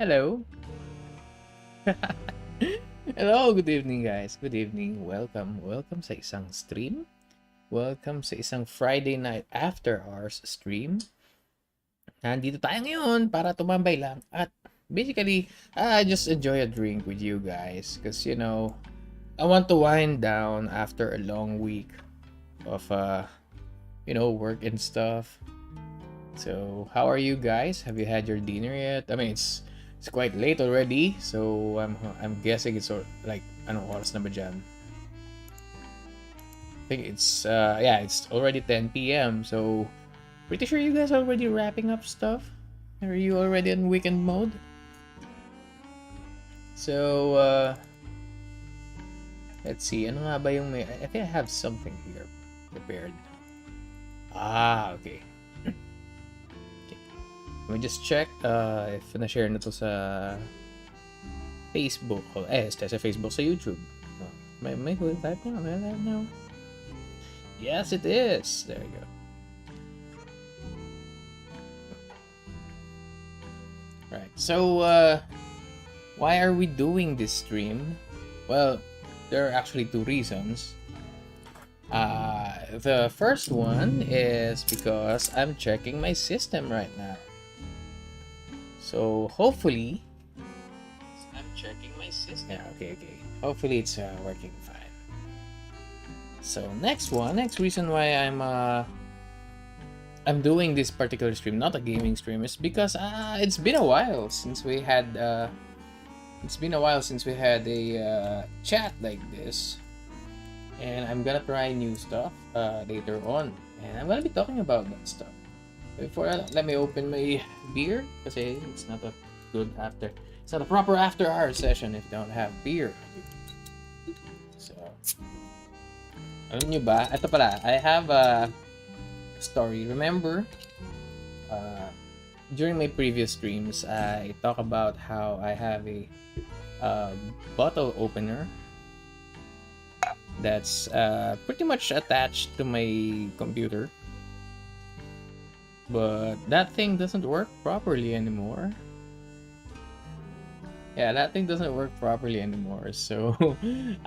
Hello. Hello, good evening guys. Good evening. Welcome sa isang stream. Welcome sa isang Friday night after hours stream. Nandito tayo ngayon para tumambay lang at basically, I just enjoy a drink with you guys because I want to wind down after a long week of work and stuff. So, how are you guys? Have you had your dinner yet? I mean, it's quite late already, so I'm guessing it's like anong oras na ba dyan? I think it's already 10 p.m. So, pretty sure you guys are already wrapping up stuff. Are you already in weekend mode? So, let's see. Ano nga ba yung may... I think I have something here prepared. Okay. Let me just check if na-share na to sa Facebook. Sa Facebook, sa YouTube. May type now? May live now? Yes, it is. There you go. Right. So, why are we doing this stream? Well, there are actually two reasons. The first one is because I'm checking my system right now. So hopefully, I'm checking my system. Yeah, okay. Hopefully it's working fine. So next reason why I'm doing this particular stream, not a gaming stream, is because it's been a while since we had a chat like this, and I'm gonna try new stuff later on, and I'm gonna be talking about that stuff. Before let me open my beer kasi it's not a proper after hours session if you don't have beer. So, alam nyo ba? Ito pala, I have a story. Remember, during my previous streams, I talk about how I have a bottle opener that's pretty much attached to my computer. But that thing doesn't work properly anymore. Yeah, that thing doesn't work properly anymore. So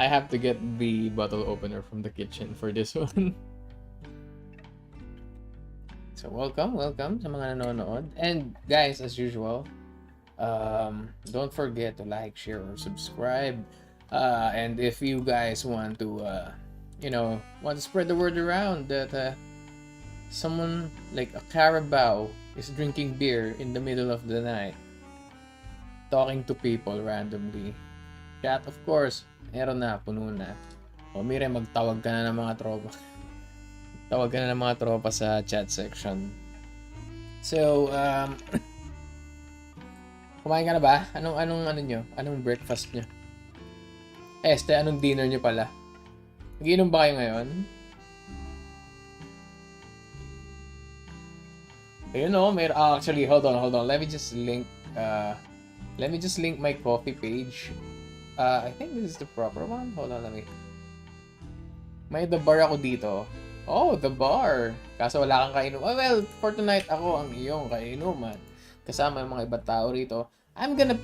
I have to get the bottle opener from the kitchen for this one. So welcome sa mga nanonood. And guys, as usual, don't forget to like, share, or subscribe. And if you guys want to spread the word around that someone like a carabao is drinking beer in the middle of the night, talking to people randomly. Chat, of course, meron na, puno na. O mire, magtawag ka na ng mga tropa. Tawag ka na ng mga tropa sa chat section. So, kumain ka na ba? Anong nyo? Anong breakfast nyo? Anong dinner nyo pala? Nagiinom ba kayo ngayon? Actually, hold on. Let me just link my coffee page. I think this is the proper one. Hold on, may the bar ako dito. Oh, the bar. Kaso wala kang kainom. Oh, well, for tonight, ako ang iyong kainuman. Kasama yung mga ibang tao rito. I'm gonna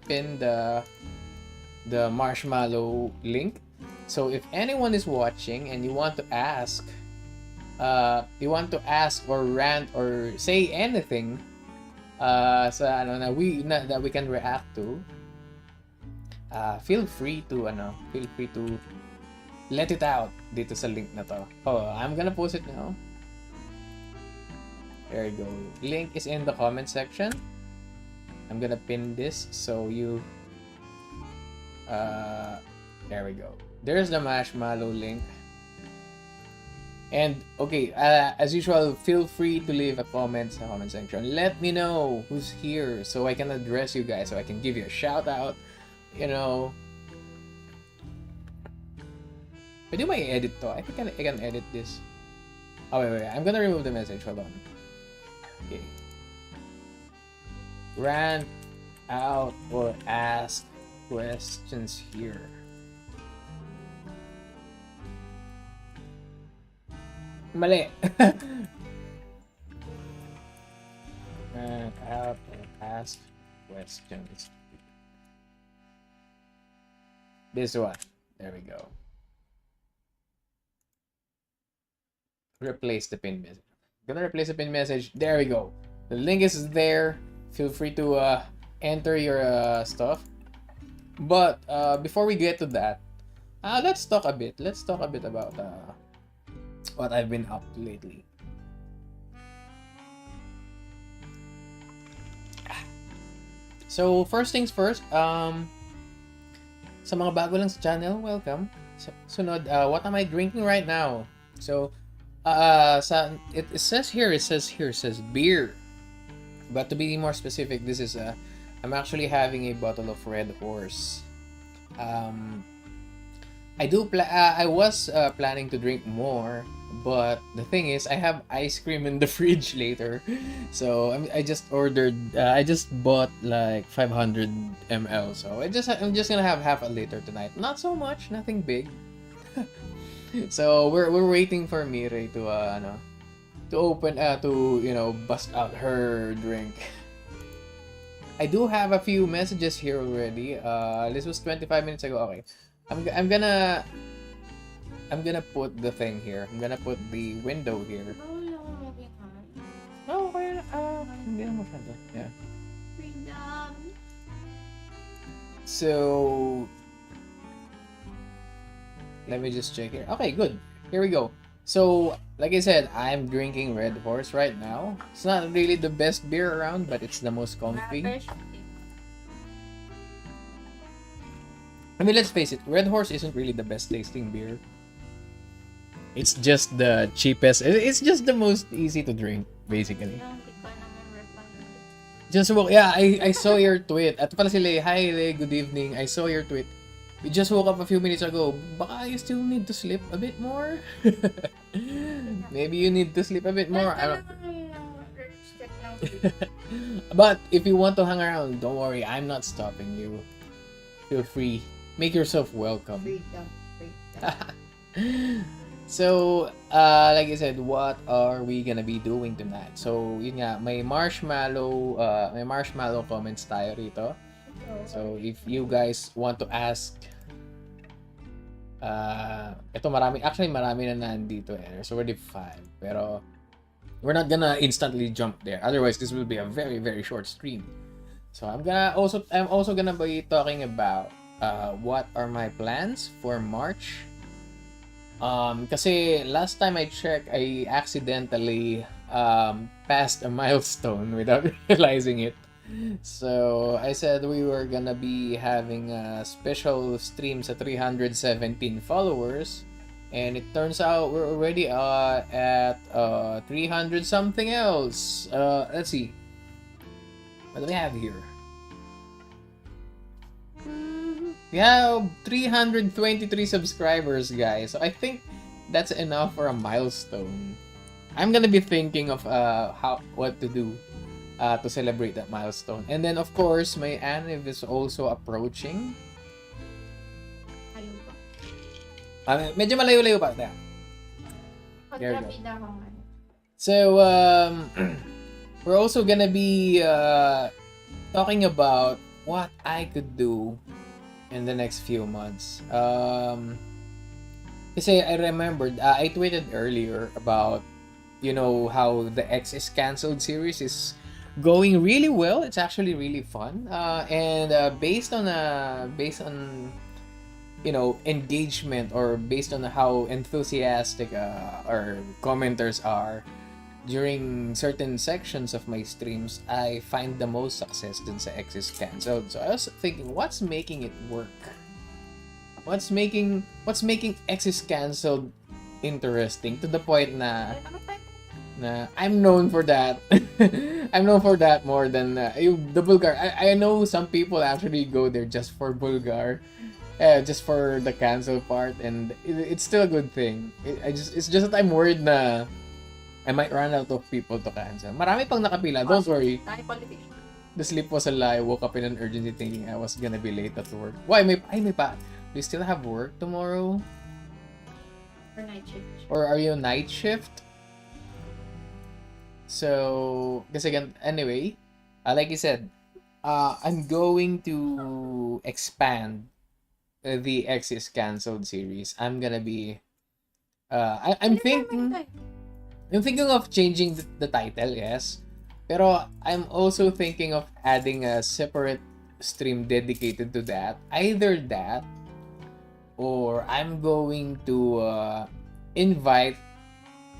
pin the marshmallow link. So if anyone is watching and you want to ask or rant or say anything that we can react to, feel free to let it out dito sa link na to. I'm gonna post it now. There you go. Link is in the comment section. I'm gonna pin this so you there we go. There's the marshmallow link. And okay, as usual, feel free to leave a comment sa comment section. Let me know who's here so I can address you guys, so I can give you a shout out. Pwede ba i-edit to? I think I can edit this. Oh, wait. I'm gonna remove the message. Hold on. Okay. Rant out or ask questions here. Mali. Out and ask questions. This one. There we go. Replace the pin message. Gonna replace the pin message. There we go. The link is there. Feel free to enter your stuff. But before we get to that, let's talk a bit. Let's talk a bit about what I've been up to lately. So first things first, sa mga bago lang sa channel, welcome. Sunod, what am I drinking right now? So, it says beer. But to be more specific, this is I'm actually having a bottle of Red Horse. I was planning to drink more, but the thing is, I have ice cream in the fridge later, so I just bought like 500 ml. So I'm just gonna have half a liter tonight. Not so much, nothing big. So we're waiting for Mire to open bust out her drink. I do have a few messages here already. This was 25 minutes ago. Okay. I'm gonna put the thing here. I'm gonna put the window here. Oh, okay. Hindi naman masyado. Yeah. So, let me just check here. Okay, good. Here we go. So, like I said, I'm drinking Red Horse right now. It's not really the best beer around, but it's the most comfy. I mean, let's face it, Red Horse isn't really the best tasting beer. It's just the cheapest. It's just the most easy to drink, basically. Just woke, yeah, I saw your tweet. At pala si Lay, hi Lay, good evening. I saw your tweet. You just woke up a few minutes ago. Baka you still need to sleep a bit more? Maybe you need to sleep a bit more. I don't... But if you want to hang around, don't worry, I'm not stopping you. Feel free. Make yourself welcome. Freedom. So, like I said, what are we gonna be doing tonight? So, yun nga, may marshmallow comments tayo rito. So, if you guys want to ask, marami na nandito eh. There's already 5. Pero, we're not gonna instantly jump there. Otherwise, this will be a very, very short stream. So, I'm also gonna be talking about what are my plans for March. Kasi last time I checked, I accidentally passed a milestone without realizing it. So I said we were gonna be having a special stream sa 317 followers, and it turns out we're already at 300 something else. Let's see. What do we have here? We have 323 subscribers, guys. So I think that's enough for a milestone. I'm gonna be thinking of what to do to celebrate that milestone. And then of course, my anniv is also approaching. Medyo malayo-layo pa tayo. There we go. So we're also gonna be talking about what I could do in the next few months. Kasi I remembered, I tweeted earlier about, how the X is Cancelled series is going really well. It's actually really fun. And based on engagement, or based on how enthusiastic our commenters are during certain sections of my streams, I find the most success dun sa X is Cancelled. So I was thinking, what's making it work? What's making X is Cancelled interesting to the point na I'm known for that. I'm known for that more than the Bulgar. I know some people actually go there just for Bulgar, just for the cancel part, and it's still a good thing. It's just that I'm worried na I might run out of people to cancel. Marami pang nakapila, don't worry. The sleep was a lie. I woke up in an urgency thinking I was gonna be late at work. Why? May pa. Do you still have work tomorrow? For night shift. Or are you night shift? So, kasi anyway, like you said, I'm going to expand the X is Cancelled series. I'm gonna be, I'm thinking of changing the title, yes. Pero I'm also thinking of adding a separate stream dedicated to that. Either that, or I'm going to invite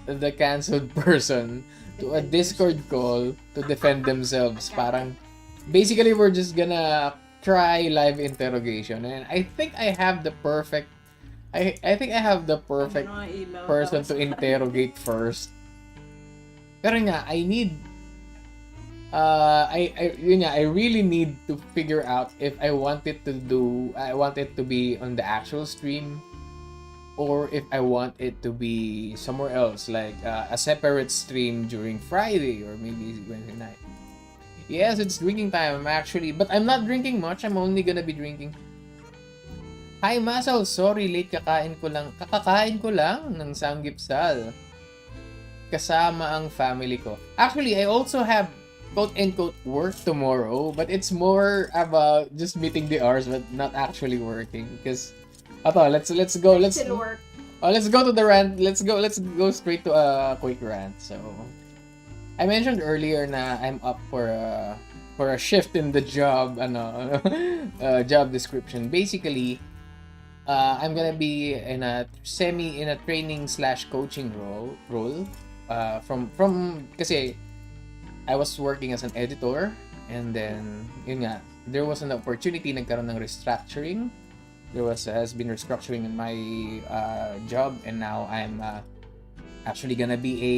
the cancelled person to a Discord call to defend themselves. Parang, basically, we're just gonna try live interrogation. And I think I have the perfect, I think I have the perfect person to interrogate first. Pero nga, I really need to figure out if I want it to be on the actual stream, or if I want it to be somewhere else, like a separate stream during Friday or maybe Wednesday night. Yes, it's drinking time actually, but I'm not drinking much. I'm only gonna be drinking. Hi Masal, sorry late kakakain ko lang ng samgipsal kasama ang family ko. Actually, I also have quote-unquote work tomorrow, but it's more about just meeting the hours but not actually working. Because let's go to the rant. Let's go straight to a quick rant. So I mentioned earlier na I'm up for a shift in the job job description. Basically, I'm gonna be in a training / coaching role from kasi I was working as an editor, and then yun nga, there was an opportunity, nagkaroon ng restructuring. Has been restructuring in my job, and now I'm actually gonna be a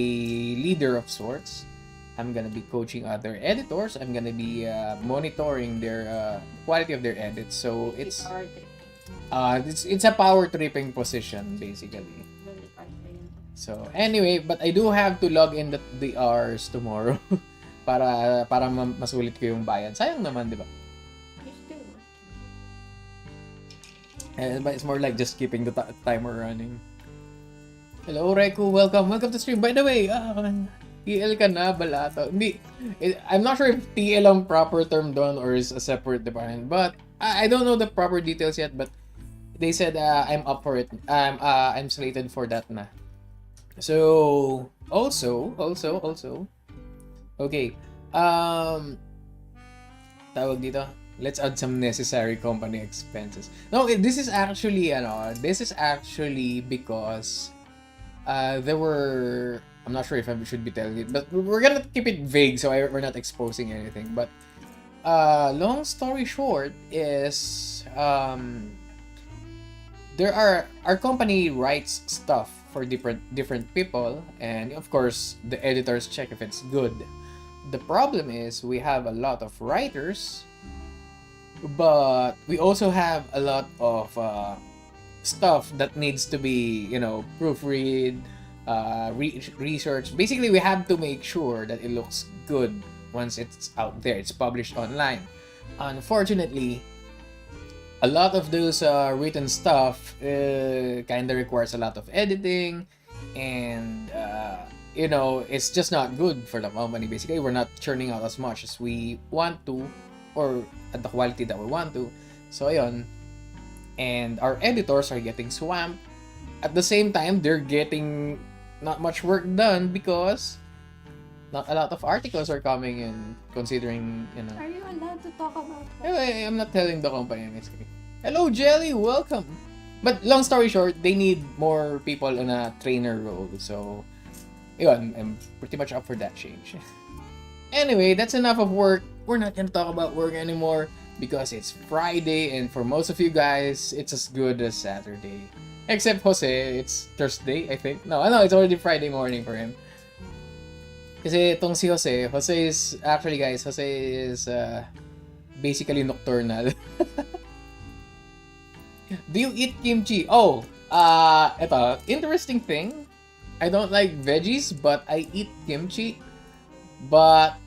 leader of sorts. I'm gonna be coaching other editors. I'm gonna be monitoring their quality of their edits. So it's a power tripping position basically. So anyway, but I do have to log in the hours tomorrow para masulit ko yung bayad. Sayang naman, di ba? But it's more like just keeping the timer running. Hello, Reku. Welcome to stream. By the way, TL ka na, balato. Hindi, I'm not sure if TL ang proper term doon or is a separate department. But I don't know the proper details yet. But they said I'm up for it. I'm slated for that na. So also, okay. Tawag dito. Let's add some necessary company expenses. No, this is actually because there were, I'm not sure if I should be telling it, but we're gonna keep it vague so we're not exposing anything. But long story short is our company writes stuff for different people, and of course the editors check if it's good. The problem is we have a lot of writers, but we also have a lot of stuff that needs to be, proofread, research. Basically, we have to make sure that it looks good once it's out there, it's published online. Unfortunately, a lot of those written stuff kind of requires a lot of editing, and it's just not good for the company. Basically, we're not churning out as much as we want to, or at the quality that we want to. So ayun, and our editors are getting swamped. At the same time, they're getting not much work done because not a lot of articles are coming in, considering, Are you allowed to talk about that? Anyway, I'm not telling the company. Hello, Jelly, welcome. But long story short, they need more people in a trainer role. So, yun, I'm pretty much up for that change. Anyway, that's enough of work. We're not gonna talk about work anymore because it's Friday, and for most of you guys, it's as good as Saturday. Except Jose, it's Thursday, I think. No, it's already Friday morning for him. Kasi itong si Jose is, actually guys, Jose is basically nocturnal. Do you eat kimchi? Ito, interesting thing. I don't like veggies, but I eat kimchi. But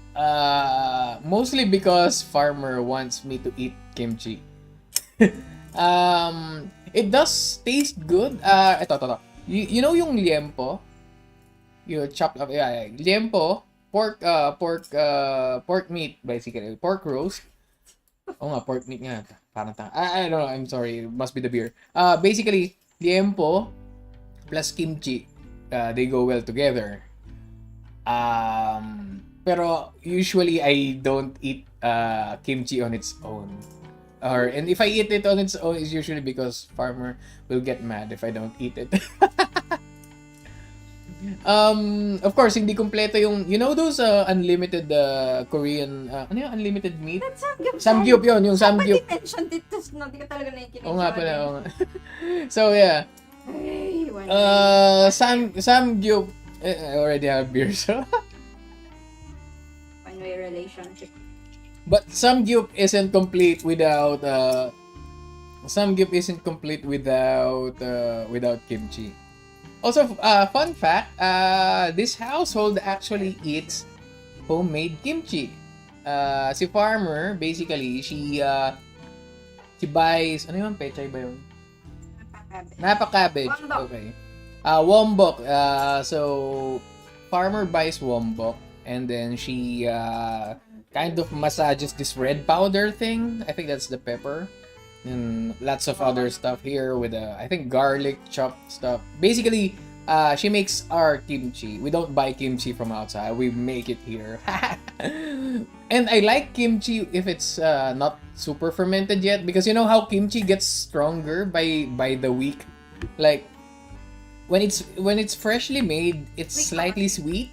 mostly because Farmer wants me to eat kimchi. It does taste good. Ito. You know yung liempo? You chop up, liempo pork meat, basically. Pork roast. Oh nga, pork meat nga. Parang I don't know, I'm sorry. It must be the beer. Basically, liempo plus kimchi, they go well together. Pero usually I don't eat kimchi on its own. And if I eat it on its own, it's usually because farmer will get mad if I don't eat it. Of course, hindi kompleto yung, you know those unlimited Korean, ano yung unlimited meat? That's samgyup. Samgyup yun, yung samgyup. Somebody mentioned it, tapos no, di ka talaga nakikinig. Oo nga pala, oo nga. So, yeah. Ay, Samgyup, I already have beer, so. One-way relationship. But Samgyup isn't complete without, without kimchi. Also, fun fact, this household actually eats homemade kimchi. Si farmer, basically, she buys, ano yung pechay ba yun? Napa cabbage. Wombok. Okay. Wombok. So, farmer buys wombok and then she kind of massages this red powder thing. I think that's the pepper. And lots of other stuff here with I think garlic chopped stuff. Basically, she makes our kimchi. We don't buy kimchi from outside. We make it here. And I like kimchi if it's not super fermented yet, because you know how kimchi gets stronger by the week. Like when it's freshly made, it's slightly sweet.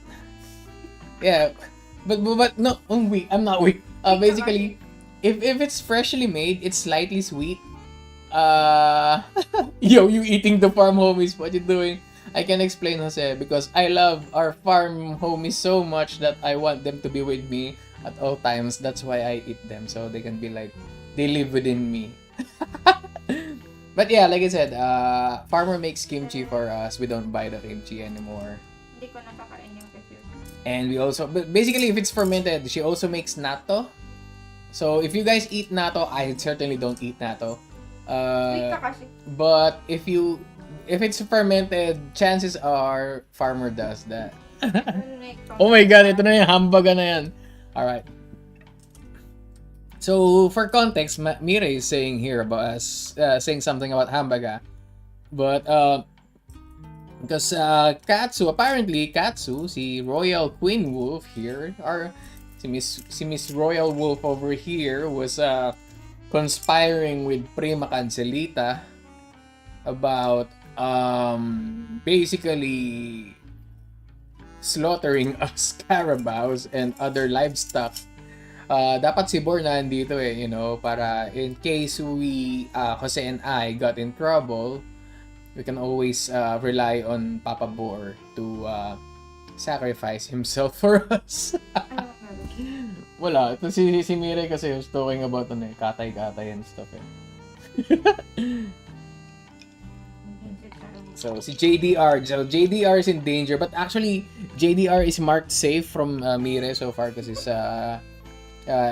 Yeah, but no, I'm weak. I'm not weak. Basically, if it's freshly made, it's slightly sweet. Yo, you eating the farm homies? What you doing? I can explain, Jose, because I love our farm homies so much that I want them to be with me at all times. That's why I eat them, so they can be like, they live within me. But yeah, like I said, farmer makes kimchi for us. We don't buy the kimchi anymore. Hindi ko nakakain yung kefir. And we also, but basically, if it's fermented, she also makes natto. So if you guys eat natto, I certainly don't eat natto. Sweet ka kasi. But if it's fermented, chances are farmer does that. Oh my god, ito na yung hamburger na yan. Alright. So for context, Mire is saying here about us, saying something about hamburger. But because Katsu, apparently Katsu, si Royal Queen Wolf here, or si Miss Royal Wolf over here was conspiring with Prima Cancelita about basically slaughtering us carabaos and other livestock. Dapat si Bor na nandito you know, para in case we, Jose and I got in trouble, we can always rely on Papa Bor to sacrifice himself for us. Wala. Ito si Mire kasi was talking about katay-katay and stuff So, si JDR. So, JDR is in danger. But actually, JDR is marked safe from Mire so far kasi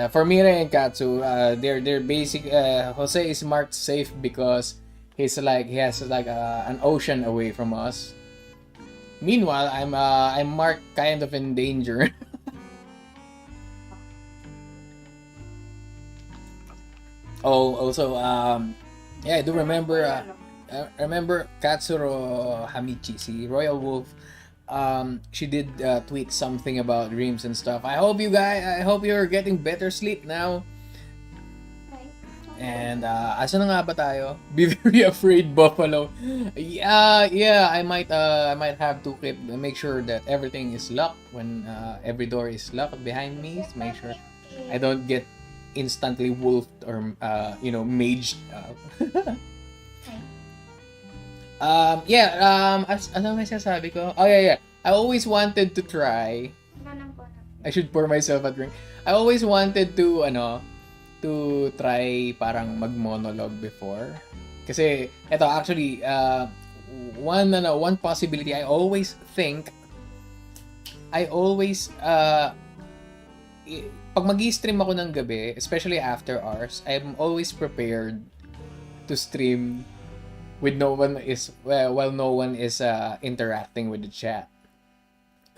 for Mire and Katsu, they're basic. Jose is marked safe because he has an ocean away from us. Meanwhile, I'm marked kind of in danger. Oh, also, yeah, I do remember. Remember Katsuro Hamichi, si Royal Wolf. She did tweet something about dreams and stuff. I hope you're getting better sleep now. And asa na nga ba tayo? Be very afraid, Buffalo. Yeah, I might have to make sure that everything is locked when every door is locked behind me. Make sure I don't get instantly wolfed or maged out. Ano may sasabi ko? Oh yeah. I always wanted to try. I should pour myself a drink. I always wanted to try parang mag-monologue before. Kasi eto actually one possibility I always pag mag-i-stream ako ng gabi, especially after hours, I'm always prepared to stream with no one is while no one is interacting with the chat.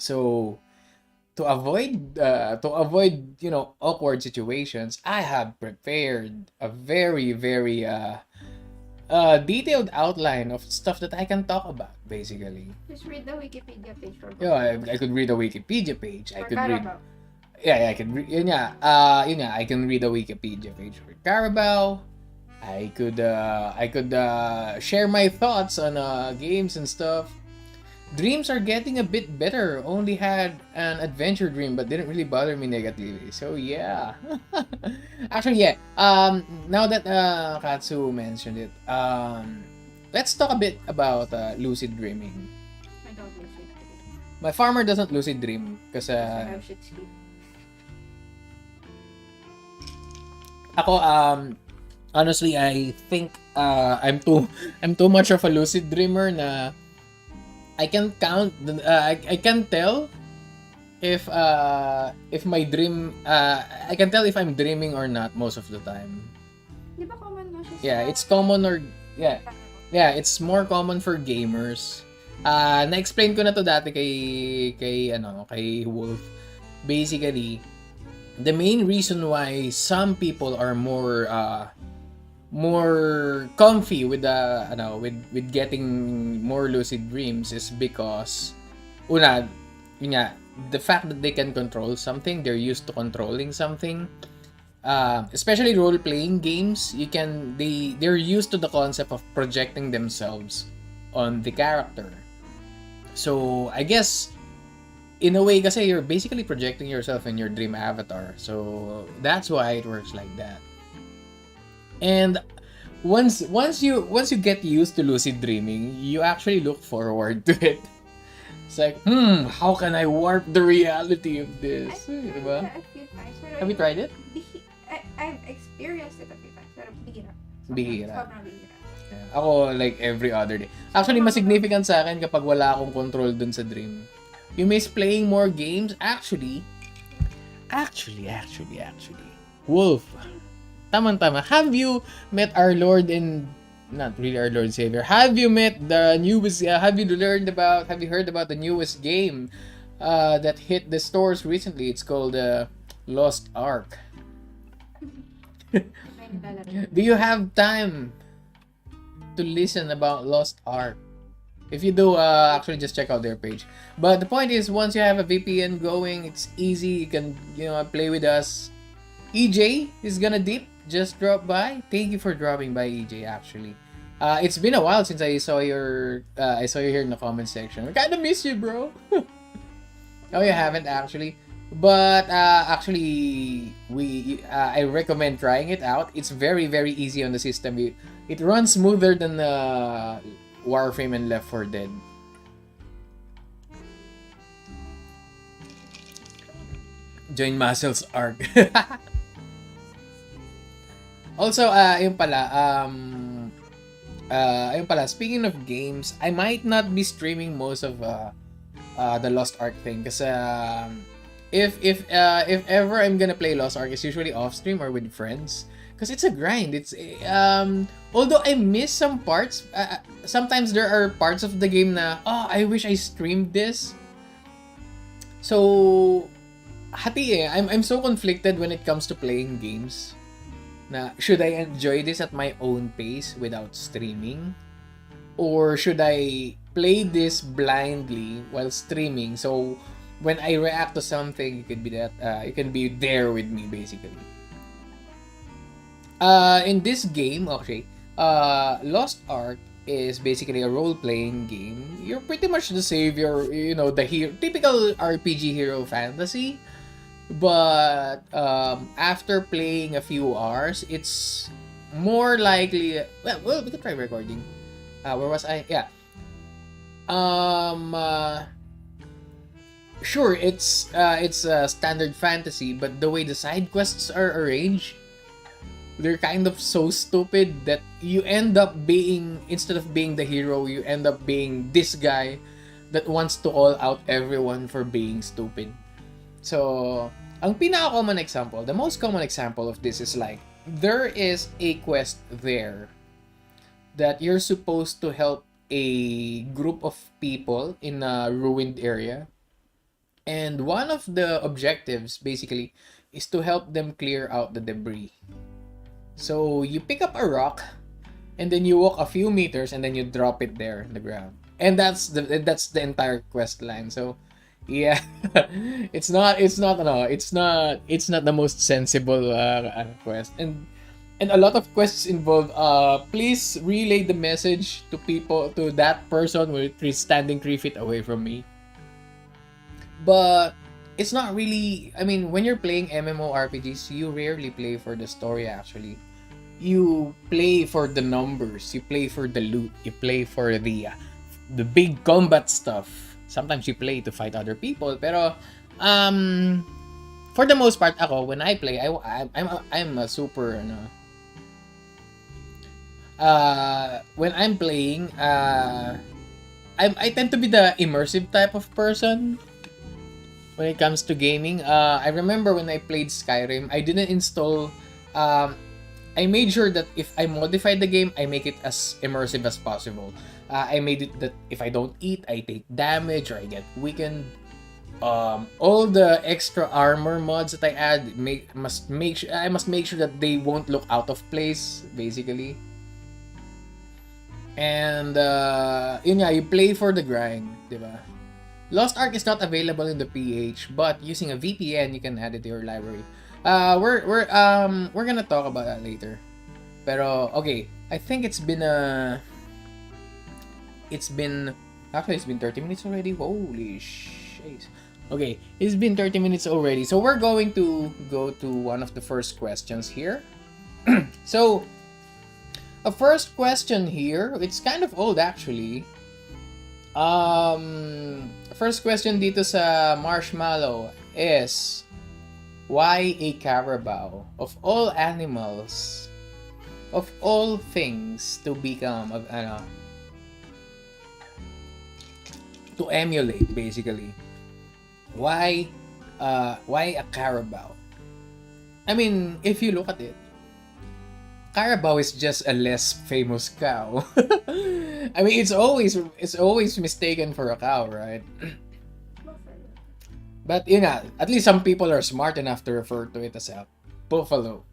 So to avoid awkward situations, I have prepared a very very detailed outline of stuff that I can talk about, basically. Just read the Wikipedia page for I could read a Wikipedia page. I for could read. Carabao. Yeah, I can read. I can read a Wikipedia page for Carabao. I could share my thoughts on games and stuff. Dreams are getting a bit better. Only had an adventure dream, but didn't really bother me negatively. So yeah. Actually, yeah. Now that Katsu mentioned it, let's talk a bit about lucid dreaming. I don't lucid dream. My farmer doesn't lucid dream because I have shit sleep. ako honestly I think I'm too much of a lucid dreamer na I can I can tell if my dream I can tell if I'm dreaming or not most of the time. Di ba common mo siya Yeah, sa- it's common or yeah, it's more common for gamers. Na-explain ko na to dati kay Wolf. Basically, the main reason why some people are more comfy with with getting more lucid dreams is because una, yun nga, the fact that they can control something, they're used to controlling something. Especially role-playing games, they're used to the concept of projecting themselves on the character. So, I guess in a way kasi you're basically projecting yourself in your dream avatar. So, that's why it works like that. And once you get used to lucid dreaming, you actually look forward to it. It's like, how can I warp the reality of this? I've Diba? tried it a few times, pero Have you tried it? I've experienced it a few times, pero bihira. Bihira. Sobrang bihira. Yeah. Ako, like, every other day. Actually, mas significant sa akin kapag wala akong control dun sa dream. You miss playing more games? Actually. Wolf. Tama. Have you met our Lord and... Not really our Lord Savior. Have you met the newest... have you heard about the newest game that hit the stores recently? It's called Lost Ark. May nilalaro. Do you have time to listen about Lost Ark? If you do, actually just check out their page. But the point is, once you have a VPN going, it's easy. You can, play with us. EJ is gonna dip. Just drop by. Thank you for dropping by, EJ. Actually, it's been a while since I saw you here in the comment section. I kind of miss you, bro. Oh, you haven't actually. But actually, I recommend trying it out. It's very very easy on the system. It runs smoother than Warframe and Left 4 Dead. Join Muscles Arc. Also, ayun pala, speaking of games, I might not be streaming most of the Lost Ark thing kasi if ever I'm gonna play Lost Ark, it's usually off stream or with friends. Because it's a grind. It's although I miss some parts, sometimes there are parts of the game na, I wish I streamed this. So, hati eh. I'm so conflicted when it comes to playing games. Na, should I enjoy this at my own pace without streaming? Or should I play this blindly while streaming? So, when I react to something, you can be there with me, basically. In this game, okay, Lost Ark is basically a role-playing game. You're pretty much the savior, the hero, typical RPG hero fantasy. But after playing a few hours, it's more likely. Well, we can try recording. Where was I? Yeah. Sure, it's standard fantasy, but the way the side quests are arranged, they're kind of so stupid that you end up being, instead of being the hero, you end up being this guy that wants to call out everyone for being stupid. So, ang pinaka-common example, the most common example of this is like, there is a quest there that you're supposed to help a group of people in a ruined area And one of the objectives basically is to help them clear out the debris. So you pick up a rock and then you walk a few meters and then you drop it there in the ground. And that's the entire quest line. So yeah, it's not the most sensible quest. And a lot of quests involve please relay the message to that person who is standing 3 feet away from me. But it's not really, I mean, when you're playing MMORPGs, you rarely play for the story actually. You play for the numbers, you play for the loot, you play for the big combat stuff. Sometimes you play to fight other people, pero for the most part ako when I play, I'm a super when I'm playing I tend to be the immersive type of person when it comes to gaming. I remember when I played Skyrim, I didn't install. I made sure that if I modify the game, I make it as immersive as possible. I made it that if I don't eat, I take damage or I get weakened. All the extra armor mods that I add I must make sure that they won't look out of place, basically. And yun nga, you play for the grind, di ba? Lost Ark is not available in the PH, but using a VPN, you can add it to your library. We're gonna talk about that later. Pero okay, I think it's been actually it's been 30 minutes already. Holy shit. Okay, it's been 30 minutes already. So we're going to go to one of the first questions here. So a first question here, it's kind of old actually. First question dito sa Marshmallow is, why a carabao? Of all animals, of all things to become to emulate basically. Why a carabao? I mean, if you look at it, carabao is just a less famous cow. I mean, it's always mistaken for a cow, right? But you know, at least some people are smart enough to refer to it as a buffalo.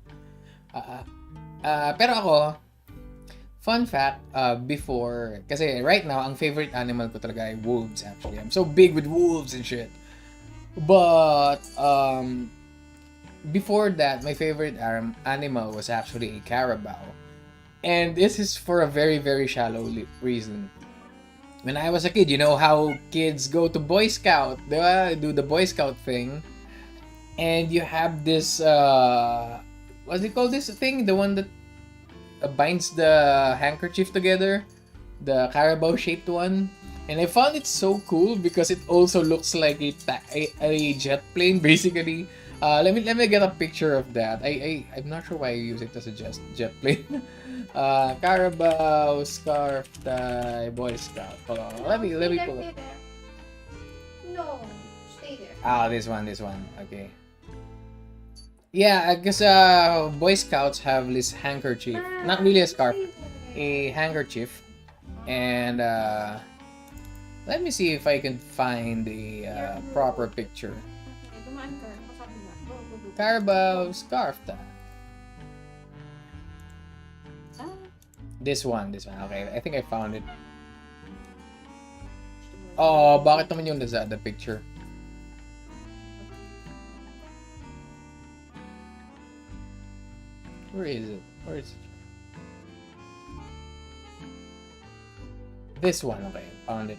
Pero ako, fun fact, before, kasi right now, ang favorite animal ko talaga ay wolves actually. I'm so big with wolves and shit. But, before that, my favorite animal was actually a carabao. And this is for a very, very shallow reason. When I was a kid, you know how kids go to Boy Scout, do the Boy Scout thing. And you have this, what's it called, this thing? The one that binds the handkerchief together? The carabao-shaped one. And I found it so cool because it also looks like a jet plane, basically. Let me get a picture of that. I'm not sure why I use it as a jet plane. Carabao scarf tie Boy Scout. Hold on. Let me pull it. No, stay there. This one. Okay. Yeah, I guess Boy Scouts have this handkerchief. Not really a scarf, a handkerchief. And let me see if I can find the proper picture. Carabao scarf tie. This one. Okay, I think I found it. Oh, bakit naman yung Lazada picture? Where is it? This one, okay, found it.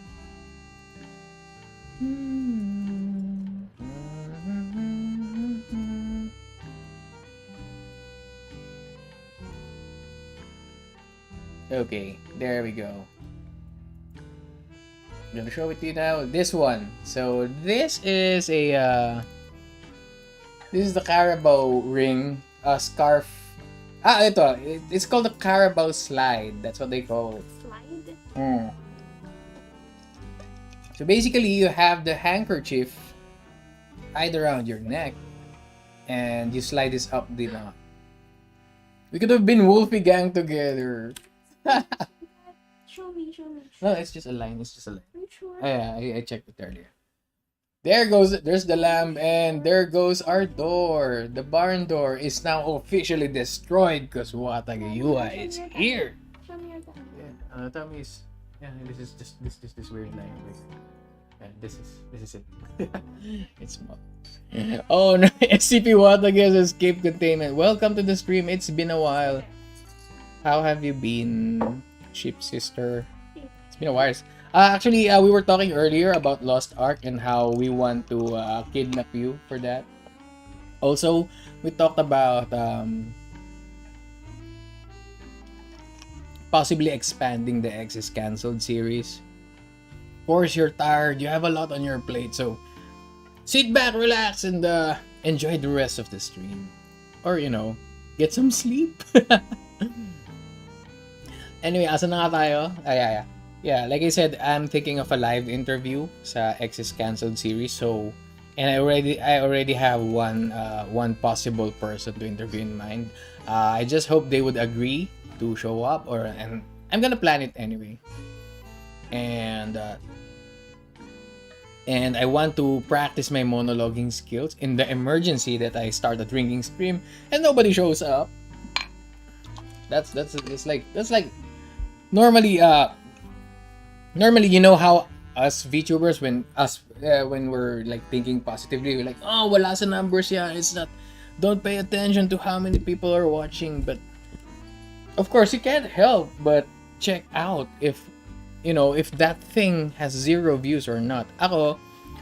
Okay, there we go. I'm gonna show it to you now. This one. So this is this is the carabao ring, scarf. Ito. It's called the carabao slide. That's what they call it. Slide? So basically, you have the handkerchief tied around your neck, and you slide this up the knot. We could have been Wolfie Gang together. Show me. No, it's just a line. Are you sure? Yeah, I checked it earlier. There's the lamb, and there goes our door. The barn door is now officially destroyed because Watagayua is here. Show me your tongue. Yeah, Tommy is. Yeah, this is just this weird line. Yeah, this is it. It's small. Oh no, SCP Wataga's escape containment. Welcome to the stream. It's been a while. How have you been, ship sister? It's been a while. Actually, we were talking earlier about Lost Ark and how we want to kidnap you for that. Also, we talked about possibly expanding the X is Cancelled series. Of course, you're tired. You have a lot on your plate, so sit back, relax, and enjoy the rest of the stream. Or, get some sleep. Anyway, asa na nga tayo? Yeah. Yeah, like I said, I'm thinking of a live interview sa X is Cancelled series. So, and I already have one possible person to interview in mind. I just hope they would agree to show up, and I'm gonna plan it anyway. And I want to practice my monologuing skills in the emergency that I start a drinking stream and nobody shows up. That's like normally how us VTubers when we're like thinking positively, we're like, oh, wala sa numbers yan. It's not, don't pay attention to how many people are watching. But of course, you can't help but check out if that thing has 0 views or not. Ako,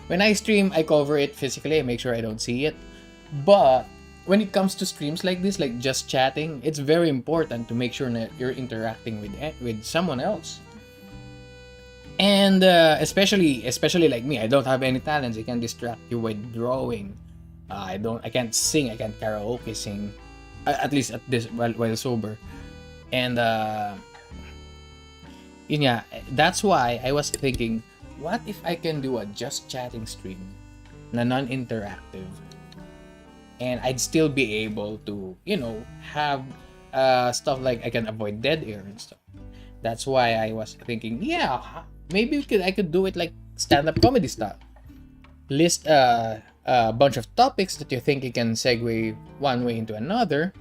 when I stream, I cover it physically. I make sure I don't see it. But when it comes to streams like this, like just chatting, it's very important to make sure that you're interacting with someone else. And especially like me, I don't have any talents. I can distract you with drawing. I can't sing. I can't karaoke sing. At least at this while sober. And yun nga, that's why I was thinking, what if I can do a just chatting stream na non-interactive, and I'd still be able to have stuff like I can avoid dead air and stuff. That's why I was thinking, yeah, maybe I could do it like stand-up comedy style. List a bunch of topics that you think you can segue one way into another.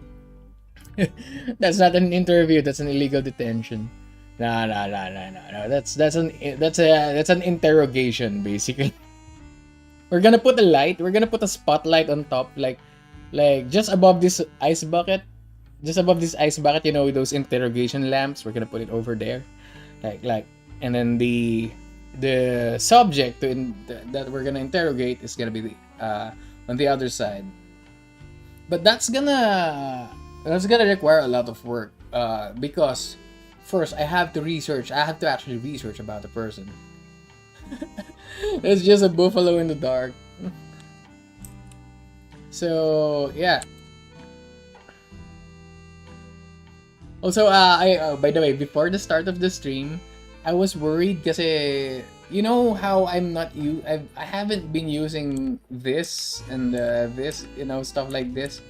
That's not an interview. That's an illegal detention. No. That's an interrogation basically. We're gonna put a light. We're gonna put a spotlight on top, like just above this ice bucket. Just above this ice bucket, those interrogation lamps. We're gonna put it over there, and then the subject that we're gonna interrogate is gonna be on the other side. But that's gonna require a lot of work because first I have to actually research about the person. It's just a buffalo in the dark. So yeah. Also, by the way, before the start of the stream, I was worried kasi how I haven't been using this and this, stuff like this.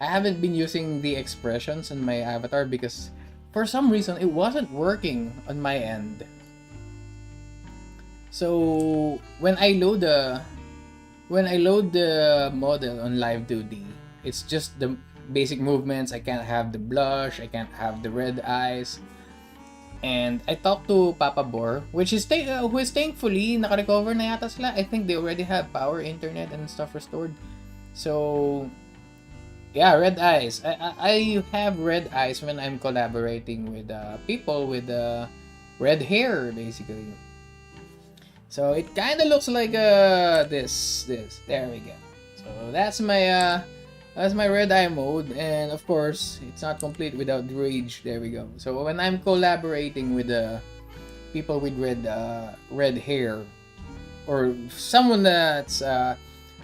I haven't been using the expressions on my avatar because for some reason it wasn't working on my end. So when I load the model on Live 2D, it's just the basic movements. I can't have the blush, I can't have the red eyes. And I talked to Papa Bor, who is thankfully naka-recover na yata sila. I think they already have power, internet, and stuff restored. So yeah, red eyes. I have red eyes when I'm collaborating with people with red hair, basically. So it kind of looks like this. There we go. So that's my red eye mode, and of course it's not complete without rage. There we go. So when I'm collaborating with people with red hair, or someone that's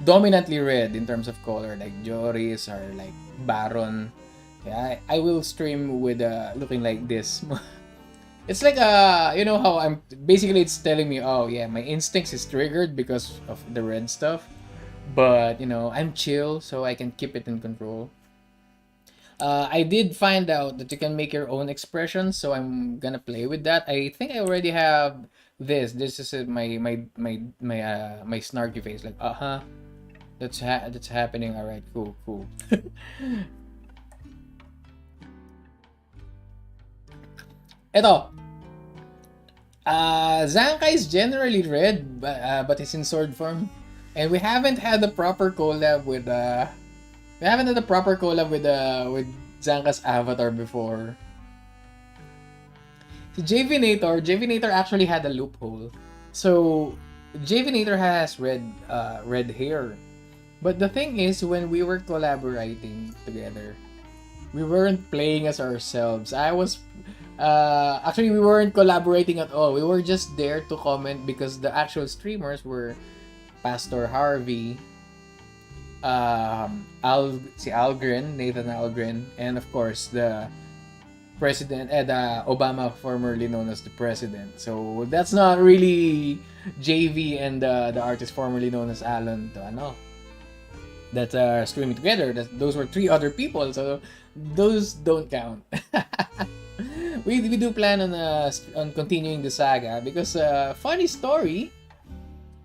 dominantly red in terms of color, like Joris or like Baron, yeah, I will stream with looking like this. It's like how I'm basically, it's telling me, oh yeah, my instincts is triggered because of the red stuff, but I'm chill, so I can keep it in control. I did find out that you can make your own expressions, so I'm gonna play with that. I think I already have this. This is my snarky face, like that's happening. All right, cool, cool. Eto, Zanka is generally red, but it's in sword form, and we haven't had a proper collab with with Zanka's avatar before. Si JVnator actually had a loophole. So JVnator has red hair. But the thing is, when we were collaborating together, we weren't playing as ourselves. Actually, we weren't collaborating at all. We were just there to comment because the actual streamers were Pastor Harvey, Algren, Nathan Algren, and of course the president, the Obama, formerly known as the president. So that's not really JV and the artist formerly known as Alan to that are streaming together. Those were three other people, so those don't count. we do plan on continuing the saga because funny story.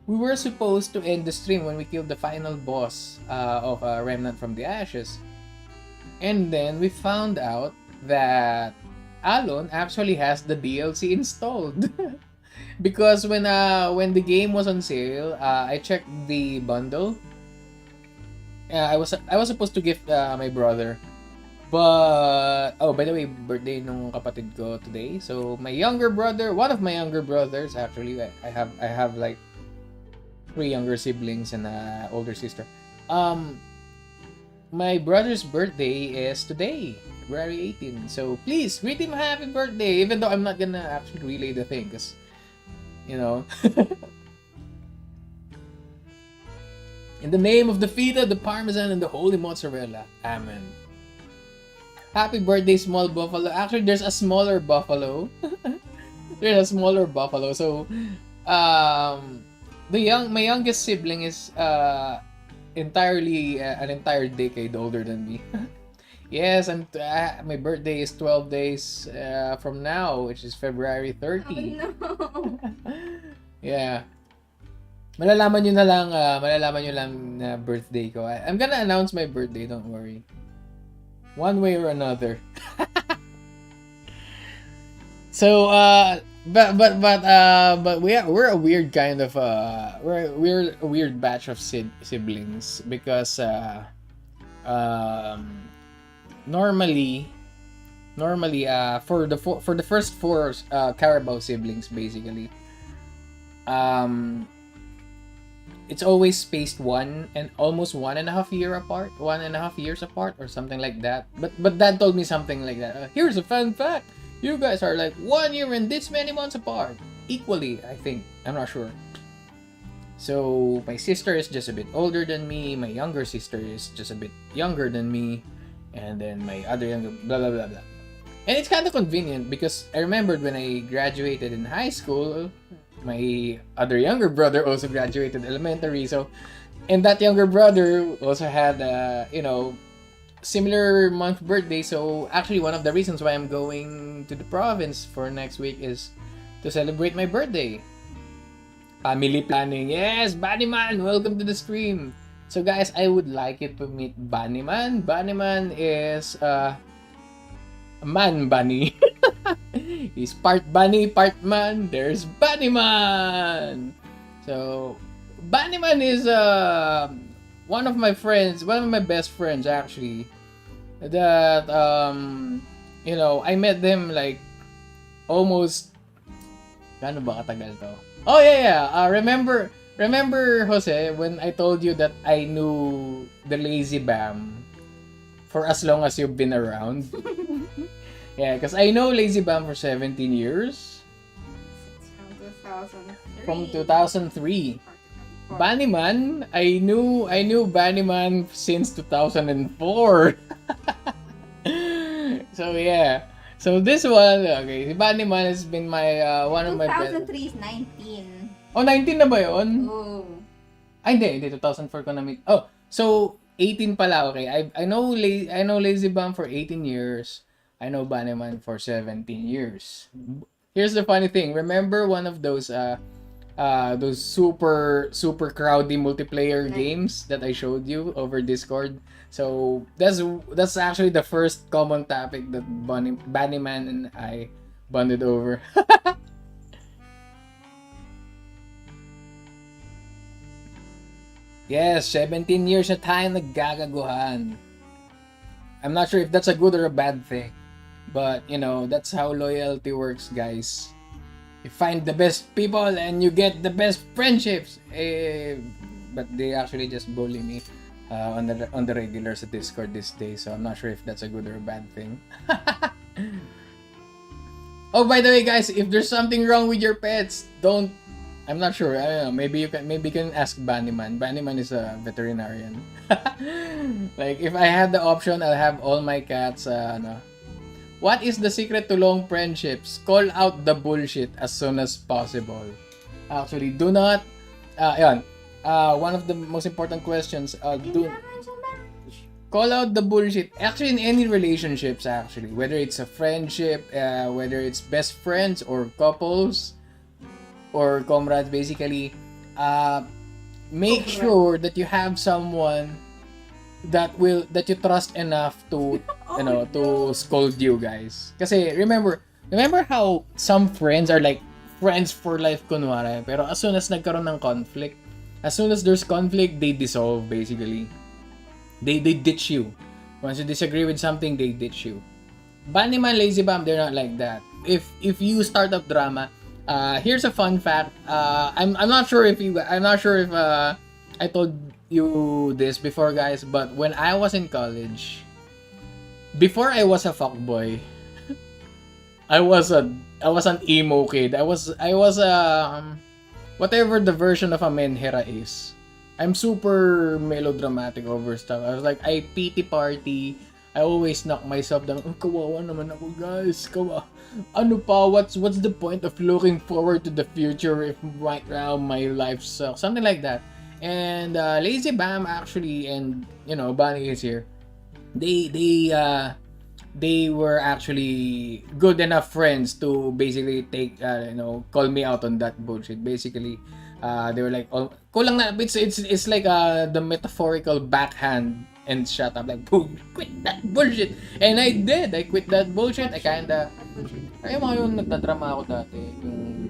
We were supposed to end the stream when we killed the final boss of Remnant from the Ashes. And then we found out that Alon actually has the DLC installed. Because when the game was on sale, I checked the bundle. I was supposed to gift my brother. But by the way, birthday nung kapatid ko today. So my younger brother, one of my younger brothers actually, I have like 3 younger siblings and an older sister. My brother's birthday is today, February 18. So please greet him happy birthday, even though I'm not gonna actually relay the thing, cause in the name of the feta, the parmesan, and the holy mozzarella, amen. Happy birthday, small buffalo. Actually, there's a smaller buffalo. There's a smaller buffalo. So, my youngest sibling is entirely an entire decade older than me. Yes, my birthday is 12 days from now, which is February 30. Oh, no. Yeah. Malalaman nyo lang na birthday ko. I'm gonna announce my birthday, don't worry. One way or another. So but we're a weird kind of we're a weird batch of siblings because normally for the first 4 Carabao siblings basically it's always spaced almost 1.5 years apart or something like that. But Dad told me something like that. Here's a fun fact. You guys are like 1 year and this many months apart. Equally, I think. I'm not sure. So my sister is just a bit older than me. My younger sister is just a bit younger than me. And then my other younger blah blah blah blah. And it's kind of convenient because I remembered when I graduated in high school, my other younger brother also graduated elementary. So, and that younger brother also had, similar month birthday. So, actually, one of the reasons why I'm going to the province for next week is to celebrate my birthday. Family planning. Yes, Bunnyman, welcome to the stream. So, guys, I would like you to meet Bunnyman. Bunnyman is a man bunny. He's part bunny, part man. There's Bunnyman. So, Bunnyman is one of my best friends actually. That I met them like almost gaano ba katagal to? Oh yeah. Remember Jose when I told you that I knew the Lazy Bam for as long as you've been around? Yeah, because I know Lazy Bam for 17 years. From 2003. Bunnyman, I knew Bunnyman since 2004. So yeah. So this one, okay, si Bunnyman has been my one of my best. 2003 is 19. Oh, 19 na ba yun? Oh. Ay, hindi, 2004 ko na meet. Oh, so 18 pala, okay. I know Lazy Bum for 18 years. I know Bannerman for 17 years. Here's the funny thing. Remember one of those super crowdy multiplayer games that I showed you over Discord? So that's actually the first common topic that Bannerman and I bonded over. Yes, 17 years na tayo naggagaguhan. I'm not sure if that's a good or a bad thing. But, that's how loyalty works, guys. You find the best people and you get the best friendships. But they actually just bully me on the regulars at Discord these days. So I'm not sure if that's a good or a bad thing. Oh, by the way, guys, if there's something wrong with your pets, don't. I'm not sure. I don't know. Maybe you can ask Bannyman. Bannyman is a veterinarian. Like if I had the option, I'll have all my cats. What is the secret to long friendships? Call out the bullshit as soon as possible. Actually, do not. Yan. One of the most important questions. Call out the bullshit. Actually, in any relationships, actually, whether it's a friendship, whether it's best friends or couples or comrades, basically, make sure that you have someone that you trust enough to to scold you guys. Kasi remember how some friends are like friends for life kunwari, pero as soon as nagkaroon ng conflict, as soon as there's conflict, they dissolve basically. They ditch you. Once you disagree with something, they ditch you. Bandyman, Lazy Bum, they're not like that. If you start up drama, here's a fun fact. I'm not sure if I told you this before, guys, but when I was in college, before I was a fuckboy, I was an emo kid. I was whatever the version of a menhera is. I'm super melodramatic over stuff. I was like, I pity party. I always knock myself down. Oh, kawawa naman ako, guys. Ano pa? What's the point of looking forward to the future if right now my life sucks? Something like that. And Lazy Bam actually, and Bonnie is here. They were actually good enough friends to basically take call me out on that bullshit. Basically, they were like, oh, kulang na. It's like the metaphorical backhand and shut up, like, quit that bullshit. And I did. I quit that bullshit. I kinda ayun mga yung nagdadrama ako dati, yung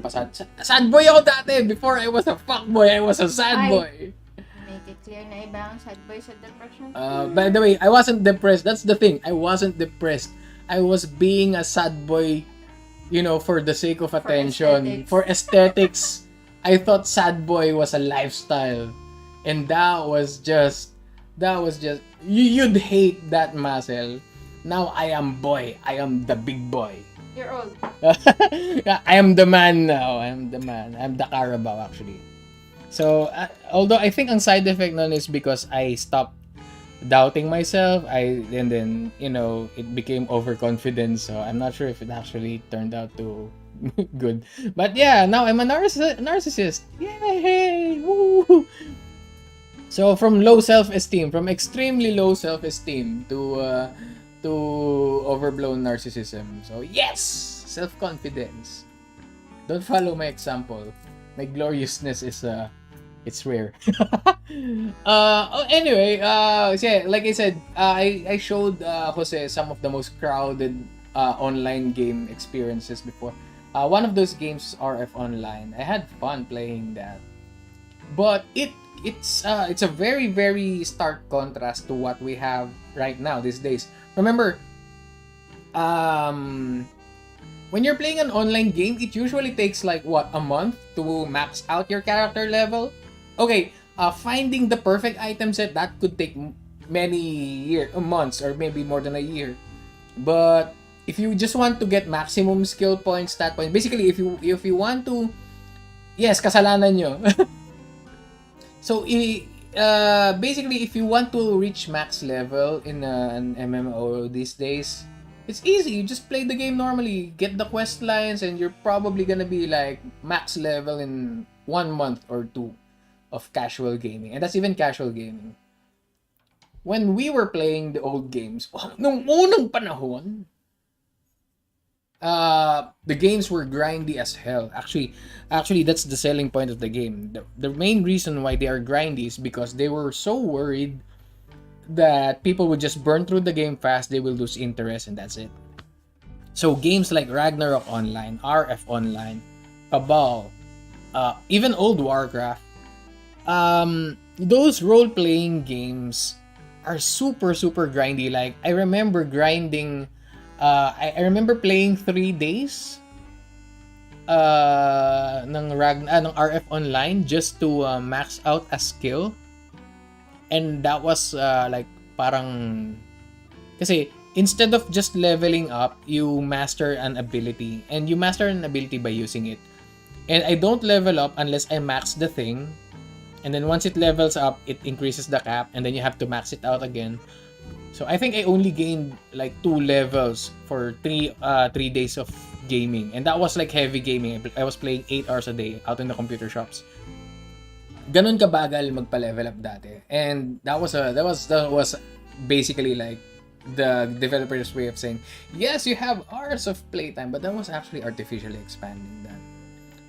sad boy ako dati. Before I was a fuckboy, I was a sad boy. Make it clear na iba ang sad boy sa depression. By the way, I wasn't depressed. That's the thing. I wasn't depressed. I was being a sad boy, for the sake of attention, for aesthetics. I thought sad boy was a lifestyle, and that was just you'd hate that, Marcel. Now I am boy. I am the big boy. You're old. I am the man now. I'm the man. I'm the Carabao, actually. So, although I think ang side effect nun is because I stopped doubting myself, and then it became overconfidence. So I'm not sure if it actually turned out to good. But yeah, now I'm a narcissist. Yay! Woo! So from low self-esteem, from extremely low self-esteem to overblown narcissism. So yes, self-confidence. Don't follow my example. My gloriousness is it's rare. Anyway, like I said, I showed Jose some of the most crowded online game experiences before. One of those games, RF Online. I had fun playing that, but it's a very, very stark contrast to what we have right now these days. Remember, when you're playing an online game, it usually takes like a month to max out your character level. Okay, finding the perfect item set, that could take many months or maybe more than a year. But if you just want to get maximum skill points, stat points, basically if you want to, yes, kasalanan nyo. So basically, if you want to reach max level in an MMO these days, it's easy. You just play the game normally, get the quest lines, and you're probably gonna be like max level in 1 month or 2 of casual gaming, and that's even casual gaming. when we were playing the old games, nung unang panahon, the games were grindy as hell. Actually, that's the selling point of the game. The main reason why they are grindy is because they were so worried that people would just burn through the game fast, they will lose interest, and that's it. So games like Ragnarok Online, RF Online, Cabal, even old Warcraft, those role-playing games are super super grindy. Like I remember grinding, I remember playing 3 days ng RF Online just to max out a skill, and that was like parang kasi instead of just leveling up, you master an ability, and you master an ability by using it. And I don't level up unless I max the thing. And then once it levels up, it increases the cap, and then you have to max it out again. So I think I only gained like 2 levels for 3 days of gaming, and that was like heavy gaming. I was playing 8 hours a day out in the computer shops. Ganun kabagal magpa-level up dati, and that was basically like the developer's way of saying, yes, you have hours of playtime, but that was actually artificially expanding that.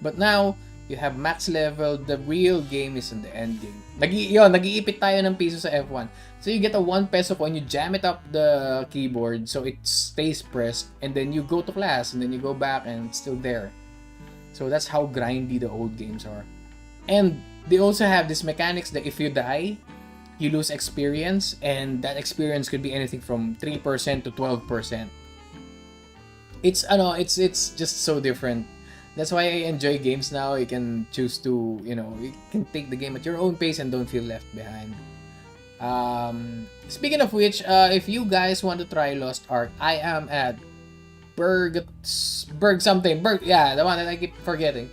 But now, you have max level, the real game is in the end game. Nag-iipit tayo ng piso sa F1. So you get a 1 peso coin, you jam it up the keyboard so it stays pressed, and then you go to class, and then you go back and it's still there. So that's how grindy the old games are. And they also have this mechanics that if you die, you lose experience, and that experience could be anything from 3% to 12%. It's just so different. That's why I enjoy games now. You can choose to, you can take the game at your own pace and don't feel left behind. Speaking of which, if you guys want to try Lost Ark, I am at Berg something. Yeah, the one that I keep forgetting.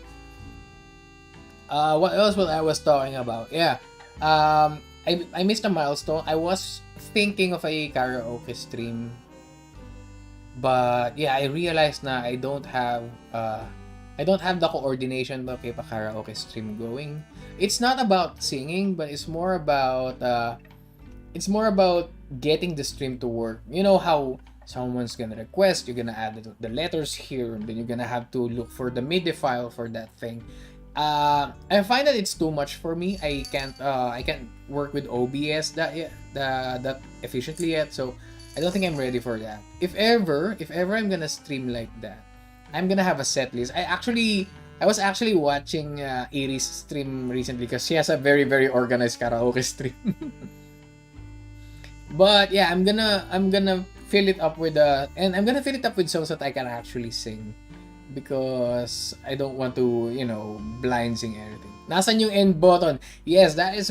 What else was I talking about? Yeah. I missed a milestone. I was thinking of a karaoke stream. But yeah, I realized na I don't have the coordination to keep a karaoke stream going. It's not about singing, but it's more about getting the stream to work. You know how someone's gonna request, you're gonna add the letters here, and then you're gonna have to look for the MIDI file for that thing. I find that it's too much for me. I can't work with OBS that efficiently yet, so I don't think I'm ready for that. If ever I'm gonna stream like that, I'm gonna have a set list. I was actually watching Iris stream recently because she has a very very organized karaoke stream. But yeah, I'm gonna fill it up with songs that I can actually sing, because I don't want to, blind sing everything. Nasaan yung end button? Yes, that is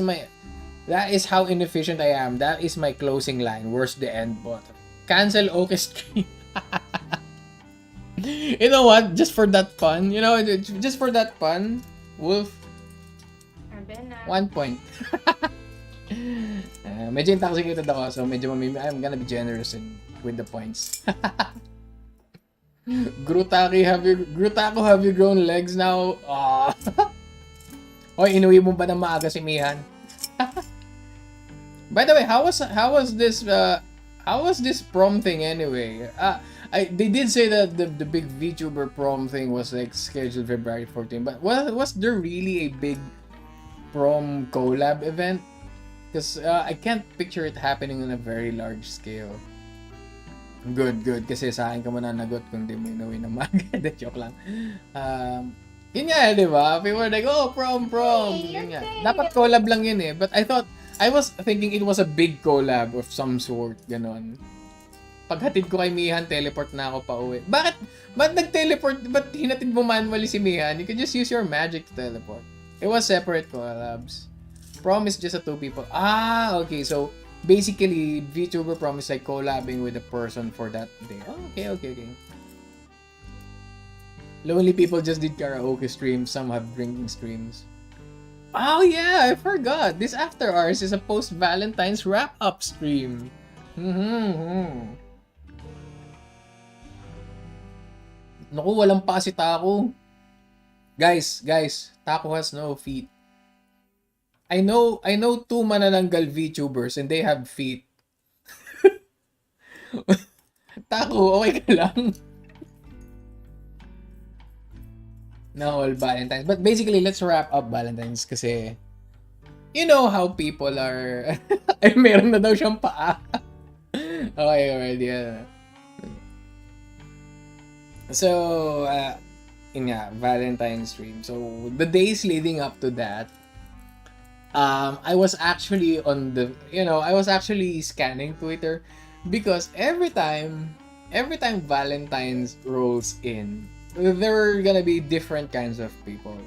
how inefficient I am. That is my closing line. Where's the end button? Cancel okay stream. You know what? Just for that fun, Wolf, 1 point. Medyo intoxicated ako, so I'm gonna be generous with the points. Grutaku, have you grown legs now? Hoy, inuwi mo ba ng maaga si Mihan? By the way, how was this prom thing anyway? They did say that the big Vtuber prom thing was like scheduled February 14, but was there really a big prom collab event? Because I can't picture it happening on a very large scale. Good. Kasi sa akin ka mananagot kung di mo inuwi ng maga. Joke lang. Yun nga, di ba? People were like, oh, prom. Yun nga. Dapat collab lang yun eh. But I was thinking it was a big collab of some sort. Ganon. Paghatid ko kay Mihan, teleport na ako pa uwi. Bakit nag-teleport? Ba't hinatid mo manually si Mihan? You can just use your magic to teleport. It was separate collabs. Prom is just a 2 people. Okay. So, basically, VTuber prom is like collabing with a person for that day. Oh, okay. Lonely people just did karaoke streams. Some have drinking streams. Oh yeah, I forgot. This after hours is a post Valentine's wrap-up stream. Naku, walang pa si Taco. Guys, Taco has no feet. I know two manananggal VTubers and they have feet. Tako, okay ka lang? No, all Valentine's. But basically, let's wrap up Valentine's kasi you know how people are... Ay, meron na daw siyang paa. Okay, already. So, yun nga, Valentine's stream. So, the days leading up to that, I was actually I was actually scanning Twitter because every time Valentine's rolls in, there are gonna be different kinds of people.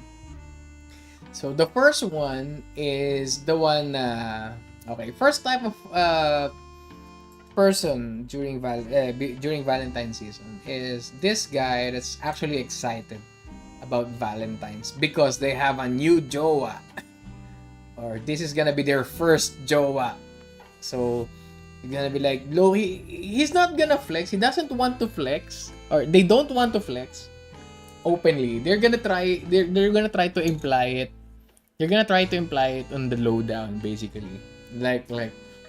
So the first one is the one okay, first type of person during Valentine's season is this guy that's actually excited about Valentine's because they have a new jowa or this is gonna be their first jowa. So he's gonna be like he's not gonna flex. He doesn't want to flex or they don't want to flex openly. They're gonna try to imply it. You're gonna try to imply it on the lowdown, basically. Like,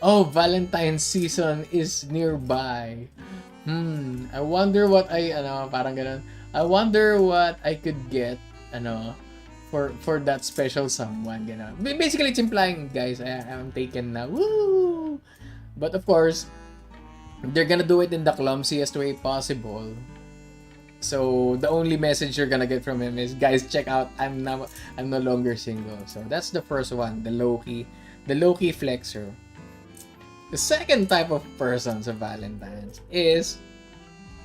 oh, Valentine's season is nearby. I wonder what parang ganun. I wonder what I could get, for that special someone, ganun. Basically, it's implying, guys, I'm taken now. Woo! But of course, they're gonna do it in the clumsiest way possible. So the only message you're gonna get from him is, guys, check out, I'm no longer single. So that's the first one, the low key flexer. The second type of person sa Valentine's is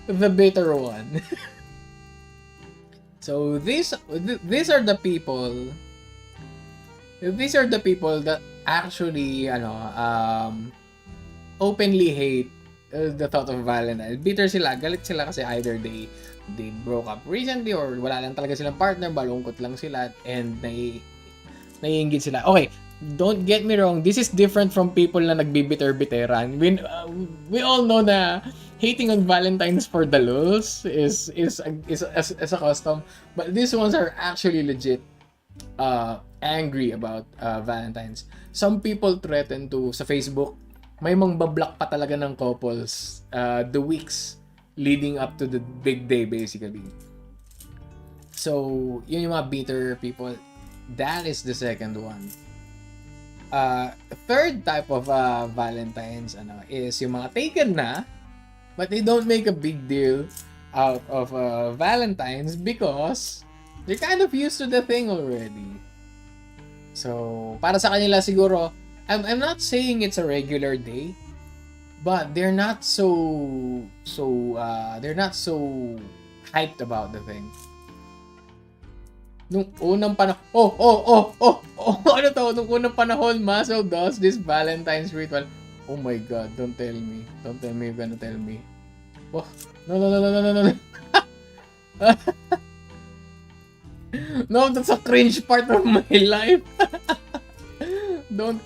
the bitter one. So these are the people that actually openly hate the thought of Valentine's. Bitter sila, galit sila kasi either they broke up recently or wala lang talaga silang partner, malungkot lang sila and naiinggit sila. Okay, don't get me wrong, this is different from people na nagbibitter-biteran. We all know na hating on Valentine's for the lulz is a custom, but these ones are actually legit angry about Valentine's. Some people threaten to sa Facebook, may mangbablock pa talaga ng couples the weeks leading up to the big day, basically. So, yun yung mga bitter people. That is the second one. Third type of Valentine's is yung mga taken na, but they don't make a big deal out of Valentine's because they're kind of used to the thing already. So, para sa kanila siguro, I'm not saying it's a regular day, but they're not so hyped about the thing. Nung unang panahon, ano to? Nung unang panahon, Maso does this Valentine's ritual. Oh my God, don't tell me you're gonna tell me. Oh, no. No, that's a cringe part of my life. Don't.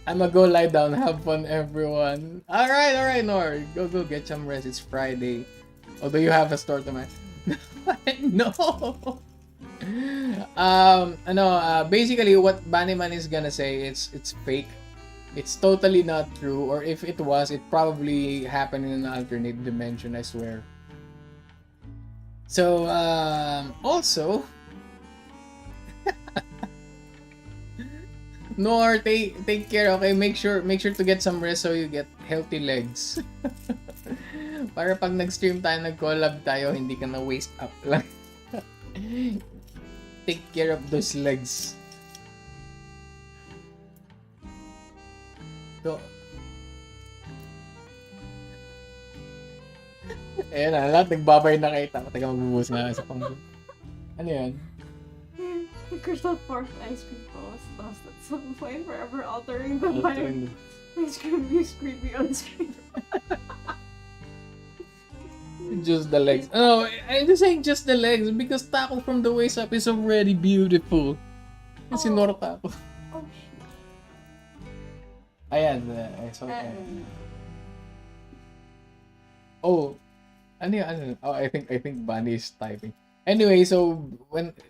I'ma go lie down. Have fun, everyone. Alright, Nor. Go get some rest. It's Friday. Although you have a store tomorrow. No. Basically, what Banniman is gonna say, it's fake. It's totally not true. Or if it was, it probably happened in an alternate dimension, I swear. So, also, Nor, take care, okay? Make sure to get some rest so you get healthy legs. Para pag nag-stream tayo, nag-collab tayo, hindi ka na waste up lang. Take care of those legs. So, ayan na, lahat nagbabay na kita. Teka, magbubuhos na sa pang... Ano yan? The crystal fork ice cream was lost at some point, forever altering the vibe. Ice cream is creepy on screen. Just the legs. Oh, I'm just saying just the legs because Taco from the waist up is already beautiful. Si Nor Taco. Oh, shit. Ayan, I saw that. Oh, ano yun? Oh, I think Bunny is typing. Anyway, so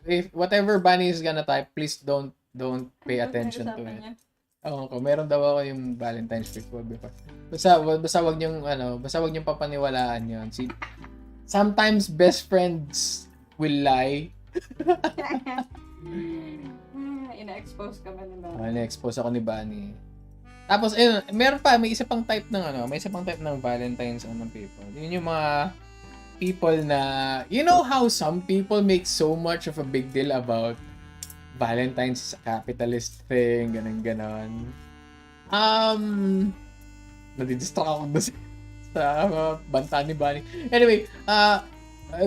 if whatever Bunny is gonna type, please don't don't pay Ano attention to pinag-usapan it. niya? Oo, meron daw ako yung Valentine's ritual before. Basta wag niyong basta wag niyong papaniwalaan 'yon. Sometimes best friends will lie. Ina-expose ka ba ni ba? Na-expose ako ni Bunny. Tapos may isa pang type ng Valentine's people. Yun yung mga people na, you know how some people make so much of a big deal about Valentine's is a capitalist thing, ganon. Nadidistract ako doon sa banta ni Bunny. Anyway,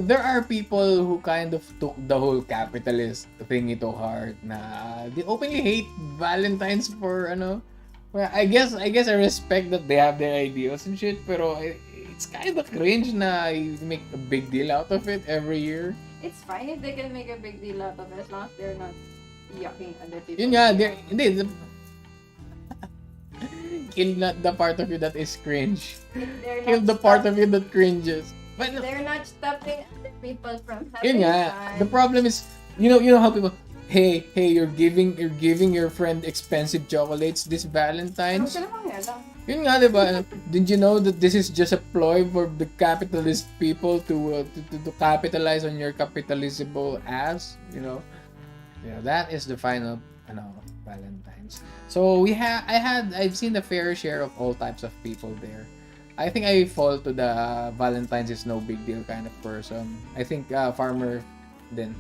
there are people who kind of took the whole capitalist thing to heart na they openly hate Valentine's for well, I guess I respect that they have their ideas and shit, pero it's kind of cringe na you make a big deal out of it every year. It's fine if they can make a big deal out of it as long as they're not yucking other people. Yun nga, kill not the part of you that is cringe. Kill the part of you that cringes. But they're not stopping other people from having yun nga, fun. the problem is, you know how people, hey, you're giving your friend expensive chocolates this Valentine's. Yun nga, diba? Did you know that this is just a ploy for the capitalist people to capitalize on your capitalizable ass? That is the final Valentine's. So I've seen the fair share of all types of people there. I think I fall to the Valentine's is no big deal kind of person. I think Farmer din.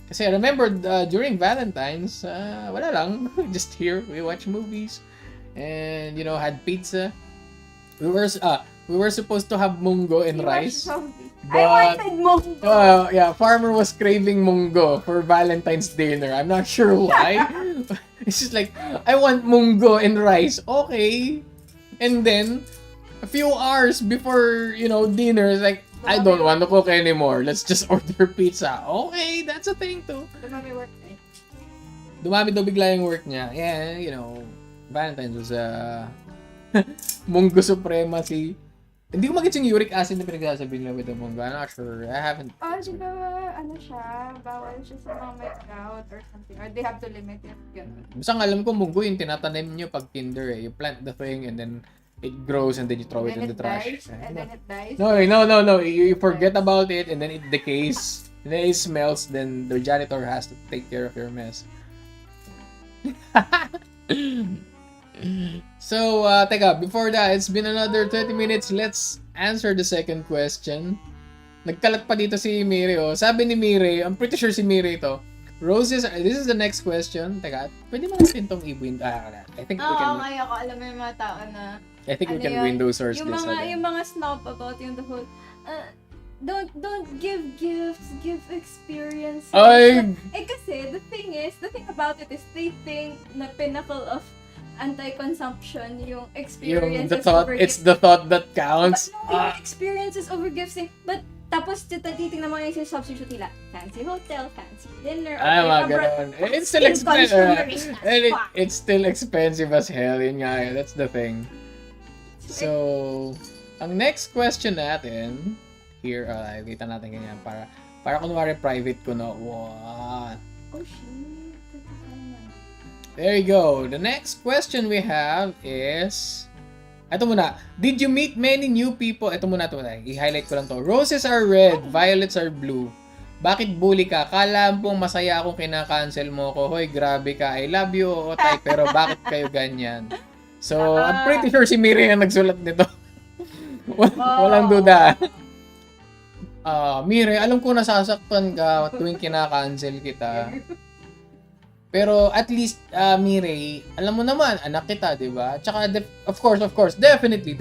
Kasi I remember during Valentine's, wala lang, just here, we watch movies and had pizza. We were supposed to have mungo and rice. I wanted mungo. Yeah, Farmer was craving mungo for Valentine's dinner. I'm not sure why. It's just like, I want mungo and rice. Okay. And then a few hours before, dinner, it's like, I don't want to cook anymore. Let's just order pizza. Okay, that's a thing too. Dumami daw bigla yung work niya. Yeah, Valentine's was Munggo supremacy. Hindi ko magets yung uric acid na pinagsasabi nila with the munggo. I'm not sure. I haven't. Di ba, bawal siya sa mga may gout or something. Or they have to limit it. Ganun. Basta alam ko, munggo yung tinatanim nyo pag kinder eh. You plant the thing and then it grows and then you throw it in the trash. And then it dies. No. You forget about it and then it decays. And then it smells. Then the janitor has to take care of your mess. So, teka, before that, it's been another 30 minutes. Let's answer the second question. Nagkalat pa dito si Mire, oh. Sabi ni Mire, I'm pretty sure si Mire ito. Roses, this is the next question. Teka, pwede mo natin itong i-window. I think we can... Ayoko. Alam mo yung mga tao na... I think we can window source yung this. Yung mga snob about yung the whole... don't give gifts, give experiences. Kasi, the thing about it is they think na pinnacle of anti-consumption yung experiences over it's gifts. the thought that counts. But no, yung experiences over gifts eh. But tapos titignan mo yung substitute nila. Fancy hotel, fancy dinner. It's still expensive. It's still expensive as hell. Yun nga, that's the thing. So, ang next question natin here, kita natin ganyan para kunwari private ko na. Wow. Oh shit. There you go. The next question we have is... Ito muna. Did you meet many new people? Ito muna. I-highlight ko lang to. Roses are red, violets are blue. Bakit bully ka? Kala pong masaya akong kinakancel mo ko. Hoy, grabe ka. I love you, Otay. Pero bakit kayo ganyan? So, I'm pretty sure si Miri ang nagsulat nito. Walang duda. Miri, alam ko nasasaktan ka tuwing kinakancel kita. Pero at least, Mire, alam mo naman, anak kita, di ba? Tsaka, of course, definitely.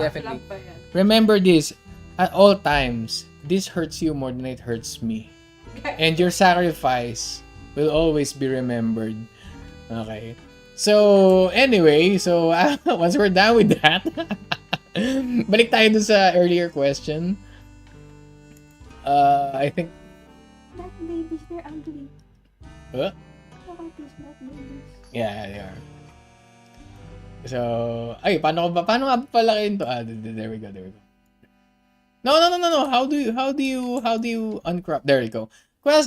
Remember this, at all times, this hurts you more than it hurts me. And your sacrifice will always be remembered. Okay. So, anyway, once we're done with that, balik tayo dun sa earlier question. I think... Black babies, they're ugly. Huh? Yeah, they are. So, paano nga palakihin to? There we go. No. How do you uncrop? There we go.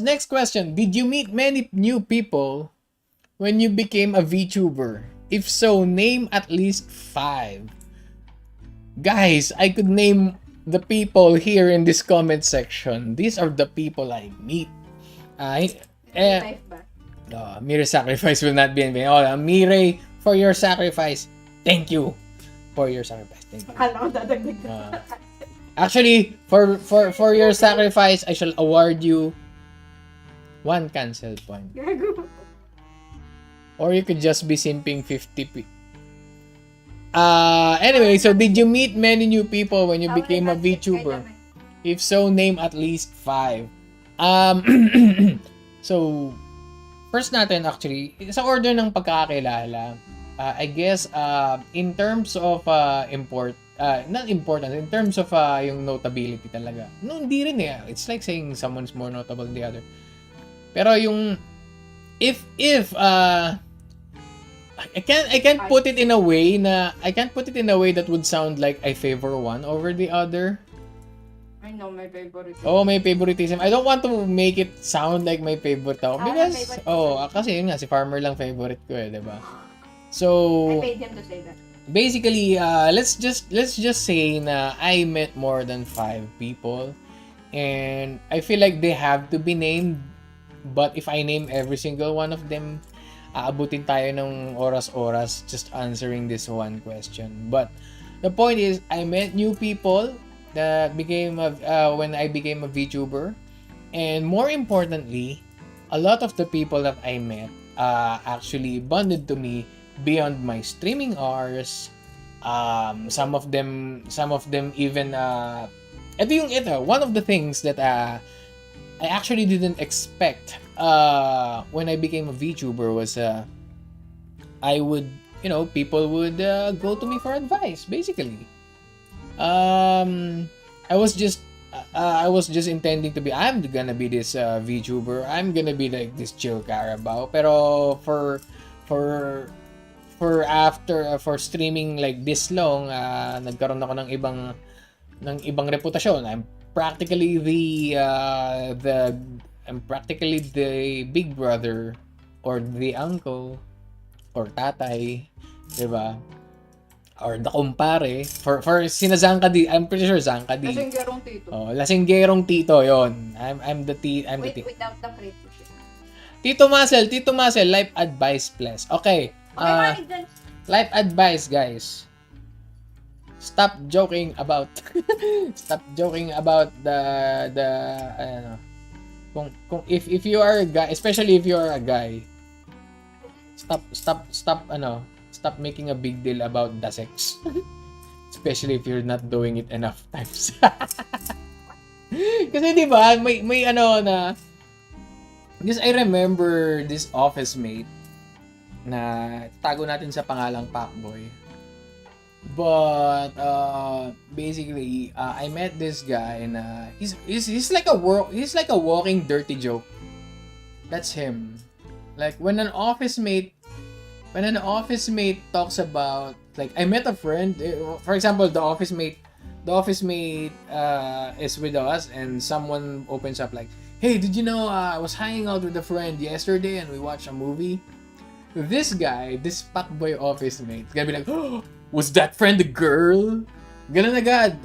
Next question. Did you meet many new people when you became a VTuber? If so, name at least 5. Guys, I could name the people here in this comment section. These are the people I meet. I Life ba? Mire sacrifice will not be in vain. Oh, Mire, for your sacrifice, thank you for your sacrifice. Thank you. Akala ko dadagdag Uh, Actually, for your sacrifice, I shall award you 1 cancel point. Gago. Or you could just be simping 50p. Anyway, so did you meet many new people when you became a VTuber? If so, name at least 5. So, first natin actually, sa order ng pagkakakilala, I guess, in terms of not importance, in terms of yung notability talaga. No, hindi rin eh. It's like saying someone's more notable than the other. Pero yung, if I can't put it in a way that would sound like I favor one over the other. I know my favorite. Oh, may favoritism. I don't want to make it sound like my favorite ako. Because, kasi yun nga, si Farmer lang favorite ko eh, diba? So, I paid him to say that. Basically, let's just say na I met more than 5 people. And I feel like they have to be named. But if I name every single one of them, aabutin tayo ng oras-oras just answering this one question. But the point is, I met new people that when I became a VTuber, and more importantly, a lot of the people that I met actually bonded to me beyond my streaming hours. Some of them even one of the things that I actually didn't expect when I became a VTuber was people would go to me for advice, basically. I was just intending to be, I'm gonna be this VTuber. I'm gonna be like this chill Carabao. Pero for streaming like this long, nagkaroon ako ng ibang reputasyon. I'm practically the big brother or the uncle or tatay, 'di ba? Or the kumpare for sinazangka di. I'm pretty sure zangka di. Lasinggerong tito. Oh, lasinggerong tito 'yon. I'm the Without the critic. Tito Muscle, life advice please. Okay. Life advice, guys. Stop joking about the kung if you are a guy, especially if you are a guy, stop making a big deal about the sex. Especially if you're not doing it enough times. Kasi 'di ba, may na because I remember this office mate na tago natin sa pangalang Pacboy. But basically, I met this guy and he's like a walking dirty joke. That's him. Like when an office mate talks about, like, I met a friend, for example, the office mate is with us and someone opens up like, "Hey, did you know I was hanging out with a friend yesterday and we watched a movie?" This guy, this Pacboy office mate, gonna be like, "Oh, was that friend a girl?" Ganun agad.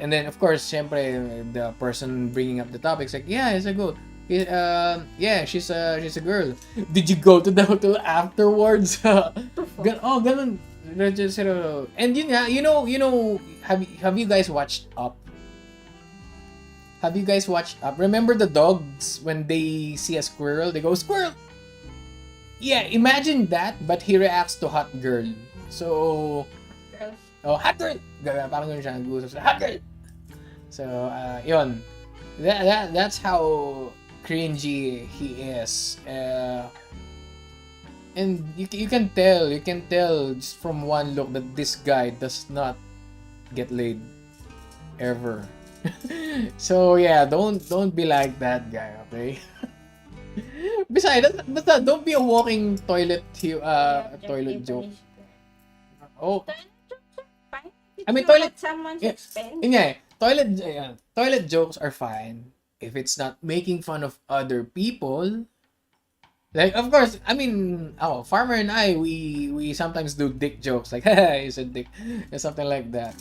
And then, of course, syempre, the person bringing up the topic is like, "Yeah, it's a girl. Yeah, she's a girl. Did you go to the hotel afterwards?" Ganun. And yun nga, you know, have you guys watched Up? Have you guys watched Up? Remember the dogs, when they see a squirrel, they go, "Squirrel!" Yeah, imagine that, but he reacts to hot girl. So, hot girl! Parang ganun siya, nag-uusap siya, hot girl! So, yun. That's how cringy he is. And you can tell just from one look that this guy does not get laid ever. So yeah, don't be like that guy, okay? Besides, don't be a walking toilet joke. Oh, I mean, toilet. Someone's Yeah, expense. yun nga eh. Toilet jokes are fine if it's not making fun of other people. Like, of course, I mean, Farmer and I, we sometimes do dick jokes. Like, haha, he's a dick. Or something like that.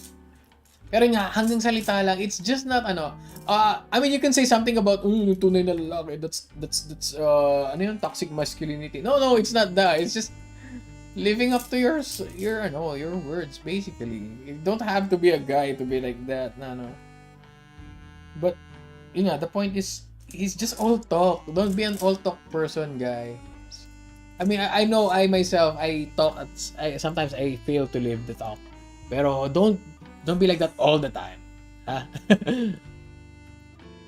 Pero nga, hanggang salita lang, it's just not, I mean, you can say something about, tunay na lalaki, ano yun, toxic masculinity. No, it's not that. It's just living up to your words, basically. You don't have to be a guy to be like that. No. But, the point is, he's just all talk. Don't be an all talk person, guy. I mean, I know I myself, I talk, sometimes I fail to live the talk. Pero don't be like that all the time. Ha?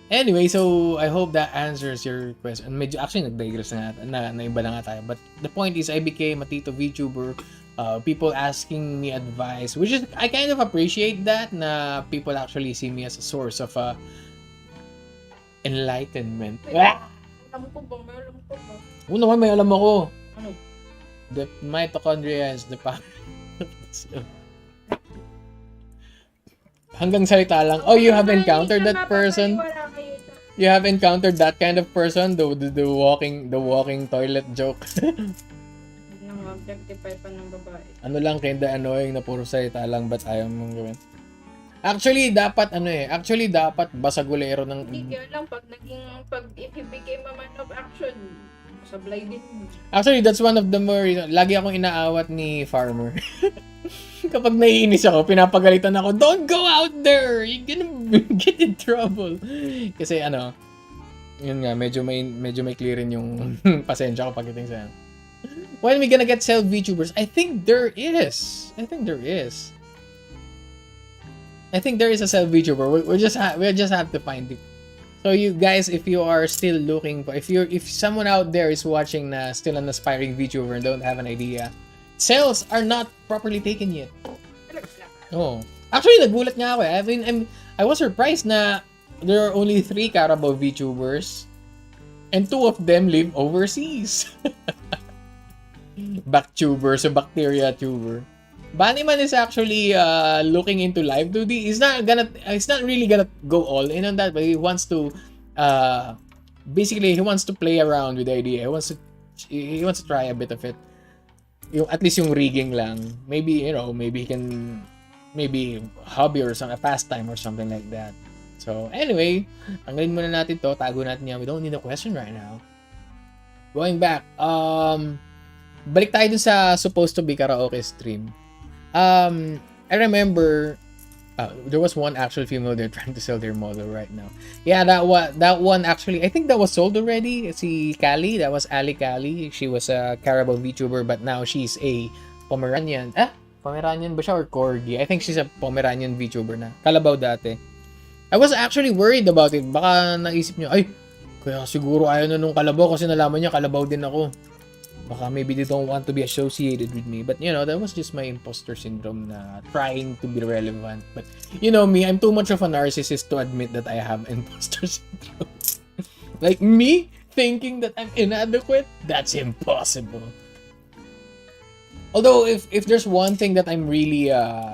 Anyway, so I hope that answers your question. Medyo actually nag-digress na iba na nga tayo. But the point is, I became a Tito VTuber. People asking me advice, which is, I kind of appreciate that, na people actually see me as a source of enlightenment. Alam ko ba? May alam ko ba? Oo naman, may alam ako. Ano? The mitochondria is the power. Hanggang salita lang. Oh, you have encountered that person? You have encountered that kind of person? The walking toilet joke? Nang objectify pa ng babae. Ano lang, kinda annoying na puro salita lang, ba't ayaw mong gawin? Actually, dapat basagulero ng... Hindi kaya lang, if he became a man of action, sablay din. Actually, that's one of the more reasons. Lagi akong inaawat ni Farmer. Kapag naiinis ako, pinapagalitan ako, don't go out there! You're gonna get in trouble. Kasi yun nga, medyo may clearin yung pasensya ko pagdating sa when we gonna get self-VTubers? I think there is a self-VTuber. We just have to find it. So you guys, if you are still looking for, if someone out there is watching na still an aspiring VTuber and don't have an idea, sales are not properly taken yet. Oh. Actually, nagulat nga ako eh. I mean, I was surprised na there are only 3 Carabao VTubers and 2 of them live overseas. Bactuber, so bacteria tuber. Baniman is actually looking into live 2D. He's not really gonna go all in on that, but he wants to basically he wants to play around with the idea. He wants to try a bit of it. At least yung rigging lang. Maybe he can hobby or a pastime or something like that. So anyway, tanggalin muna natin to, tago natin yan. We don't need a question right now. Going back, balik tayo dun sa supposed to be karaoke stream. I remember there was one actual female there trying to sell their model right now. Yeah, that one actually, I think that was sold already. Si Kali, that was Ali Kali. She was a Carabao VTuber, but now she's a Pomeranian. Pomeranian ba siya or Corgi? I think she's a Pomeranian VTuber na. Kalabaw dati. I was actually worried about it. Baka naisip niyo, ay, kaya siguro ayaw na nung kalabaw kasi nalaman niya kalabaw din ako. Baka maybe they don't want to be associated with me. But, that was just my imposter syndrome na trying to be relevant. But, me, I'm too much of a narcissist to admit that I have imposter syndrome. Like, me thinking that I'm inadequate? That's impossible. Although, if there's one thing that I'm really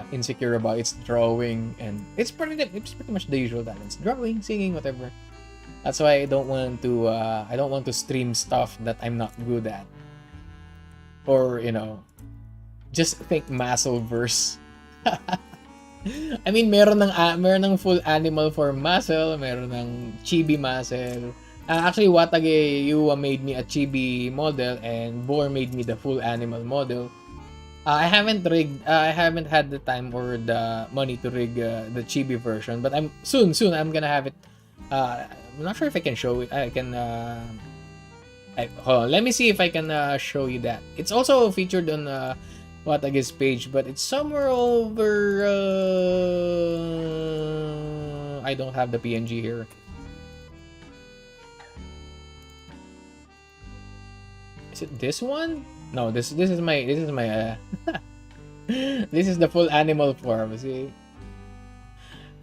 insecure about, it's drawing. And it's pretty much the usual talents. Drawing, singing, whatever. That's why I don't want to stream stuff that I'm not good at. Or, just think muscle-verse. I mean, meron ng full animal form muscle, meron ng chibi muscle. Actually, Watage Yuwa made me a chibi model and Boar made me the full animal model. I haven't had the time or the money to rig the chibi version, but soon I'm gonna have it. I'm not sure if I can show it. I can hold on, let me see if I can show you that. It's also featured on Watage's page, but it's somewhere over. I don't have the PNG here. Is it this one? No, this is my this is the full animal form. See?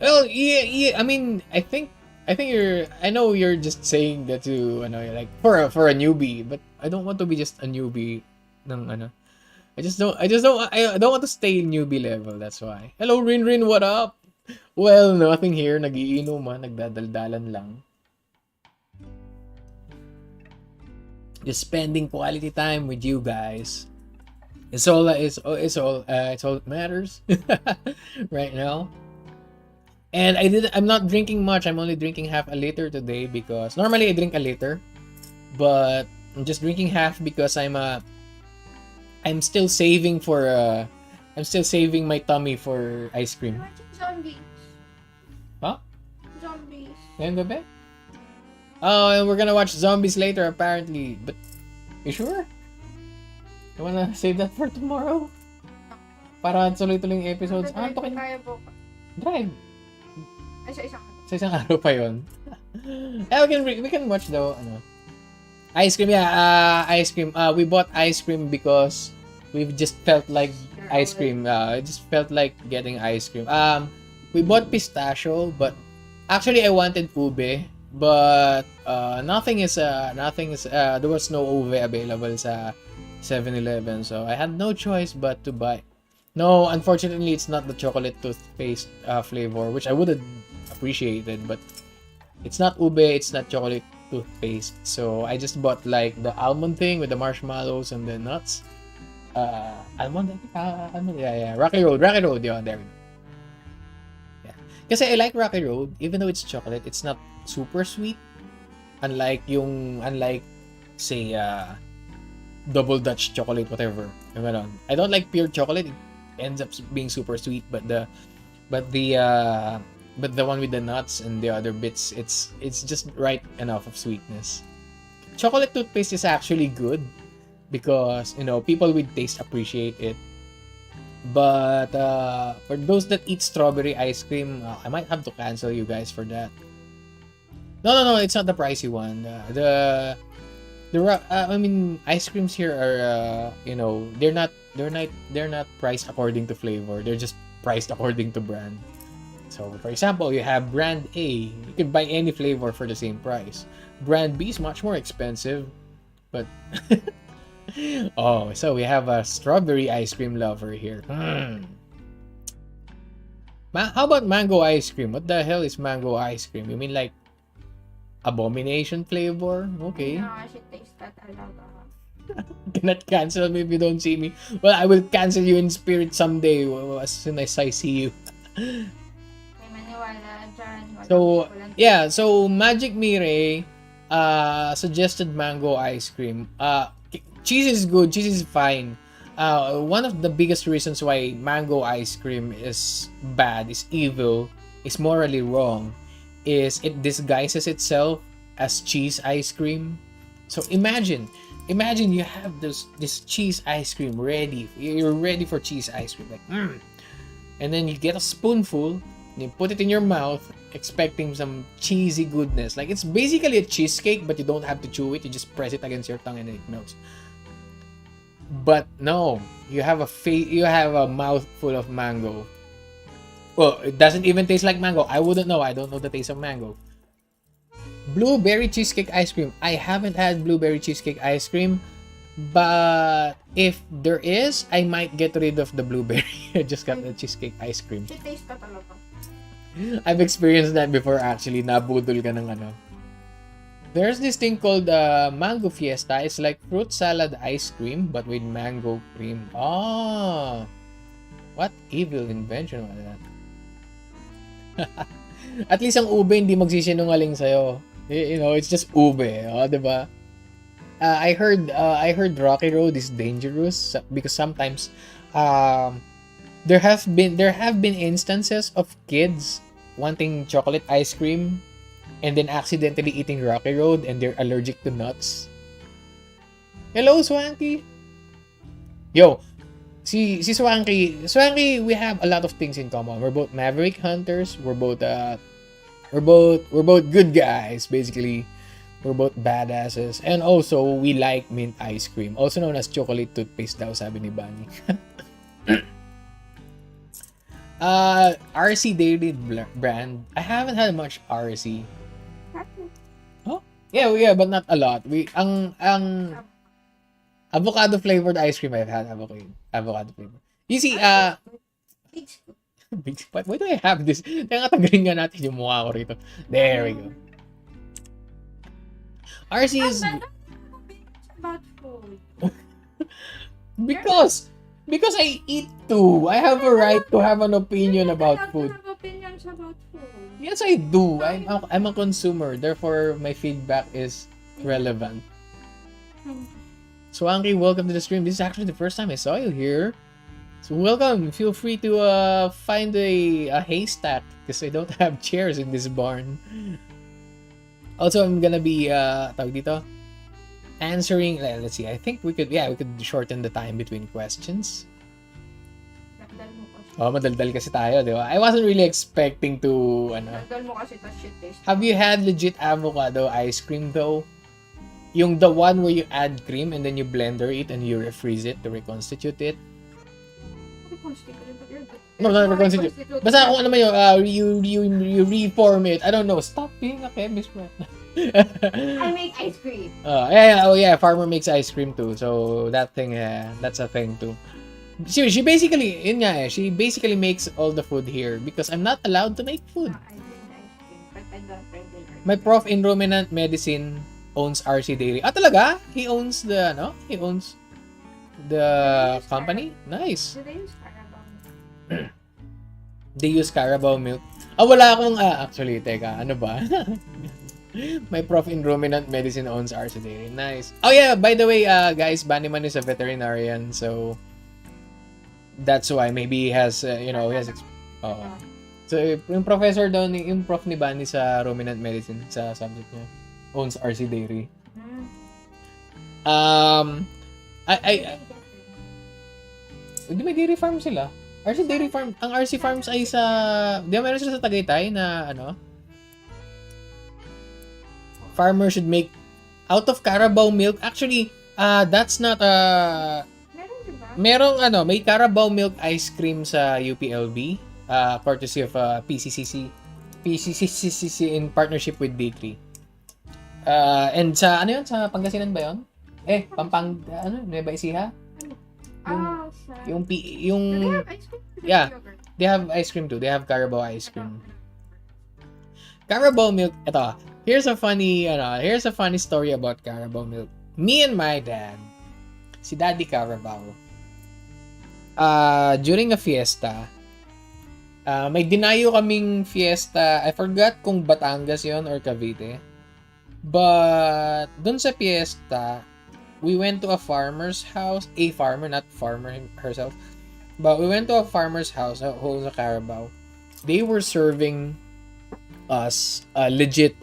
Well, yeah. I mean, I know you're just saying that to like for a newbie, but I don't want to be just a newbie I don't want to stay newbie level, that's why. Hello Rin, what up? Well, nothing here, nagiinuman, nagdadaldalan lang. just spending quality time with you guys. It's all that matters right now. And I'm not drinking much. I'm only drinking half a liter today because normally I drink a liter, but I'm just drinking half because I'm still saving for I'm still saving my tummy for ice cream. Zombies. Huh? Zombies. Ngayong gabi? Oh, and we're gonna watch zombies later apparently. But you sure? You wanna save that for tomorrow? Para tuloy-tuloy yung episodes. Tokin. Kaya bukas. Drive. Ay, sa isang Sa isang araw pa yun. We can watch the ice cream. Yeah, ice cream. We bought ice cream because we just felt like ice cream. It just felt like getting ice cream. We bought pistachio, but actually I wanted ube, but nothing is there was no ube available sa 7-Eleven, so I had no choice but to buy. No, unfortunately, it's not the chocolate toothpaste flavor, which I would have appreciated, but it's not ube, it's not chocolate toothpaste. So I just bought like the almond thing with the marshmallows and the nuts. Almond, yeah. Rocky Road, yeah, there we go. Yeah. Kasi I like Rocky Road, even though it's chocolate, it's not super sweet. Unlike say, double Dutch chocolate, whatever. I don't like pure chocolate. It ends up being super sweet, but the one with the nuts and the other bits, it's just right enough of sweetness. Chocolate toothpaste is actually good because people with taste appreciate it. But for those that eat strawberry ice cream, I might have to cancel you guys for that. No, it's not the pricey one. Ice creams here are they're not priced according to flavor. They're just priced according to brand. So, for example, you have brand A. You can buy any flavor for the same price. Brand B is much more expensive, but oh, so we have a strawberry ice cream lover here. How about mango ice cream? What the hell is mango ice cream? You mean like abomination flavor? Okay. No, I should taste that talaga. Cannot cancel me if you don't see me. Well, I will cancel you in spirit someday as soon as I see you. May maniwala dyan. So Magic Mire suggested mango ice cream. Cheese is good, cheese is fine. One of the biggest reasons why mango ice cream is bad, is evil, is morally wrong, is it disguises itself as cheese ice cream. So imagine you have this cheese ice cream ready. You're ready for cheese ice cream, like and then you get a spoonful and you put it in your mouth expecting some cheesy goodness. Like it's basically a cheesecake, but you don't have to chew it. You just press it against your tongue and it melts. But no, you have a mouthful of mango. Well, it doesn't even taste like mango. I wouldn't know. I don't know the taste of mango. Blueberry cheesecake ice cream. I haven't had blueberry cheesecake ice cream, but if there is, I might get rid of the blueberry. I just got the cheesecake ice cream. Should taste ka talaga. I've experienced that before actually. Nabudol ka ng ano. There's this thing called Mango Fiesta. It's like fruit salad ice cream but with mango cream. Oh, what evil invention was that? At least ang ube hindi magsisinungaling sa'yo. It's just ube, diba? I heard Rocky Road is dangerous because sometimes there have been instances of kids wanting chocolate ice cream and then accidentally eating Rocky Road and they're allergic to nuts. Hello, Swanky. Yo, si Swanky, we have a lot of things in common. We're both Maverick hunters. We're both good guys, basically. We're both badasses. And also, we like mint ice cream. Also known as chocolate toothpaste daw, sabi ni Bunny. RC Daily brand. I haven't had much RC. Oh? Yeah, but not a lot. Ang avocado flavored ice cream I've had avocado flavor. You see, why do I have this? Kaya nga tagalin nga natin yung mukha ko rito. There we go. RC is... Because I eat too. I have a right to have an opinion about food. Have opinions about food. Yes, I do. I'm a consumer. Therefore, my feedback is relevant. So, Angry, welcome to the stream. This is actually the first time I saw you here. So, welcome. Feel free to find a haystack because I don't have chairs in this barn. Also, I'm gonna be tawag dito, answering. Let's see. I think we could shorten the time between questions. Oh, madaldal kasi tayo, di ba? I wasn't really expecting to, Daldal mo kasi tas shit taste. Have you had legit avocado ice cream though? The one where you add cream and then you blender it and you refreeze it to reconstitute it? No, not reconstitute. Basta kung ano man you reform it. I don't know. Stop being a chemist, man. I make ice cream. Farmer makes ice cream too. So that thing, that's a thing too. She basically, she basically makes all the food here because I'm not allowed to make food. I make ice cream, but I don't regular. My prof in ruminant medicine owns RC Dairy. Ah, talaga? He owns the company? Nice. Do they use Carabao? They use Carabao milk. Wala akong, actually, teka, ano ba? My prof in ruminant medicine owns RC Dairy. Nice. Oh yeah, by the way, guys, Banniman is a veterinarian, so that's why maybe he has, he has, So, yung professor daw, yung prof ni Bani sa ruminant medicine, sa subject niya, owns RC Dairy. Hindi, may dairy farm sila. RC Dairy Farm, ang RC Farms ay di ba meron sila sa Tagaytay na, farmer should make out of Carabao milk. Actually, that's not may Carabao milk ice cream sa UPLB, courtesy of PCCC in partnership with D3. And sa sa Pangasinan ba 'yon? Nueva Ecija? Yung they have ice cream too. They have Carabao ice cream. Carabao milk. Ito. Here's a funny story about Carabao milk. Me and my dad, si Daddy Carabao, during a fiesta, may dinayo kaming fiesta. I forgot kung Batangas yon or Cavite. But dun sa fiesta, we went to a farmer's house. A farmer, not farmer herself. But we went to a farmer's house who owns a Carabao. They were serving us legit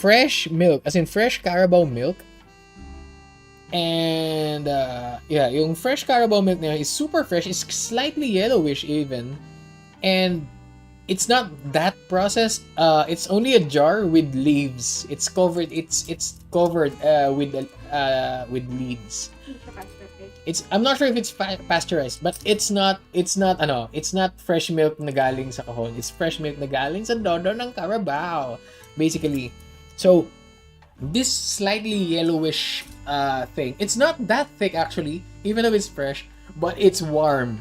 fresh milk, as in fresh Carabao milk. And yung fresh Carabao milk niya is super fresh. It's slightly yellowish even. And it's not that processed. It's only a jar with leaves. It's covered with leaves. I'm not sure if it's pasteurized, but it's not fresh milk na galing sa kahon. It's fresh milk na galing sa dodo ng Carabao, basically. So this slightly yellowish thing, it's not that thick actually, even though it's fresh, but it's warm.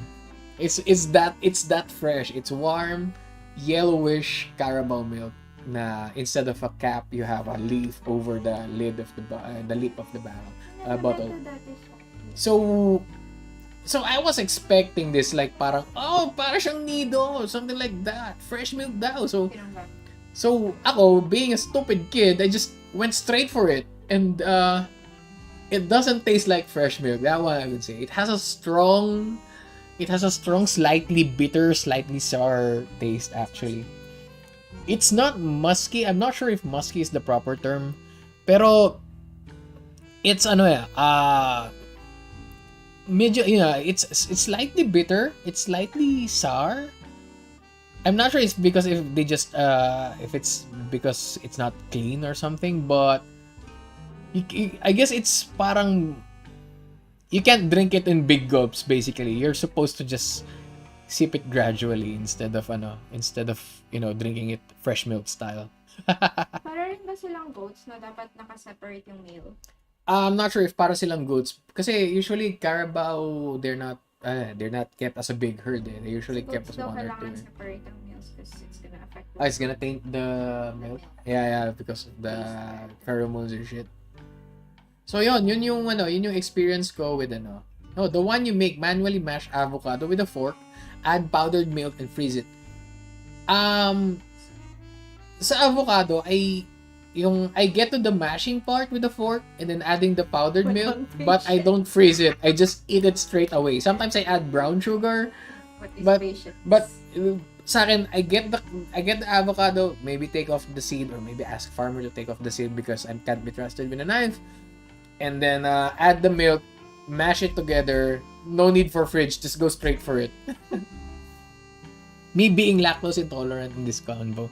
It's that fresh. It's warm, yellowish Carabao milk na instead of a cap, you have a leaf over the lid of the lip of the bottle. So I was expecting this like parang siyang nido, something like that. Fresh milk daw. So ako, being a stupid kid, I just went straight for it, and it doesn't taste like fresh milk. That one I would say. It has a strong, slightly bitter, slightly sour taste actually. It's not musky. I'm not sure if musky is the proper term, pero it's medyo, it's slightly bitter. It's slightly sour. I'm not sure if it's because it's not clean or something, but I guess it's parang you can't drink it in big gulps. Basically, you're supposed to just sip it gradually instead of drinking it fresh milk style. Para rin ba silang goats na dapat naka-separate yung meal? I'm not sure if para silang goats kasi usually Carabao they're not kept as a big herd. They usually kept as one or two. Separate ang meals because it's gonna affect. It's gonna taint the milk. Yeah, because of the pheromones and shit. So yun yung experience ko with No, the one you make manually mash avocado with a fork, add powdered milk and freeze it. Sa avocado I get to the mashing part with the fork and then adding the powdered milk, but I don't freeze it. I just eat it straight away. Sometimes I add brown sugar, but sa akin, I get the avocado, maybe take off the seed or maybe ask farmer to take off the seed because I can't be trusted with a knife. And then add the milk, mash it together. No need for fridge, just go straight for it. Me being lactose intolerant in this convo.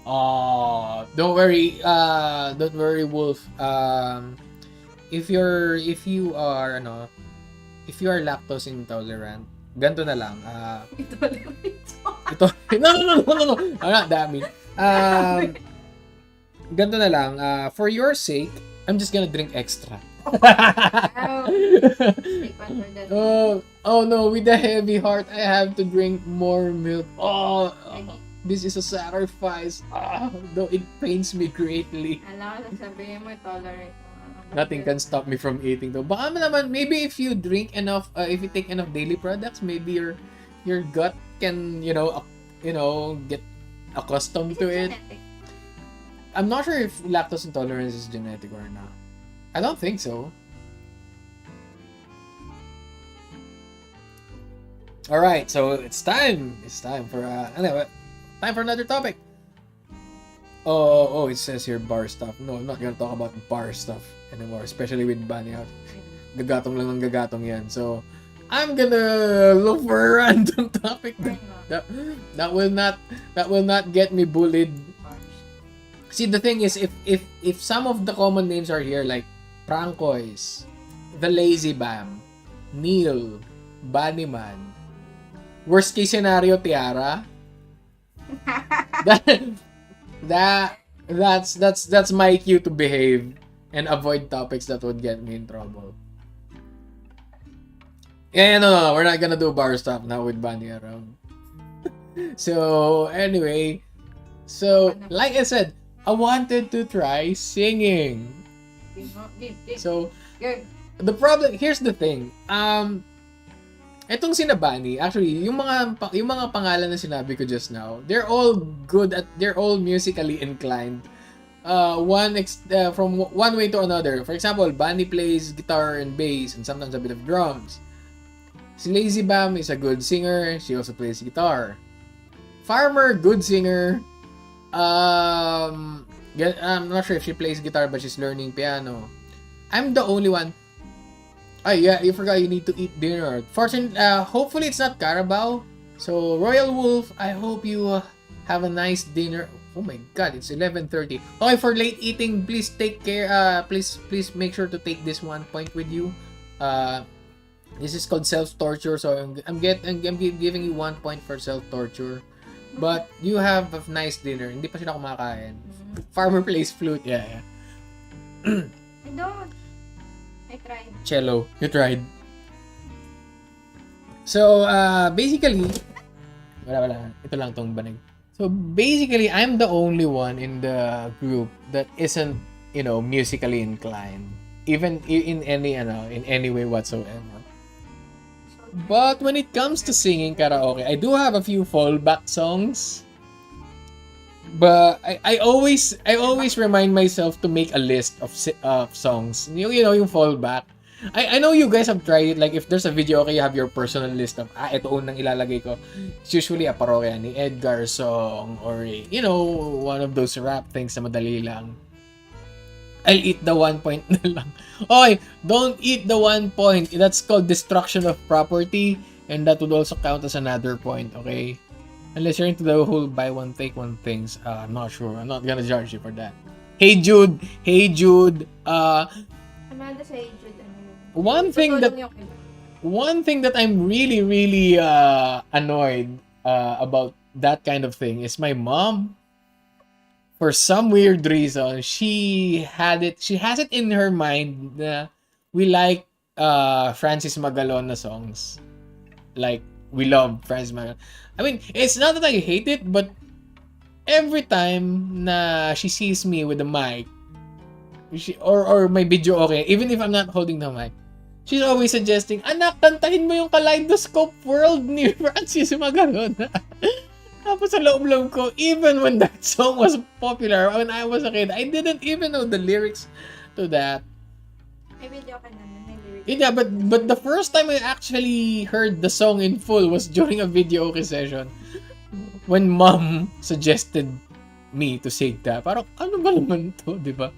Oh, don't worry, Wolf. If you are lactose intolerant, ganito na lang. Ito no. I'm not that mean. Ganito na lang. For your sake, I'm just gonna drink extra. Oh no, with a heavy heart, I have to drink more milk. This is a sacrifice. Though it pains me greatly. Sasabihin mo, tolerate. Nothing can stop me from eating though. Baka naman, maybe if you drink enough, if you take enough daily products, maybe your gut can, get accustomed to it. I'm not sure if lactose intolerance is genetic or not. I don't think so. All right, so it's time. It's time for time for another topic. Oh, it says here bar stuff. No, I'm not gonna talk about bar stuff anymore, especially with Bunny out. Gagatong lang ng gagatong yan. So, I'm gonna look for a random topic that will not get me bullied. See, the thing is, if some of the common names are here, like Francois, The Lazy Bam, Neil, Bunnyman, worst case scenario, Tiara. That's my cue to behave and avoid topics that would get me in trouble. Yeah, no, we're not gonna do bar stuff now with Bunny around. So anyway, like I said, I wanted to try singing. So the problem, here's the thing. Etong sina Bunny, actually, yung mga pangalan na sinabi ko just now, they're all musically inclined. From one way to another. For example, Bunny plays guitar and bass and sometimes a bit of drums. Si Lazy Bam is a good singer. She also plays guitar. Farmer, good singer. I'm not sure if she plays guitar, but she's learning piano. I'm the only one. Yeah, you forgot you need to eat dinner. Hopefully it's not Carabao. So, Royal Wolf, I hope you have a nice dinner. Oh my God, it's 11:30. Okay, for late eating, please take care. Please make sure to take this 1 point with you. This is called self-torture. So, I'm giving you 1 point for self-torture. But you have a nice dinner. Hindi pa sila kumakain. Farmer plays flute. Yeah. I don't. I tried. Cello. You tried. So, basically, wala. Ito lang tong banig. So, basically, I'm the only one in the group that isn't, musically inclined. Even in any way whatsoever. But when it comes to singing karaoke, I do have a few fallback songs. But I always remind myself to make a list of songs. Yung fallback. I know you guys have tried it. Like, if there's a video, okay, you have your personal list of, ito unang ilalagay ko. It's usually a parokya ni Edgar song or, one of those rap things na madali lang. I'll eat the 1 point na lang. Okay, don't eat the 1 point. That's called destruction of property. And that would also count as another point, okay? Unless you're into the whole buy one, take one things. I'm not sure. I'm not gonna judge you for that. Hey Jude. Amanda sa Hey Jude. One thing that I'm really, really annoyed about that kind of thing is my mom. For some weird reason, she has it in her mind na we like Francis Magalon na songs. Like, we love Francis Magalon. I mean, it's not that I hate it, but every time na she sees me with the mic, or may video okay, even if I'm not holding the mic, she's always suggesting, anak, kantahin mo yung Kaleidoscope World ni Francis Magayon. Tapos sa loob-loob ko, even when that song was popular, when I was a kid, I didn't even know the lyrics to that. May video ka naman, may lyrics. Yeah, but the first time I actually heard the song in full was during a video okay session. When mom suggested me to sing that. Parang, ano ba naman to, di ba?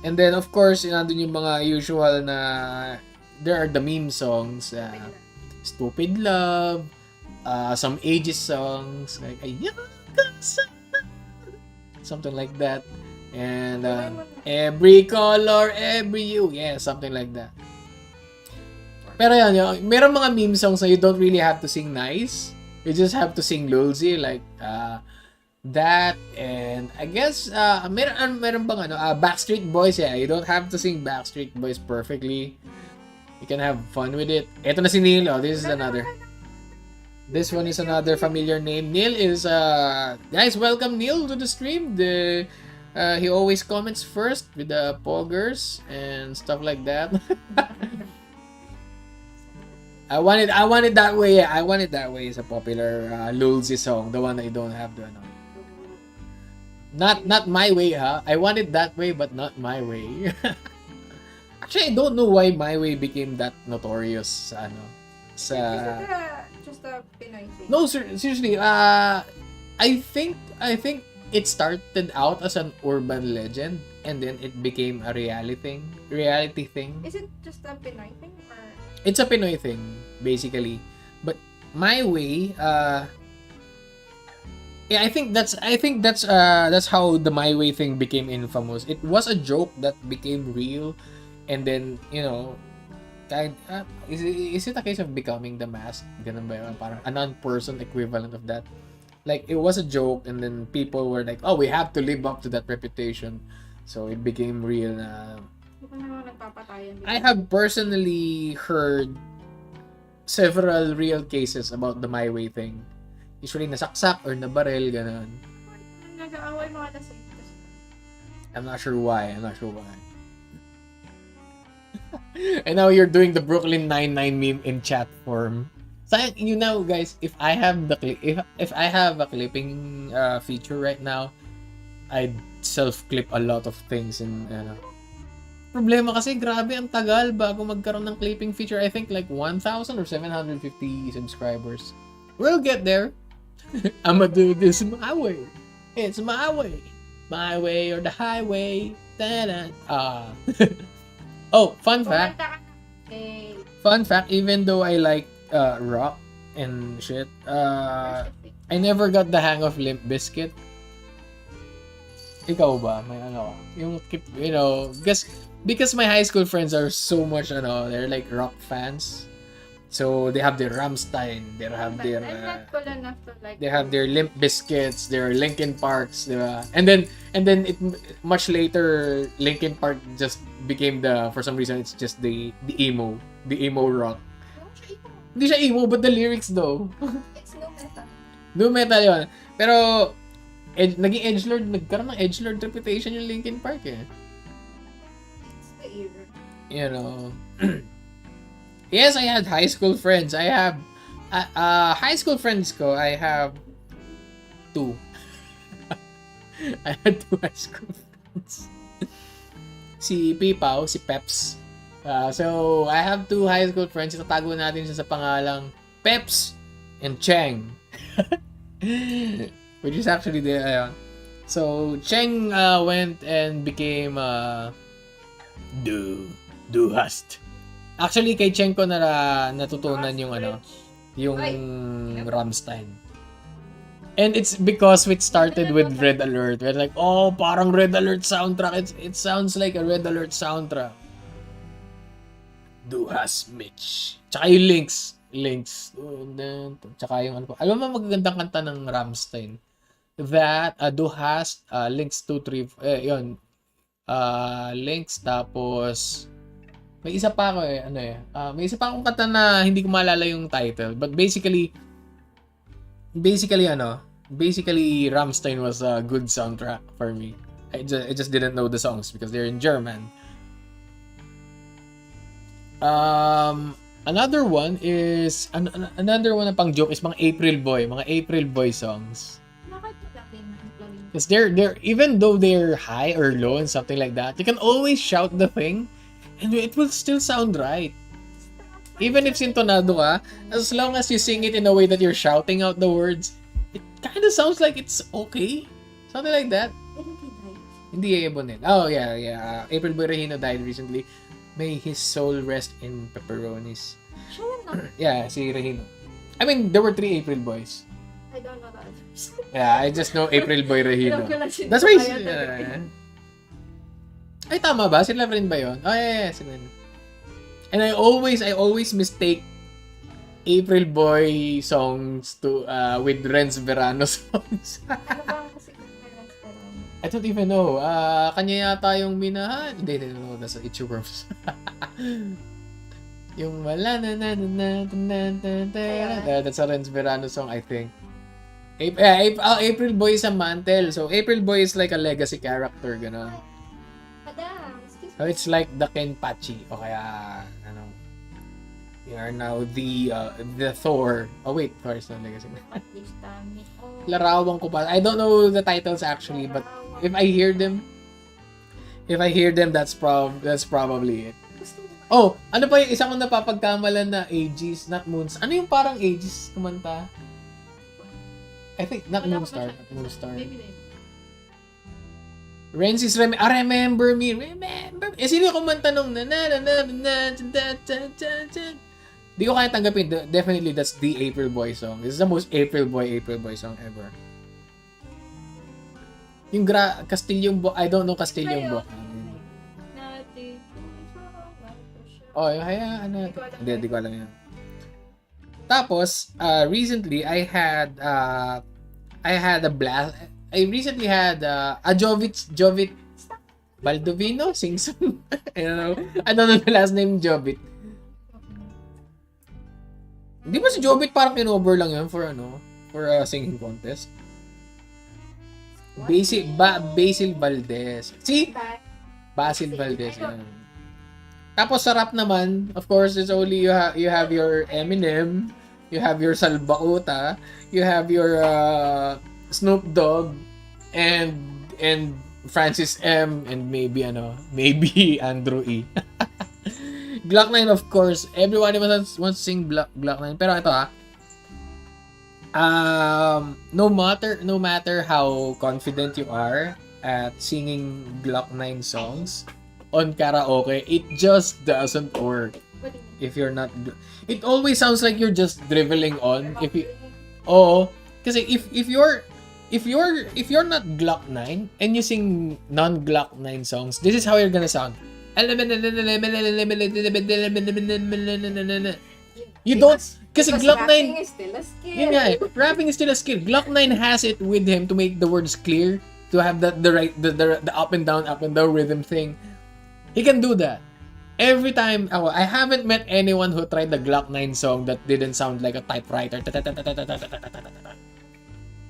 And then, of course, nandun yung mga usual na, there are the meme songs, Stupid Love, some ages songs, like, something like that. And, every color, every you, yeah, something like that. Pero yan, meron mga meme songs na you don't really have to sing nice. You just have to sing lulzy, like, that, and I guess meron bang Backstreet Boys, yeah, you don't have to sing Backstreet Boys perfectly. You can have fun with it. Ito na si Neil, this one is another familiar name. Neil is guys, welcome Neil to the stream. He always comments first with the poggers and stuff like that. I want it that way. Yeah, I want it that way is a popular lulzy song, the one that you don't have to Not my way, huh? I want it that way, but not my way. Actually, I don't know why my way became that notorious sa Just a Pinoy thing. No, seriously. I think it started out as an urban legend and then it became a reality thing. Is it just a Pinoy thing or? It's a Pinoy thing, basically. But my way, yeah, I think that's how the My Way thing became infamous. It was a joke that became real, and then is it a case of becoming the mask? Ganun ba yun? Parang a non-person equivalent of that. Like it was a joke, and then people were like, "Oh, we have to live up to that reputation," so it became real. I have personally heard several real cases about the My Way thing. Usually nasaksak or nabaril, ganun. Nag-aaway mga lasing. I'm not sure why. And now you're doing the Brooklyn Nine-Nine meme in chat form. So, guys, if I have a clipping feature right now, I'd self-clip a lot of things in Problema kasi grabe ang tagal bago magkaroon ng clipping feature. I think like 1,000 or 750 subscribers. We'll get there. I'ma do this my way. It's my way. My way or the highway. Oh, fun fact. Even though I like rock and shit, I never got the hang of Limp Bizkit. Ikaw ba? May yung because my high school friends are so much they're like rock fans. So they have their Rammstein, they have their they have their Limp Bizkits, their Linkin Parks, diba? And then it much later Linkin Park just became for some reason it's just the emo rock. Hindi siya emo, but the lyrics though. It's no metal. No metal yun. Pero naging edgelord, nagkaroon ng edgelord reputation yung Linkin Park eh. It's the era. You know. Yes, I had high school friends. I have high school friends ko. I have 2. I had 2 high school friends. Si Pipaw, si Peps. So, I have 2 high school friends. Itatago natin siya sa pangalang Peps and Cheng. Which is actually so Cheng went and became Duhast. Actually kay Cheng ko natutunan yung Rammstein. And it's because it started with Red Alert. We're like, oh, parang Red Alert soundtrack. It sounds like a Red Alert soundtrack. Duhast Mitch. Tsaka yung Links. Tsaka yung alam mo magagandang kanta ng Rammstein. That Duhast, Links 2 3 yun. Links tapos may isa pa ako may isa pa akong kanta na hindi ko maalala yung title, but basically Rammstein was a good soundtrack for me. I just didn't know the songs because they're in German. Another one is another one na pang joke is mga April Boy songs. Because they're even though they're high or low and something like that, you can always shout the thing and it will still sound right. Even if sintonado ka, as long as you sing it in a way that you're shouting out the words, it kind of sounds like it's okay. Something like that. Hindi Ebonel. Oh, yeah. April Boy Regino died recently. May his soul rest in pepperonis. Yeah, si Regino. I mean, there were 3 April Boys. I don't know the others. Yeah, I just know April Boy Regino. That's why ay, tama ba? Sila rin ba yun? Oh, yeah, sila rin. And I always mistake April Boy songs to with Renz Verano songs. Ano ba kasi kung Renz Verano? I don't even know. Kanya yata yung minahan. Hindi, no, that's Vtuber. Yung wala that's a Renz Verano song, I think. April Boy is a mantle. So, April Boy is like a legacy character, gano'n. Madam, excuse me. So, it's like the Kenpachi. O kaya, ano, you are now the Thor. Oh, wait, Thor is not legacy. Larawang ko pa. I don't know the titles actually, but if I hear them, that's probably it. Oh, ano pa yung isa kong napapagkamalan na Aegis, not Moons. Ano yung parang Aegis kumanta? I think, not Moonstar. Maybe they Renzi's Remember Me. Eh, sino yung kumanta nung Di ko kaya tanggapin. Definitely, that's the April Boy song. This is the most April Boy song ever. Yung Castilyong Bo, I don't know Castilyong Bo. Oh, hayaan natin. Hindi ko alam yun. Tapos, recently, I had a blast. I recently had a Jovit Baldovino sing-song. I don't know the last name, Jovit. Hindi ba si Jovit parang kinover lang yun for a singing contest? Basil Valdez. See? Basil Valdez. Tapos sa rap naman, of course, it's only you have your Eminem, you have your Salbakuta, you have your Snoop Dogg, and Francis M, and maybe Andrew E. Glock 9, of course, everyone wants to sing Glock 9, pero ito no matter how confident you are at singing Glock 9 songs on karaoke, it just doesn't work. If you're not, it always sounds like you're just driveling on. Kasi if you're not Glock 9 and you sing non-Glock 9 songs, this is how you're gonna sound. You don't, kasi Glock 9 rapping is still a skill. Yun nga, rapping is still a skill. Glock 9 has it with him to make the words clear, to have the up and down rhythm thing. He can do that. Every time, I haven't met anyone who tried the Glock 9 song that didn't sound like a typewriter.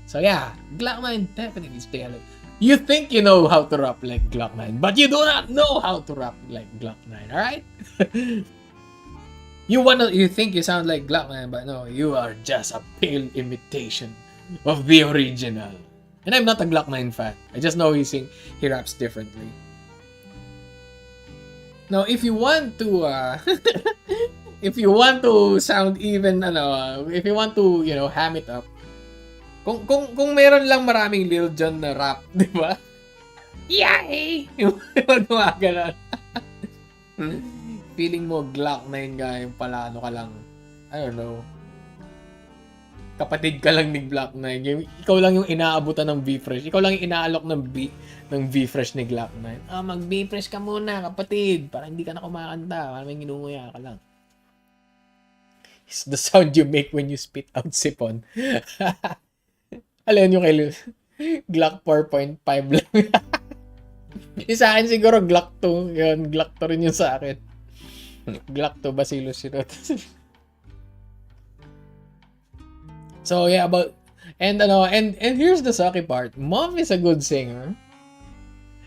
So yeah, Glock 9 definitely stay alive. You think you know how to rap like Glock 9, but you do not know how to rap like Glock 9, alright? You think you sound like Glock 9, but no, you are just a pale imitation of the original. And I'm not a Glock 9 fan. I just know he raps differently. Now, if you want to sound even if you want to, ham it up. Kung meron lang maraming Lil Jon na rap, 'di ba? Yay! Yung gumagana. Feeling mo Glock 9 ka, yung pala ka lang. I don't know. Kapatid ka lang ni Glock 9. Ikaw lang yung inaabutan ng V-Fresh. Ikaw lang yung inaalok ng V-Fresh ni Glock 9. Mag-V-Fresh ka muna, kapatid. Para hindi ka na kumakanta. Para may ginunguya ka lang. It's the sound you make when you spit out sipon. Alam nyo kay Glock 4.5 lang. Yung sa akin siguro Glock 2. Yun, Glock 2 rin yung sa akin. Glock 2 Bacillus Sirot. So yeah, and here's the sucky part. Mom is a good singer.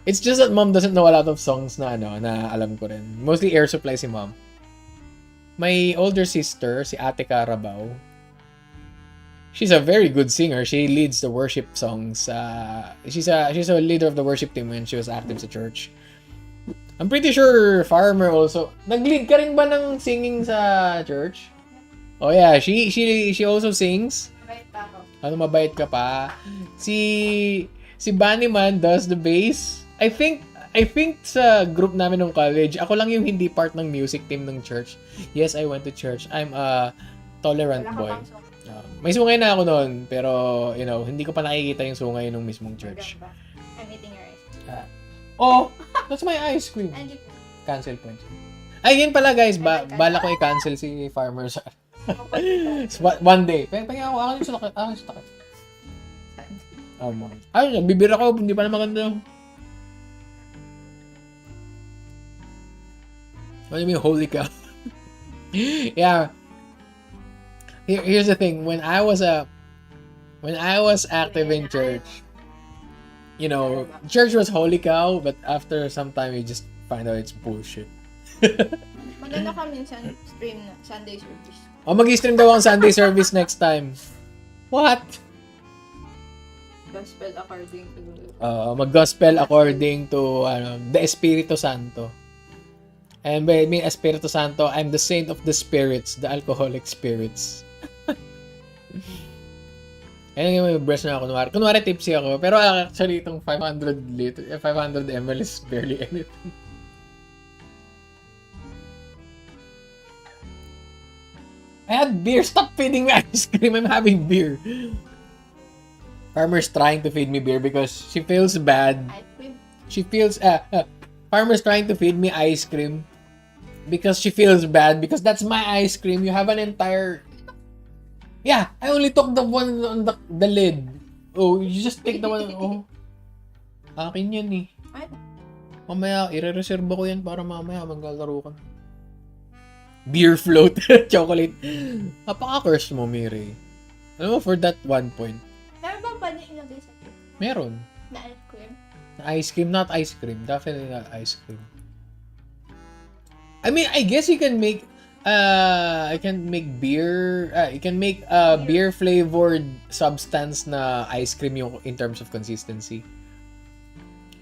It's just that mom doesn't know a lot of songs na na alam ko rin. Mostly Air Supply si mom. My older sister, si Ate Carabao, she's a very good singer. She leads the worship songs. She's a leader of the worship team when she was active sa church. I'm pretty sure Farmer also. Nag-lead ka rin ba ng singing sa church? Oh yeah, she also sings. Mabait pa ako. Ano, mabait ka pa. Si Bunny man does the bass. I think sa group namin ng college, ako lang yung hindi part ng music team ng church. Yes, I went to church. I'm a tolerant boy. May sungay na ako noon, pero hindi ko pa nakikita yung sungay ng mismong church. I'm eating your ice cream. Oh, that's my ice cream. Cancel points. Ay, yun pala guys, bala ko i-cancel si Farmer sa one day. Pagka ako sa takot. Ay, nagbibir ako, hindi pa na maganda. What do you mean, holy cow? Yeah. Here's the thing. When I was active in church, church was holy cow, but after some time, you just find out it's bullshit. Maganda ka minsan stream na Sunday service. Mag-stream daw ang Sunday service next time. What? Gospel according to... Mag-gospel according to the Espiritu Santo. And by me, Espiritu Santo, I'm the saint of the spirits, the alcoholic spirits. Ayun yung may breast na ako. Kunwari tipsy ako. Pero actually, itong 500 ml is barely anything. I had beer. Stop feeding me ice cream. I'm having beer. Farmer's trying to feed me beer because she feels bad. Ice cream? She feels... Farmer's trying to feed me ice cream because she feels bad because that's my ice cream. You have an entire... Yeah, I only took the one on the lid. Oh, you just take the one. Oh. Akin yan eh. Mamaya, i-reserve ko yan para mamaya maglalaro ka. Beer float. Chocolate. Napaka-curse mo, Miri. Alam mo, for that 1 point. Meron bang ba niya ilagay sa cake? Meron. Na ice cream? Na ice cream, not ice cream. Definitely not ice cream. I mean, I guess you can make I can make beer. You can make beer flavored substance na ice cream yung in terms of consistency.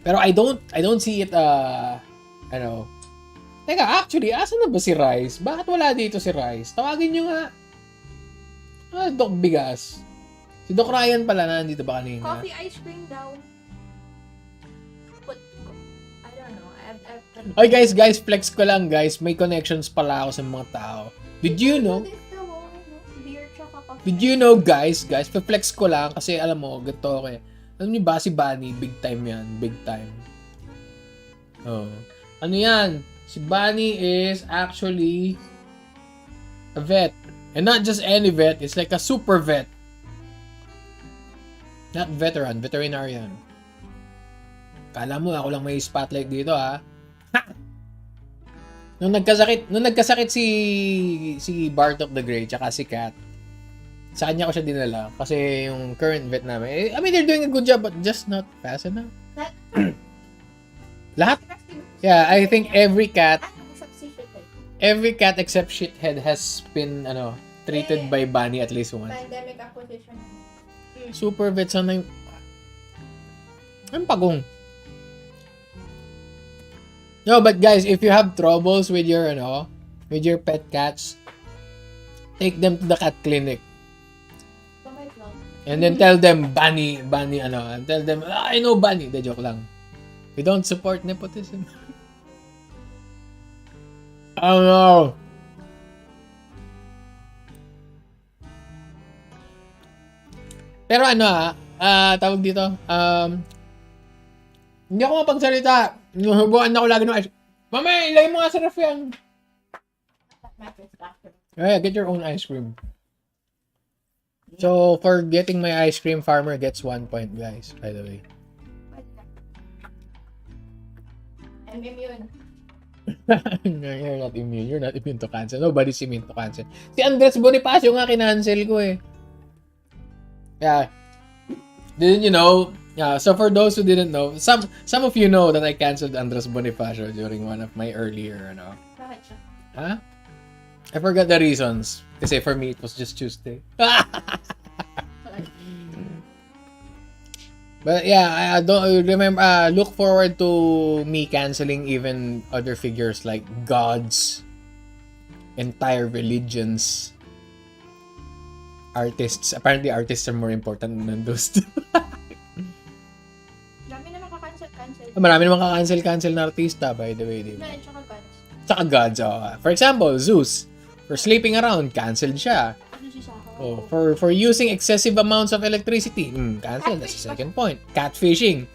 Pero I don't see it. Teka, actually, asan na ba si Rice? Bakit wala dito si Rice? Tawagin nyo nga. Doc Bigas. Si Doc Ryan pala na nandito ba kanina? Coffee ice cream daw. I don't know. Oy guys, flex ko lang guys. May connections pala ako sa mga tao. Did you know? Did you know guys, flex ko lang kasi alam mo, ganito okay. Alam niyo ba si Bunny, big time yan, big time. Oh. Ano yan? Si Bunny is actually a vet. And not just any vet, it's like a super vet. Not veteran, veterinarian. Kala mo ako lang may spotlight dito ha. Nung nagkasakit si Bartok the Great tsaka si Kat, sa kanya ko siya dinala kasi yung current vet namin, I mean they're doing a good job but just not fast enough. Lahat? Yeah, I think every cat except Shithead has been treated by Bunny at least once. Pandemic acquisition. Super vet sana yung ang pagong. No, but guys, if you have troubles with your pet cats, take them to the cat clinic. And then tell them Bunny, and tell them, I know Bunny. The joke lang. We don't support nepotism. Oh no. Pero tawag dito, hindi ako mapagsalita. Nuhubuan ako lagi ng ice. Mamaya, ilagay mo nga sa ref yan. Yeah, get your own ice cream. So, for getting my ice cream, Farmer gets 1 point, guys, by the way. I'm immune. You're not immune. You're not immune to cancer. Nobody's immune to cancer. Si Andres Bonifacio nga kinancel ko eh. Yeah. Didn't you know, So for those who didn't know, some of you know that I canceled Andres Bonifacio during one of my earlier, Bakit siya? Huh? I forgot the reasons. Kasi for me, it was just Tuesday. But yeah, I don't remember. Look forward to me canceling even other figures like gods, entire religions, artists. Apparently, artists are more important than those two. Dami na makakancel-cancel. Marami namang ka-cancel na artista, by the way. Diba? Na, tsaka guns. Tsaka gods. For example, Zeus. For sleeping around, cancelled siya. Ano siya siya? Oh, for using excessive amounts of electricity, cancel. That's the second point. Catfishing.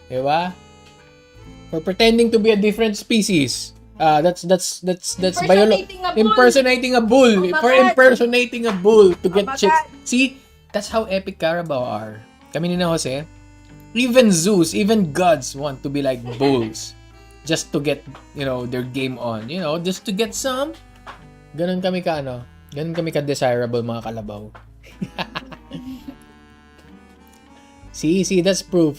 Diba? For pretending to be a different species. That's impersonating a bull. Oh my For God. impersonating a bull to get my chicks. God. See, that's how epic Carabao are. Kami ni na Jose. Even Zeus, even gods want to be like bulls. Just to get, their game on. Just to get some. Ganun kami ka-desirable mga kalabaw. see, that's proof.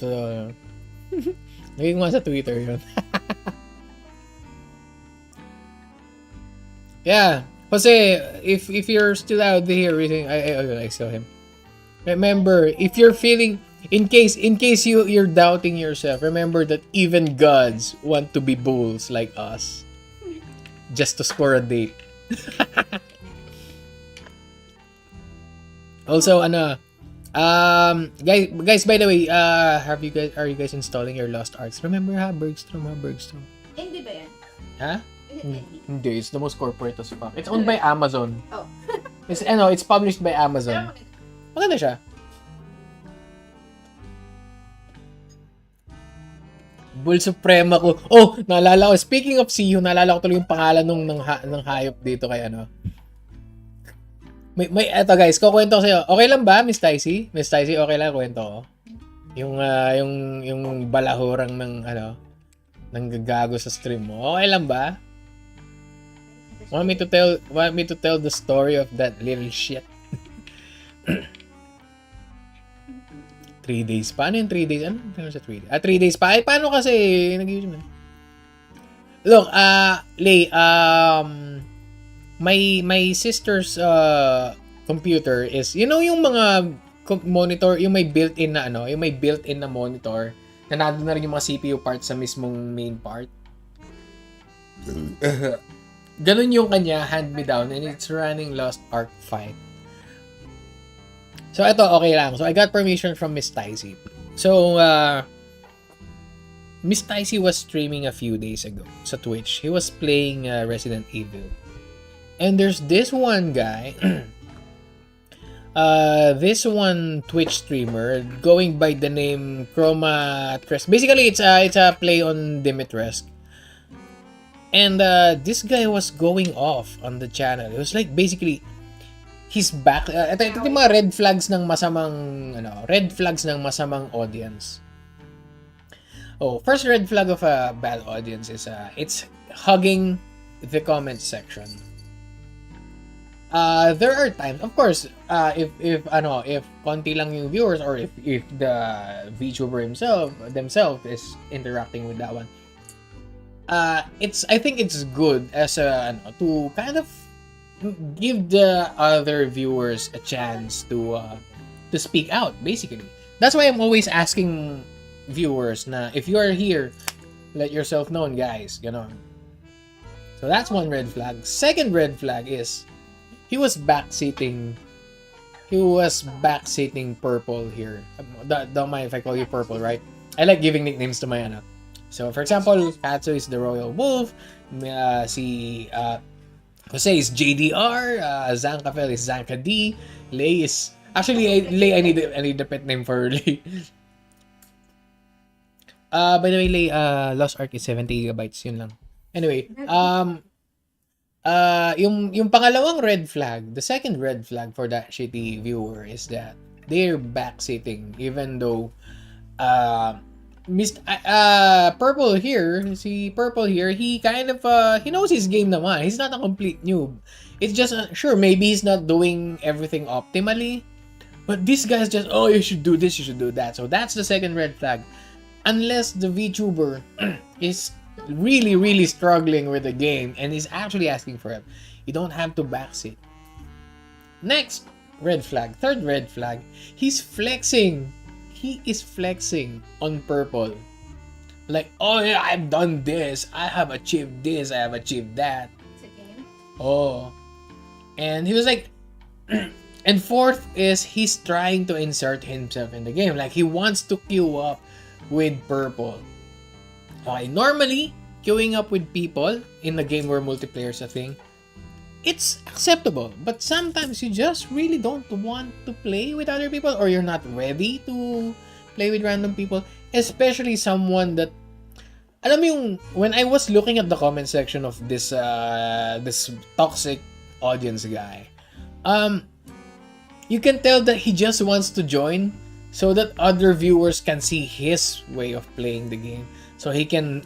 Naging nga sa Twitter yun. Yeah. Jose, if you're still out there reading, I saw him. Remember, if you're feeling, in case you're doubting yourself, remember that even gods want to be bulls like us. Just to score a date. Also, guys, by the way, are you guys installing your Lost Arks? Remember Bergstrom. Hindi ba yan? Ha? Is it indie? Hindi, it's the most corporate as fuck. It's owned by Amazon. Oh. It's published by Amazon. Maganda siya. Bull Suprema ko. Oh, naalala ko. Speaking of CU, naalala ko tuloy yung pangalan ng hayop dito kay May eto guys, kukwento ko sa'yo. Okay lang ba, Miss Ticey? Miss Ticey, okay lang kwento ko? Yung balahurang ng gagago sa stream mo. Okay lang ba? Want me to tell the story of that little shit? 3 days. Paano yung 3 days? Ano sa 3 days? 3 days pa? Ay, paano kasi? Nag-YouTube. Look, Lay, my sister's computer is, yung mga monitor, yung may built-in na monitor, na nandun na rin yung mga CPU parts sa mismong main part. Ganun yung kanya, hand-me-down, and it's running Lost Ark 5. So, ito, okay lang. So, I got permission from Miss Ticey. So, Miss Ticey was streaming a few days ago sa Twitch. He was playing Resident Evil. And there's this one guy, this one Twitch streamer going by the name Chroma Tres. Basically, it's a play on Dimitrescu. And this guy was going off on the channel. It was like basically he's back. Ito yung mga red flags ng masamang audience. Oh, first red flag of a bad audience is it's hugging the comment section. There are times, of course, if konti lang yung viewers or if the Vtuber themselves is interacting with that one. I think it's good as to kind of give the other viewers a chance to speak out, basically. That's why I'm always asking viewers na if you are here, let yourself known, guys, So that's one red flag. Second red flag is he was backseating Purple here. Don't mind if I call you Purple, right? I like giving nicknames to my So for example, Katsu is the Royal Wolf, si Jose is JDR, Zankafel is Zanka D, Lay is actually Lay I need a pet name for Lay. By the way, Lay, Lost Ark is 70 gigabytes, yun lang. Anyway, yung pangalawang red flag, the second red flag for that shitty viewer is that they're backseating even though Purple here, he kind of he knows his game naman. He's not a complete noob. It's just sure maybe he's not doing everything optimally, But these guys just, oh, you should do this, you should do that. So that's the second red flag. Unless the VTuber is really, really struggling with the game and is actually asking for help, you don't have to backseat. Next red flag, third red flag, he's flexing. He is flexing on Purple. Like, oh yeah, I've done this. I have achieved this. I have achieved that. It's a game. Oh. And he was like, and fourth is he's trying to insert himself in the game. Like, he wants to queue up with Purple. Okay, normally, queuing up with people in a game where multiplayer is a thing, it's acceptable. But sometimes you just really don't want to play with other people, or you're not ready to play with random people. Especially someone that, alam mo yung, when I was looking at the comment section of this this toxic audience guy, you can tell that he just wants to join so that other viewers can see his way of playing the game. So he can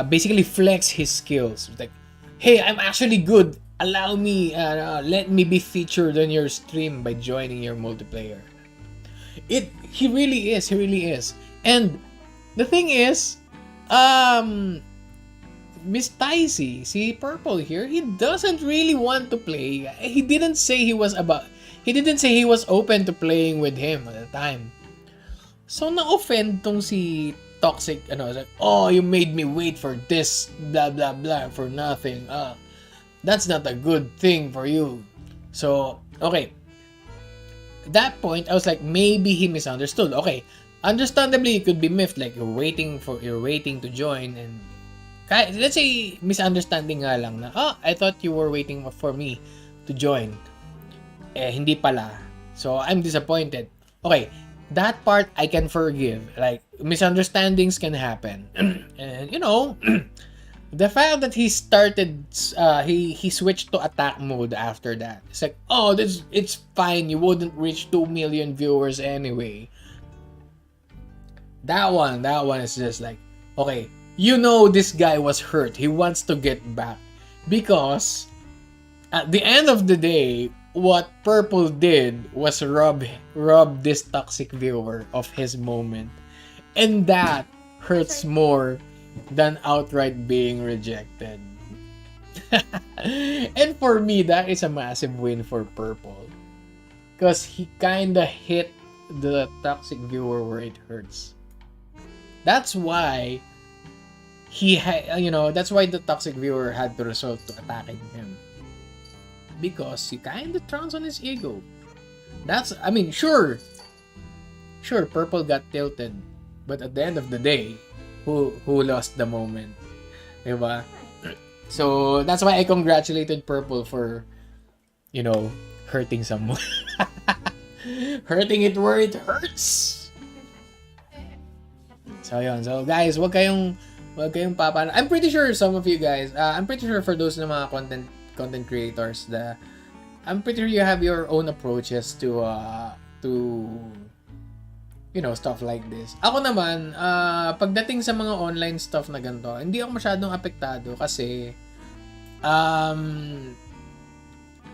basically flex his skills. Like, hey, I'm actually good. Allow me, let me be featured on your stream by joining your multiplayer. He really is. And the thing is, Miss Ticey, see Purple here, he doesn't really want to play. He didn't say he was open to playing with him at the time. So na-offend tong si Toxic, like, oh, you made me wait for this, blah blah blah, for nothing. That's not a good thing for you. So, okay. At that point, I was like, maybe he misunderstood. Okay, understandably, you could be miffed, like you're waiting to join, and let's say misunderstanding nga lang na, I thought you were waiting for me to join. Hindi pala. So, I'm disappointed. Okay, that part I can forgive. Like, misunderstandings can happen. And, the fact that he started, he switched to attack mode after that. It's like, oh, it's fine. You wouldn't reach 2 million viewers anyway. That one is just like, okay, this guy was hurt. He wants to get back. Because, at the end of the day, what Purple did was rob this toxic viewer of his moment. And that hurts more than outright being rejected. And for me, that is a massive win for Purple. Because he kinda hit the toxic viewer where it hurts. That's why that's why the toxic viewer had to resort to attacking him. Because he kinda trounced on his ego. Sure, Purple got tilted. But at the end of the day, who lost the moment? Diba? So, that's why I congratulated Purple for, hurting someone. Hurting it where it hurts. So, yun. So, guys, wag kayong papala. I'm pretty sure some of you guys, I'm pretty sure for those na mga content creators, I'm pretty sure you have your own approaches to stuff like this. Ako naman, pagdating sa mga online stuff na ganito, hindi ako masyadong apektado kasi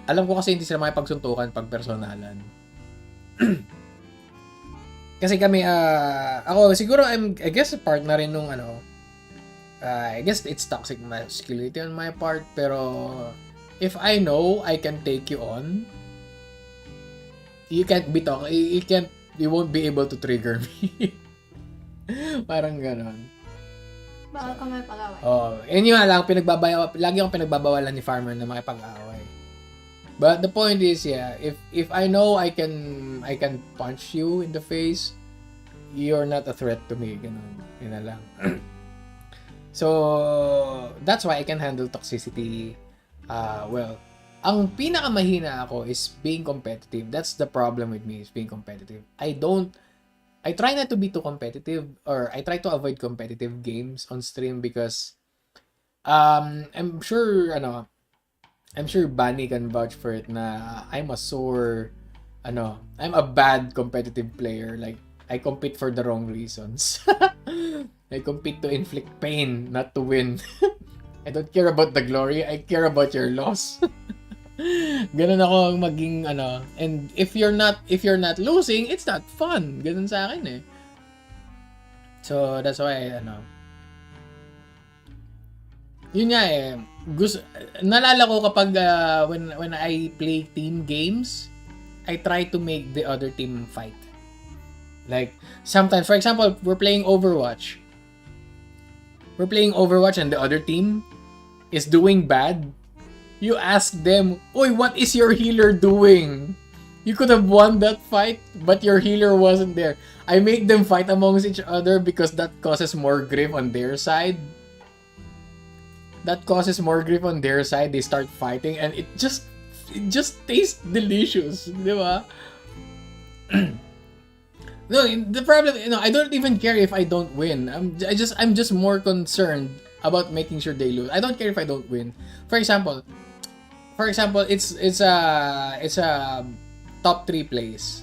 alam ko kasi hindi sila makipagsuntukan pag personalan. Kasi kami, ako siguro, I guess part na rin nung I guess it's toxic masculinity on my part, pero if I know I can take you on, you won't be able to trigger me. Parang ganon. Bawal ka may pag-away. Yun nga lang, lagi akong pinagbabawalan ni Farmer na makipag-away. But the point is, if I know I can punch you in the face, you're not a threat to me. Ganon. Yun na lang. So, that's why I can handle toxicity well. Ang pinakamahina ako is being competitive. That's the problem with me, is being competitive. I try not to be too competitive, or I try to avoid competitive games on stream because I'm sure Bunny can vouch for it na I'm a bad competitive player. Like, I compete for the wrong reasons. I compete to inflict pain, not to win. I don't care about the glory. I care about your loss. Ganun ako maging ano, and if you're not losing, it's not fun. Ganun sa akin eh. So that's why ano, yun nga eh, gusto, nalala ko kapag when I play team games, I try to make the other team fight. Like sometimes, for example, we're playing Overwatch. And the other team is doing bad. You ask them, "Oy, what is your healer doing? You could have won that fight, but your healer wasn't there." I make them fight amongst each other because that causes more grief on their side. They start fighting and it just tastes delicious, di ba? No, the problem, I don't even care if I don't win. I'm just more concerned about making sure they lose. I don't care if I don't win. For example, it's a top 3 place,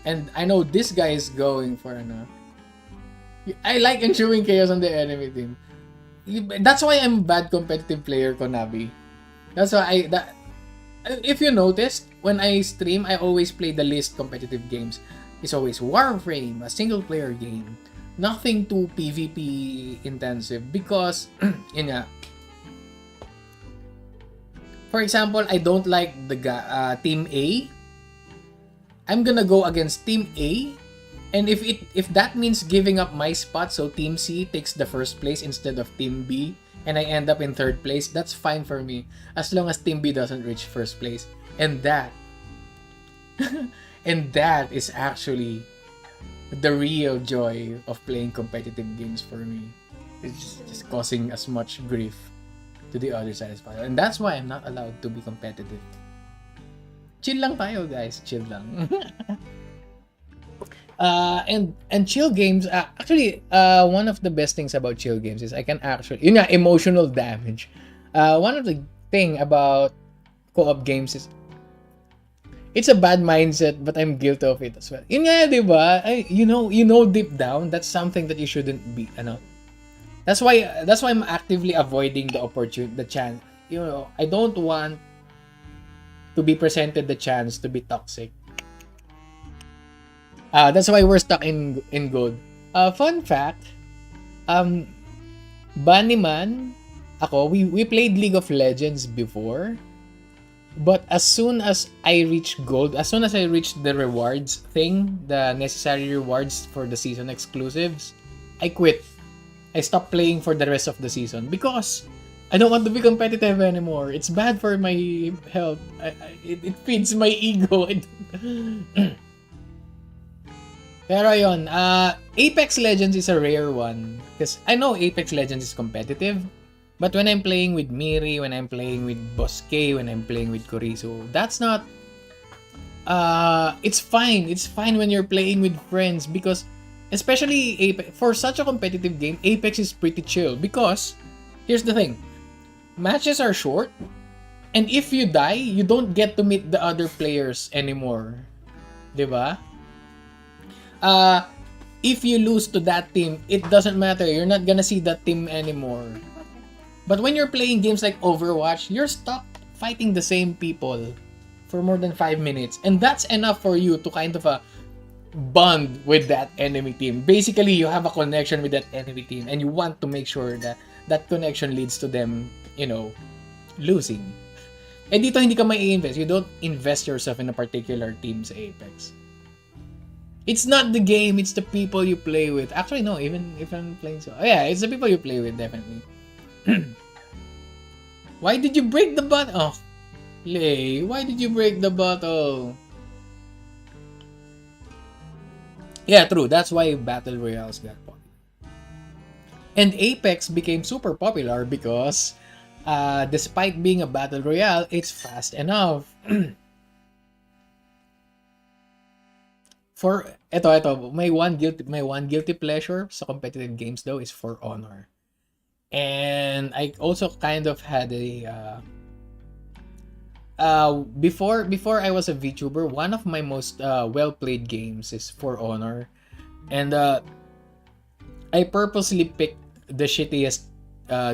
and I know this guy is going for I like ensuring chaos on the enemy team. That's why I'm a bad competitive player, Konabi. That's why if you noticed, when I stream, I always play the least competitive games. It's always Warframe, a single player game. Nothing too PvP intensive because, yun nga. For example, I don't like the Team A. I'm gonna go against Team A, and if that means giving up my spot, so Team C takes the first place instead of Team B, and I end up in third place, that's fine for me, as long as Team B doesn't reach first place. And that is actually the real joy of playing competitive games for me. It's just causing as much grief to the other side as possible. And that's why I'm not allowed to be competitive. Chill lang tayo, guys. Chill lang. And chill games, actually, one of the best things about chill games is I can actually, yun nga, emotional damage. One of the thing about co-op games is it's a bad mindset, but I'm guilty of it as well. Yun nga, di ba? You know deep down, that's something that you shouldn't be, That's why I'm actively avoiding the chance. I don't want to be presented the chance to be toxic. That's why we're stuck in gold. Fun fact, Bunnyman, we played League of Legends before. But as soon as I reach gold, as soon as I reach the rewards thing, the necessary rewards for the season exclusives, I quit. I stopped playing for the rest of the season because I don't want to be competitive anymore. It's bad for my health. It feeds my ego. Pero yun, Apex Legends is a rare one. Because I know Apex Legends is competitive. But when I'm playing with Miri, when I'm playing with Boss K, when I'm playing with Kurisu, that's not... it's fine. It's fine when you're playing with friends because... Especially Apex, for such a competitive game, Apex is pretty chill because... Here's the thing. Matches are short. And if you die, you don't get to meet the other players anymore. Diba? If you lose to that team, it doesn't matter. You're not gonna see that team anymore. But when you're playing games like Overwatch, you're stuck fighting the same people for more than 5 minutes. And that's enough for you to kind of bond with that enemy team. Basically, you have a connection with that enemy team and you want to make sure that that connection leads to them, losing. Eh dito hindi ka mai-invest. You don't invest yourself in a particular team sa Apex. It's not the game, it's the people you play with. Actually, no, even if I'm playing so... Oh yeah, it's the people you play with, definitely. Why did you break the bottle? Oh, Lay, why did you break the bottle? Yeah, true. That's why Battle Royales got popular. And Apex became super popular because despite being a Battle Royale, it's fast enough. My one guilty pleasure sa competitive games though is For Honor. And I also kind of had before I was a Vtuber, one of my most well-played games is For Honor. And I purposely picked the shittiest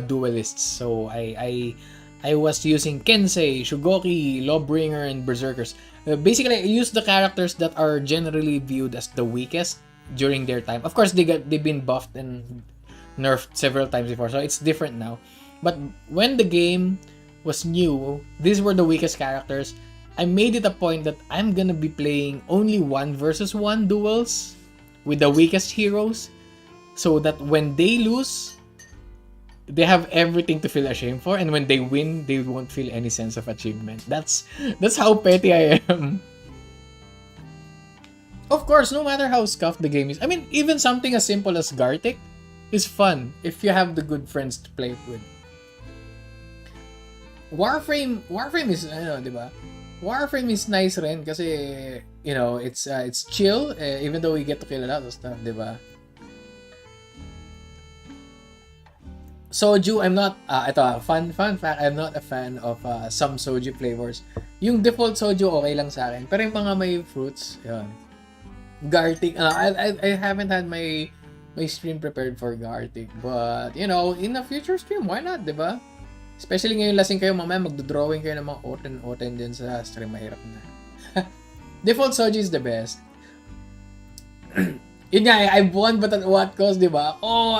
duelists. So I I was using Kensei, Shugoki, Lawbringer, and Berserkers. Basically, I used the characters that are generally viewed as the weakest during their time. Of course, they've been buffed and nerfed several times before, so it's different now. But when the game was new, these were the weakest characters. I made it a point that I'm gonna be playing only 1 versus 1 duels with the weakest heroes, so that when they lose, they have everything to feel ashamed for, and when they win, they won't feel any sense of achievement. That's how petty I am. Of course, no matter how scuffed the game is. I mean, even something as simple as Gartic is fun if you have the good friends to play it with. Warframe is, di ba? Warframe is nice rin kasi, it's chill, even though you get to kill a lot of stuff, di ba? Soju, I'm not, fun fact, I'm not a fan of some soju flavors. Yung default soju, okay lang sa akin. Pero yung mga may fruits, yun. Gartic, I haven't had my stream prepared for Gartic. But, in a future stream, why not, diba? Especially ngayon lasing kayo, mamaya magdodrawing kayo ng mga oten din sa stream, mahirap na. Default soju is the best. Yun nga, I won, but at what cost, diba? Oh,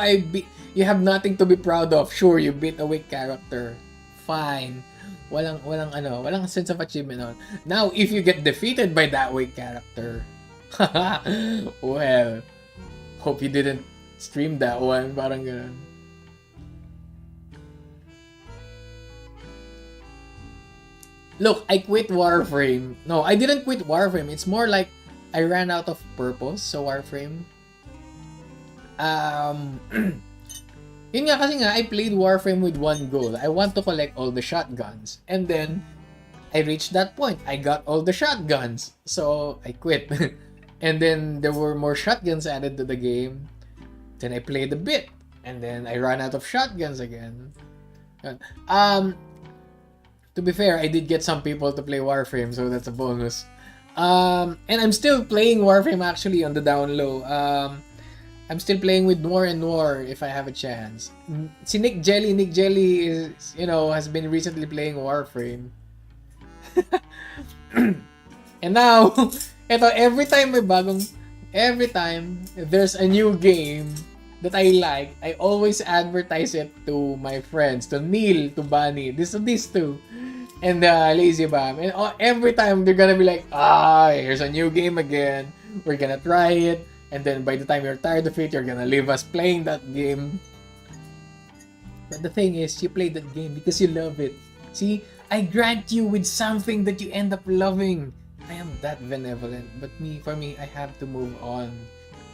you have nothing to be proud of. Sure, you beat a weak character. Fine. Walang sense of achievement on. Now, if you get defeated by that weak character, well, hope you didn't stream that one. Parang ganun. Look, I quit Warframe. No, I didn't quit Warframe. It's more like I ran out of purpose sa Warframe. Yun nga kasi nga, I played Warframe with one goal. I want to collect all the shotguns. And then, I reached that point. I got all the shotguns. So, I quit. And then, there were more shotguns added to the game. Then, I played a bit. And then, I ran out of shotguns again. To be fair, I did get some people to play Warframe, so that's a bonus. And I'm still playing Warframe actually on the down low. I'm still playing with Noir and Noir if I have a chance. Si Nick Jelly is, has been recently playing Warframe. And now, every time there's a new game that I like, I always advertise it to my friends, to Neil, to Bunny, these two, and Lazy Bam. And every time they're gonna be like, here's a new game again. We're gonna try it. And then by the time you're tired of it, you're gonna leave us playing that game. But the thing is, you play that game because you love it. See, I grant you with something that you end up loving. I am that benevolent. But for me, I have to move on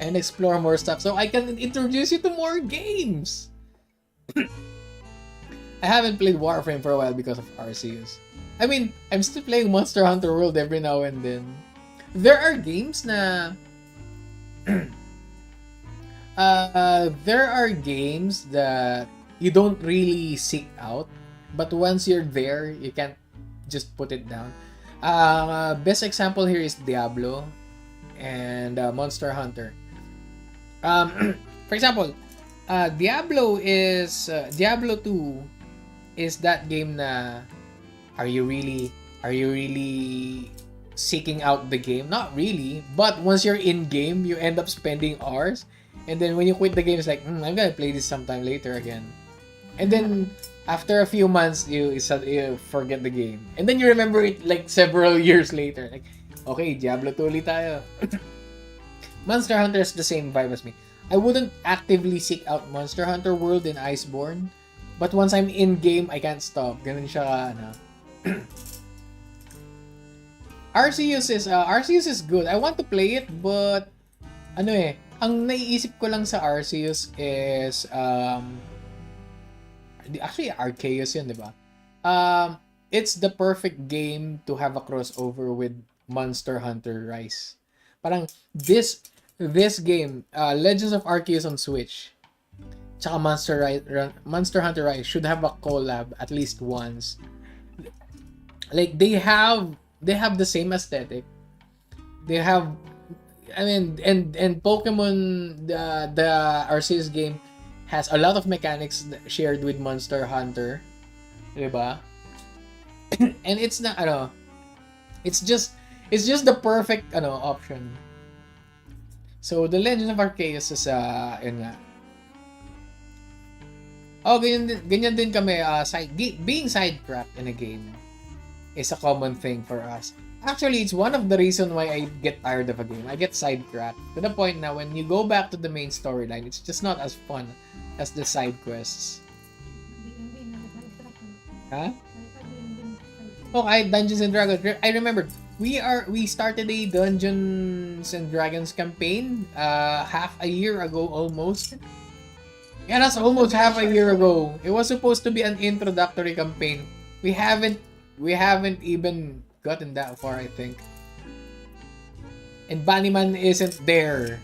and explore more stuff so I can introduce you to more games. I haven't played Warframe for a while because of Arceus. I mean, I'm still playing Monster Hunter World every now and then. There are games na there are games that you don't really seek out, but once you're there, you can't just put it down. Best example here is Diablo and Monster Hunter. For example, Diablo 2 is that game na are you really seeking out the game? Not really, but once you're in game, you end up spending hours, and then when you quit the game, it's like, I'm gonna play this sometime later again, and then after a few months, you forget the game, and then you remember it like several years later, like, okay, Diablo 2 ulit tayo. Monster Hunter is the same vibe as me. I wouldn't actively seek out Monster Hunter World and Iceborne, but once I'm in game, I can't stop. Ganun siya, Arceus is good. I want to play it, but ang naiisip ko lang sa Arceus is actually Arceus yun, di ba? It's the perfect game to have a crossover with Monster Hunter Rise. Parang this game, Legends of Arceus on Switch, tsaka Monster Hunter Rise should have a collab at least once. Like they have the same aesthetic. They have, and Pokemon, the Arceus game has a lot of mechanics shared with Monster Hunter, diba? And it's not it's just the perfect option. So the Legend of Arceus is yun nga. Oh, ganyan din kami being sidetracked in a game is a common thing for us. Actually, it's one of the reasons why I get tired of a game. I get sidetracked to the point now when you go back to the main storyline, it's just not as fun as the side quests. Huh? Okay, Dungeons and Dragons. I remember we started a Dungeons and Dragons campaign half a year ago almost. Yeah, that's almost half a year ago. It was supposed to be an introductory campaign. We haven't even gotten that far, I think. And Bunnyman isn't there.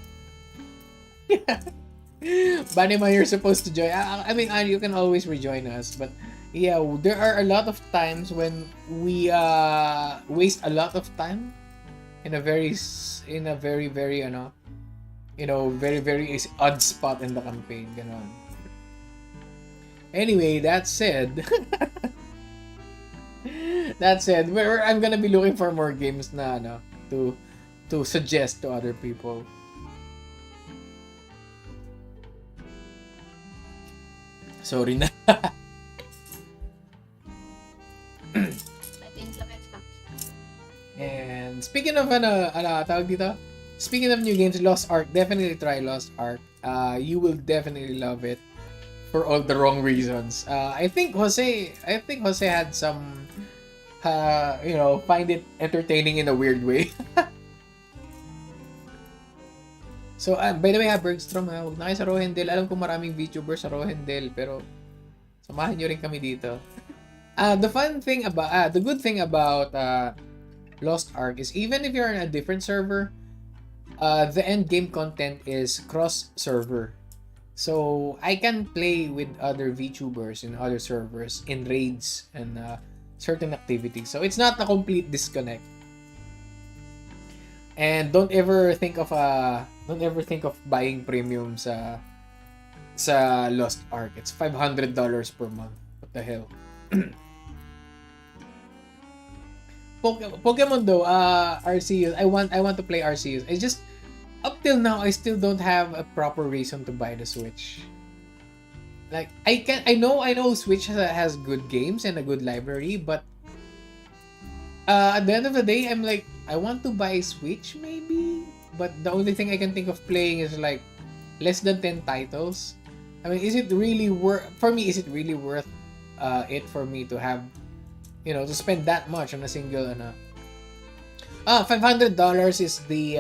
Bunnyman, you're supposed to join. I mean, you can always rejoin us, but yeah, there are a lot of times when we waste a lot of time in a very very very very odd spot in the campaign, ganon. Anyway, that said, I'm gonna be looking for more games na to suggest to other people. Sorry na. And speaking of tawag dito? Speaking of new games, Lost Ark, definitely try Lost Ark. You will definitely love it for all the wrong reasons. I think Jose had some find it entertaining in a weird way. So, by the way, Bergstrom, huwag na kayo sa Rohendel. Alam ko maraming VTuber sa Rohendel, pero samahan nyo rin kami dito. The good thing about Lost Ark is even if you're in a different server, the end game content is cross-server. So, I can play with other VTubers in other servers in raids and certain activities. So, it's not a complete disconnect. And don't ever think of buying premium sa Lost Ark. It's $500 per month. What the hell? Pokemon though, Arceus. I want to play Arceus. I just up till now I still don't have a proper reason to buy the Switch. Like I know Switch has good games and a good library, but at the end of the day, I'm like, I want to buy Switch maybe, but the only thing I can think of playing is like less than 10 titles. I mean, is it really worth it for me to have, to spend that much on a single $500 is the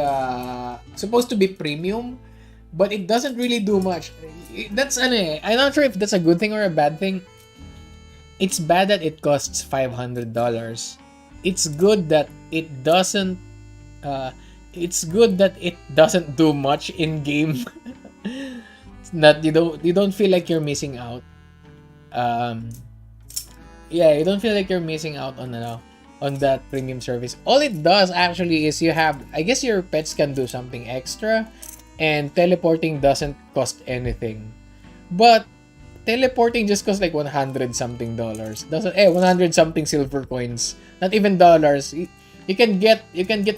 supposed to be premium, but it doesn't really do much. That's I'm not sure if that's a good thing or a bad thing. It's bad that it costs $500. It's good that it doesn't do much in game. It's not, you don't feel like you're missing out. You don't feel like you're missing out on that premium service. All it does actually is I guess your pets can do something extra, and teleporting doesn't cost anything. But teleporting just costs like $100 something. 100 something silver coins. Not even dollars. You can get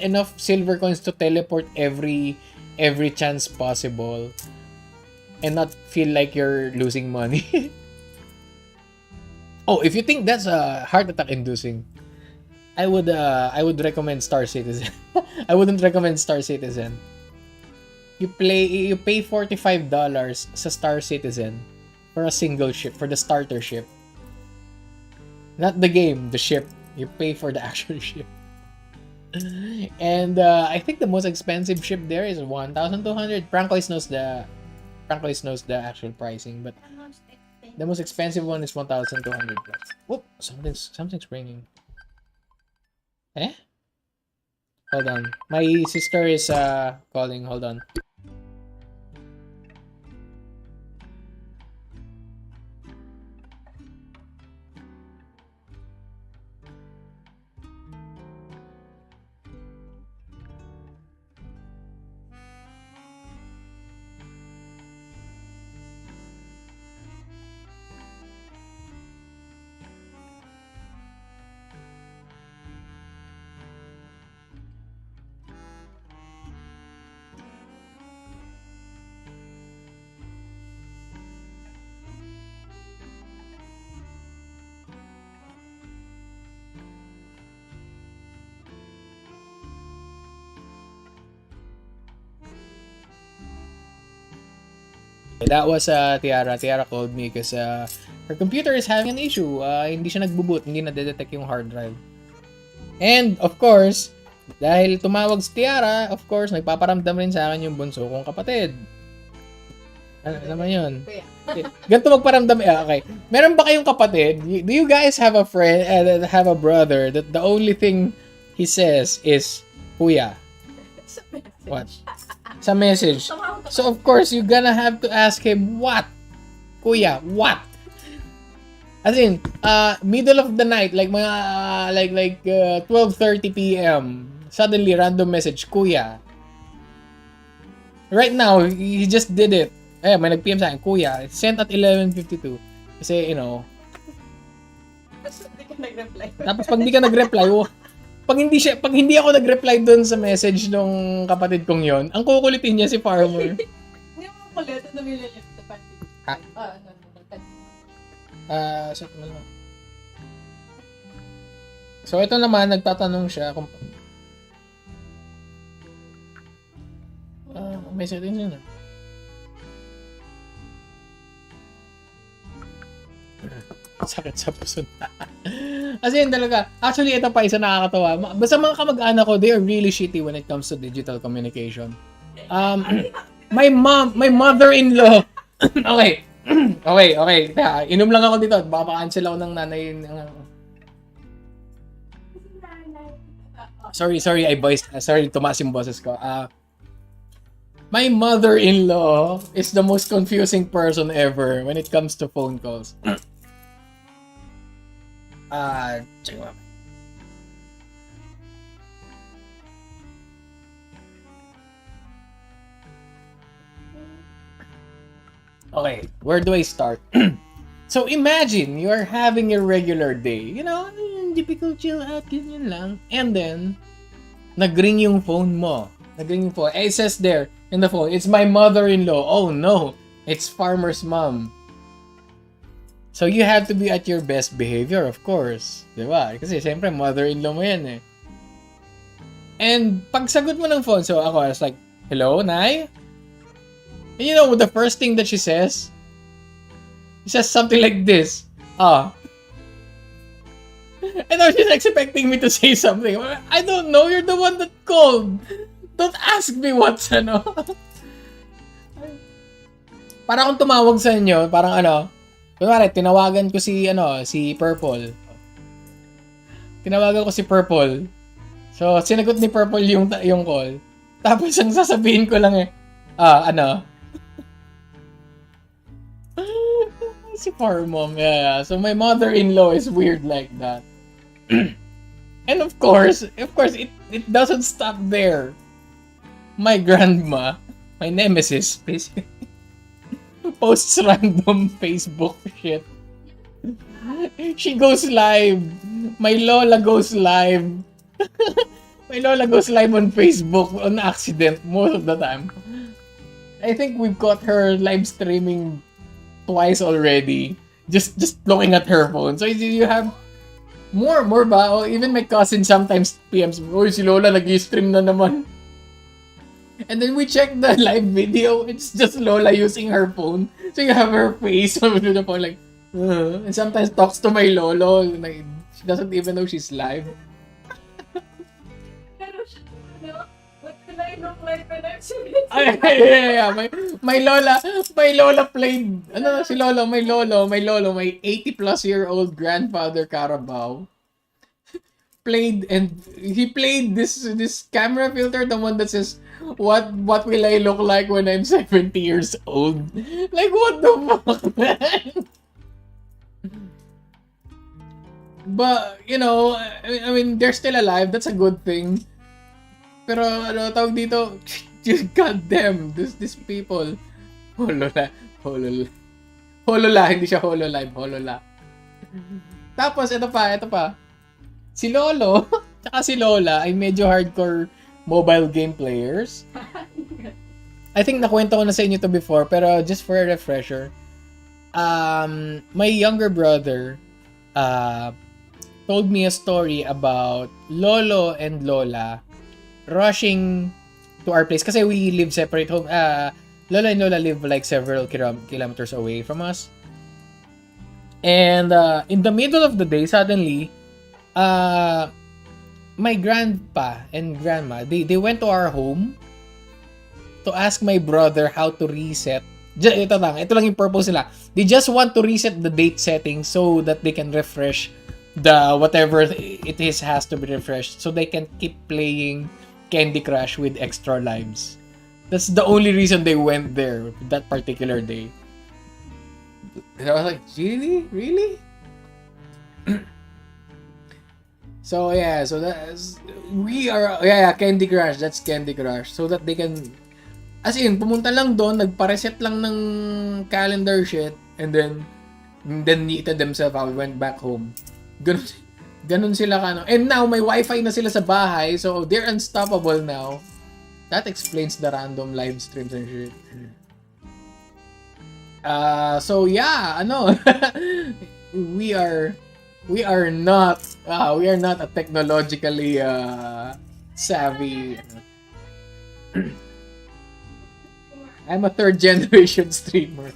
enough silver coins to teleport every chance possible and not feel like you're losing money. Oh, if you think that's heart attack inducing, I would recommend Star Citizen. I wouldn't recommend Star Citizen. You pay $45 sa Star Citizen for a single ship, for the starter ship. Not the game, the ship. You pay for the actual ship. And I think the most expensive ship there is 1,200. Francois knows the actual pricing, but the most expensive one is 1,200. Whoop! Something's ringing. Eh? Hold on. My sister is calling. Hold on. That was Tiara. Tiara called me because her computer is having an issue. Hindi siya nagbo-boot, hindi na-detect yung hard drive. And of course, dahil tumawag si Tiara, of course, nagpaparamdam rin sa akin yung bunso kong kapatid. Ano naman yun? Ganito magparamdam. Okay. Meron ba kayong kapatid? Do you guys have a friend, have a brother that the only thing he says is, Kuya? What? Sa message. So of course, you're gonna have to ask him, what? Kuya, what? As in, middle of the night, like mga, 12:30 p.m. Suddenly, random message, Kuya. Right now, he just did it. May nag-PM sa akin, Kuya. It's sent at 11:52. Kasi, you know. Tapos hindi ka nag-reply. Tapos pag hindi ka nag-reply, pag hindi ako nag-reply doon sa message nung kapatid kong yon, ang kukulitin niya si Farmer. Hindi mo kulit, ano nililip sa pati? Ha? So ito naman, nagtatanong siya kung may settings yun. Sakit sa puso na. As in, talaga. Actually, ito pa, isa nakakatawa. Basta mga kamag-anak ko, they are really shitty when it comes to digital communication. My mother-in-law. Okay. Okay. Inom lang ako dito. Baka ma-cancel ako ng nanay. Sorry, sorry, tumaas yung boses ko. My mother-in-law is the most confusing person ever when it comes to phone calls. Check mo. Okay, where do I start? So imagine you're having a regular day. You know, typical chill out, ganyan lang. And then, nag-ring yung phone mo. It says there in the phone, it's my mother-in-law. Oh no, it's Farmer's mom. So you have to be at your best behavior, of course. Diba? Kasi siyempre, mother-in-law mo yan eh. And pag sagot mo ng phone, so ako, I was like, hello, Nay? And you know, the first thing that she says something like this. And I was just expecting me to say something. I don't know, you're the one that called. Don't ask me what's ano. Parang kung tumawag sa inyo, parang ano, kunwari, tinawagan ko si Purple. So, sinagot ni Purple yung call. Tapos, ang sasabihin ko lang si Farmom, yeah. So, my mother-in-law is weird like that. And of course, it doesn't stop there. My grandma, my nemesis, basically, posts random Facebook shit. She goes live. My Lola goes live. My Lola goes live on Facebook on accident most of the time. I think we've caught her live streaming twice already. Just looking at her phone. So you have more ba? Oh, even my cousin sometimes PMs, "Oy, si Lola nag-stream na naman." And then we check the live video. It's just Lola using her phone. So you have her face on the phone like, and sometimes talks to my Lolo. Like, she doesn't even know she's live. Pero siya, what will I look like when I'm Yeah. My Lola played, my 80 plus year old grandfather Carabao. He played this camera filter, the one that says, what will I look like when I'm 70 years old? Like, what the fuck, man? But, you know, I mean, they're still alive. That's a good thing. Pero, tawag dito, goddamn, these people. Holola. Hindi siya Hololive, Holola. Tapos, ito pa. Si Lolo, tsaka si Lola ay medyo hardcore mobile game players. I think nakwento ko na sa inyo to before, pero just for a refresher, my younger brother told me a story about Lolo and Lola rushing to our place kasi we live separate home. Lola and Lola live like several kilometers away from us. And in the middle of the day, suddenly, my grandpa and grandma, they went to our home to ask my brother how to reset. Ito lang yung purpose nila. They just want to reset the date settings so that they can refresh the whatever it is has to be refreshed so they can keep playing Candy Crush with extra lives. That's the only reason they went there that particular day. And I was like, really? So yeah, so that's Candy Crush. That's Candy Crush. So that they can, as in, pumunta lang doon, nagpa-reset lang ng calendar shit, and then yeeted themselves out, went back home. Ganun sila kano. And now may wifi na sila sa bahay, so they're unstoppable now. That explains the random live streams and shit. So yeah, we are not a technologically savvy. I'm a third generation streamer.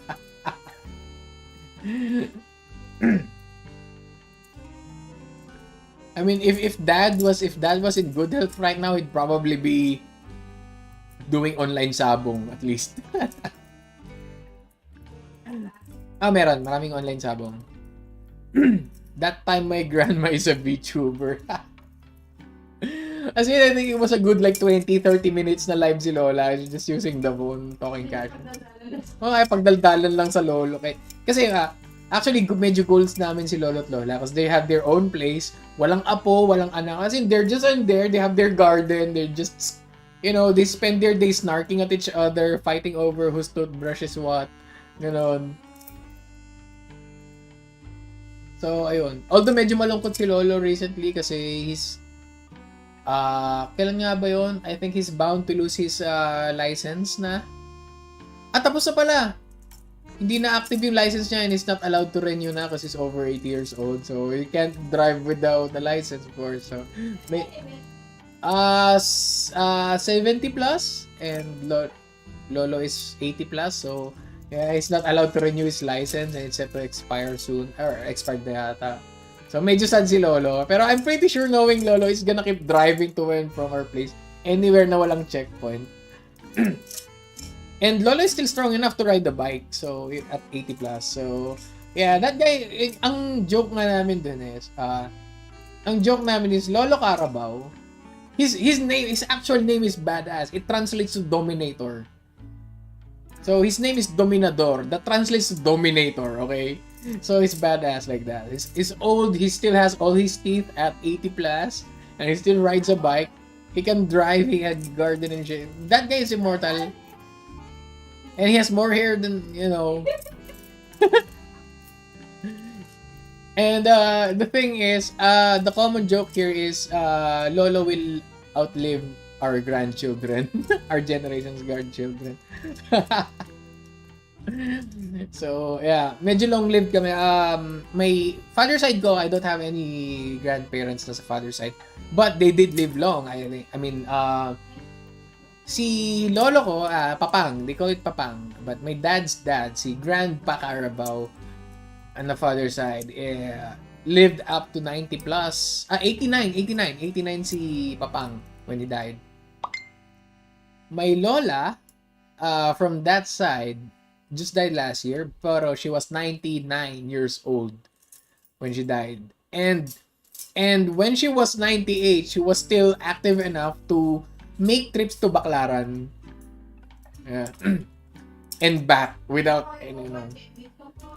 I mean, if dad was in good health right now, he'd probably be doing online sabong at least. Maraming online sabong. That time my grandma is a Vtuber. As in, I think it was a good like 20-30 minutes na live si Lola. Just using the phone, talking cash. Pagdaldalan lang sa lolo. Kasi actually, medyo goals namin si Lolo at Lola because they have their own place. Walang apo, walang anak. As in, they're just in there. They have their garden. They're just, they spend their days snarking at each other, fighting over whose toothbrush is what. Ganon. So, ayun. Although medyo malungkot si Lolo recently kasi he's kailan nga ba yun? I think he's bound to lose his license na. Tapos na pala. Hindi na active yung license niya and he's not allowed to renew na because he's over 80 years old. So, he can't drive without the license, of course. So, 70 plus and Lolo is 80 plus. So, yeah, he's not allowed to renew his license and it's set to expire soon. Or expired na yata. So, medyo sad si Lolo. Pero I'm pretty sure knowing Lolo is gonna keep driving to and from our place anywhere na walang checkpoint. And Lolo is still strong enough to ride the bike. So, at 80 plus. So, yeah, that guy, ang joke nga namin dun is, Lolo Carabao. His actual name is Badass. It translates to Dominator. So, his name is Dominador. That translates to Dominator, okay? So, he's badass like that. He's old. He still has all his teeth at 80 plus. And he still rides a bike. He can drive. He had garden and shit. That guy is immortal. And he has more hair than, And the thing is, the common joke here is Lolo will outlive our grandchildren. Our generation's grandchildren. So, yeah. Medyo long-lived kami. My father side ko, I don't have any grandparents na sa father side. But they did live long. I mean, si lolo ko, Papang. They call it Papang. But my dad's dad, si Grandpa Carabao, on the father side, lived up to 90 plus. 89 si Papang when he died. My lola, from that side, just died last year, pero she was 99 years old when she died. And when she was 98, she was still active enough to make trips to Baclaran. Yeah. And back without any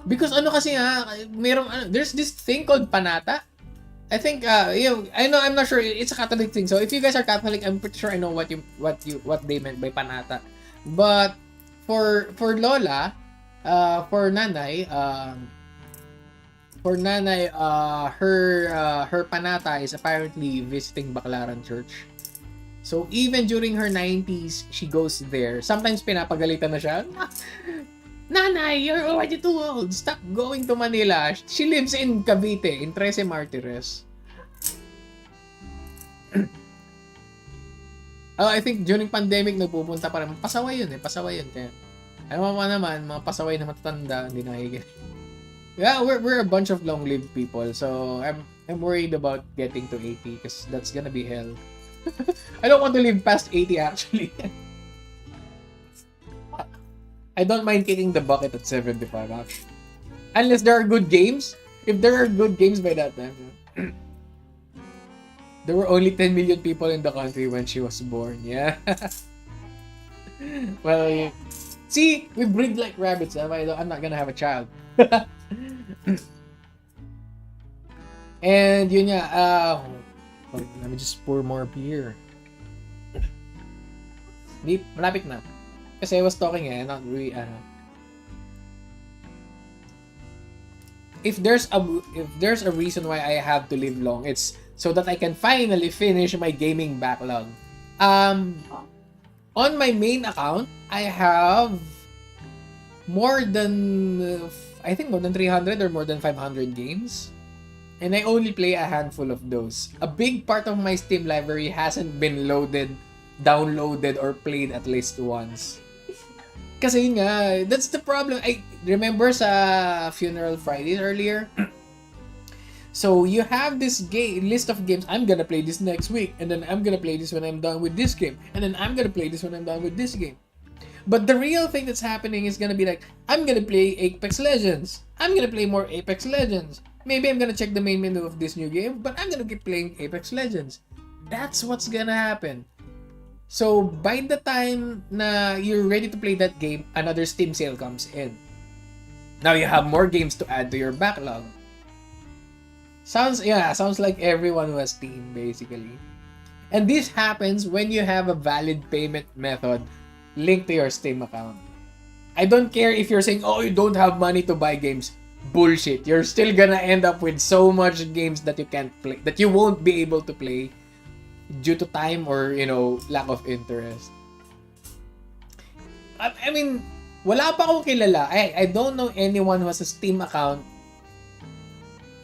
because kasi there's this thing called panata. I think I'm not sure, it's a Catholic thing. So if you guys are Catholic, I'm pretty sure I know what they meant by panata. But for Lola, for Nanay, her panata is apparently visiting Baclaran Church. So even during her 90s, she goes there. Sometimes pinapagalitan na siya. Nanay, you're already too old. Stop going to Manila. She lives in Cavite, in Trece Martires. I think during pandemic nagpupunta pa rin. Pasaway yun. Kaya Ano pa naman, mga pasaway na matatanda, hindi nakikinig. Yeah, we're a bunch of long-lived people, so I'm worried about getting to 80 because that's gonna be hell. I don't want to live past 80 actually. I don't mind kicking the bucket at 75 actually. Unless there are good games. If there are good games by that time. There were only 10 million people in the country when she was born. Yeah. Well, see, we breed like rabbits. I'm not gonna have a child. And yun nga, let me just pour more beer. Di, malapit na. Kasi I was talking not really, if there's a reason why I have to live long, it's so that I can finally finish my gaming backlog. On my main account, I have more than I think more than 300 or more than 500 games. And I only play a handful of those. A big part of my Steam library hasn't been downloaded, or played at least once. Kasi nga, that's the problem. I remember sa Funeral Fridays earlier. So you have this list of games. I'm gonna play this next week, and then I'm gonna play this when I'm done with this game, and then I'm gonna play this when I'm done with this game. But the real thing that's happening is gonna be like, I'm gonna play Apex Legends. I'm gonna play more Apex Legends. Maybe I'm gonna check the main menu of this new game, but I'm gonna keep playing Apex Legends. That's what's gonna happen. So, by the time na you're ready to play that game, another Steam sale comes in. Now you have more games to add to your backlog. Sounds like everyone was Steam, basically. And this happens when you have a valid payment method linked to your Steam account. I don't care if you're saying, oh, you don't have money to buy games. Bullshit. You're still gonna end up with so much games that you can't play, that you won't be able to play due to time or, lack of interest. I mean, wala pa akong kilala. I don't know anyone who has a Steam account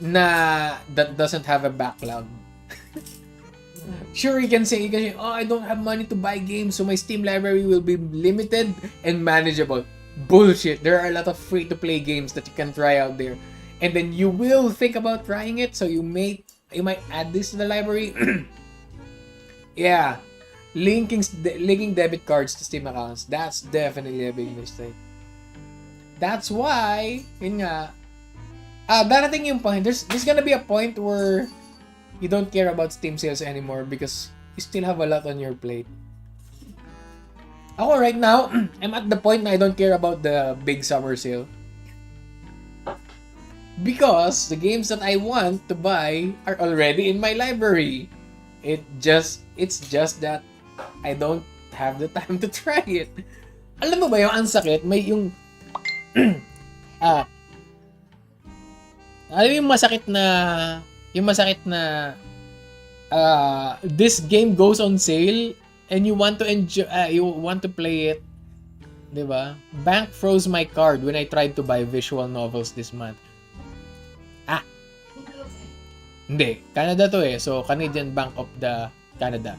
that doesn't have a backlog. Sure, you can say, oh, I don't have money to buy games, so my Steam library will be limited and manageable. Bullshit. There are a lot of free-to-play games that you can try out there. And then you will think about trying it, so you might add this to the library. Yeah. Linking debit cards to Steam accounts, that's definitely a big mistake. That's why, yun nga, darating yung point, there's gonna be a point where you don't care about Steam sales anymore because you still have a lot on your plate. Ako right now, I'm at the point na I don't care about the big summer sale. Because the games that I want to buy are already in my library. It's just that I don't have the time to try it. Alam mo ba yung ang sakit? May yung alam mo yung masakit na this game goes on sale and you want to enjoy, you want to play it, 'di ba? Bank froze my card when I tried to buy visual novels this month. Hindi, Canada to eh. So Canadian Bank of the Canada.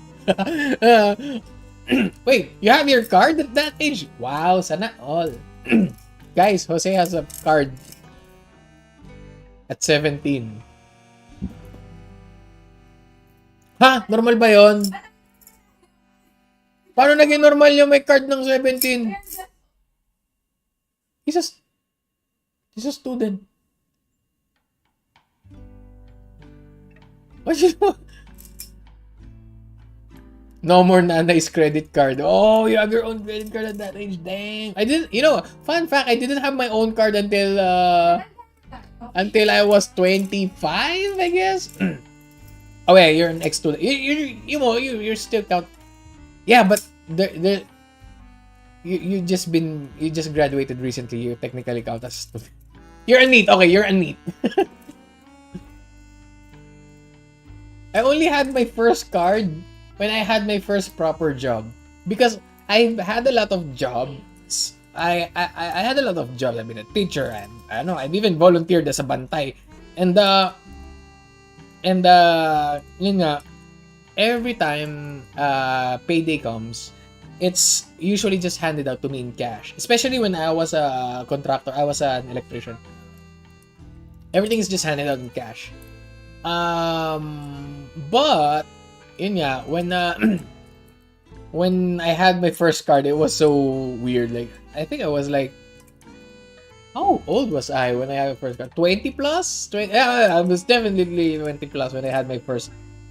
Wait, you have your card at that age? Wow, sana all. Guys, Jose has a card at 17. Ha? Normal ba yon? Paano naging normal yung may card ng 17? He's a student. What you know? No more nanay's credit card. Oh, you have your own credit card at that age. Dang. Fun fact, I didn't have my own card until I was 25, I guess. Oh yeah, you're an ex-student. You're still count. Yeah, but you just graduated recently. You technically count as a student. You're a NEET. Okay, you're a NEET. I only had my first card when I had my first proper job because I've had a lot of jobs. I had a lot of jobs. I've been a teacher and I've even volunteered as a bantay. And yun nga, every time payday comes, it's usually just handed out to me in cash. Especially when I was a contractor, I was an electrician. Everything is just handed out in cash. But yun nga, when I had my first card, it was so weird. Like, I think I was like, how old was I when I had my first card? 20 plus? 20, yeah, I was definitely 20 plus when I had my first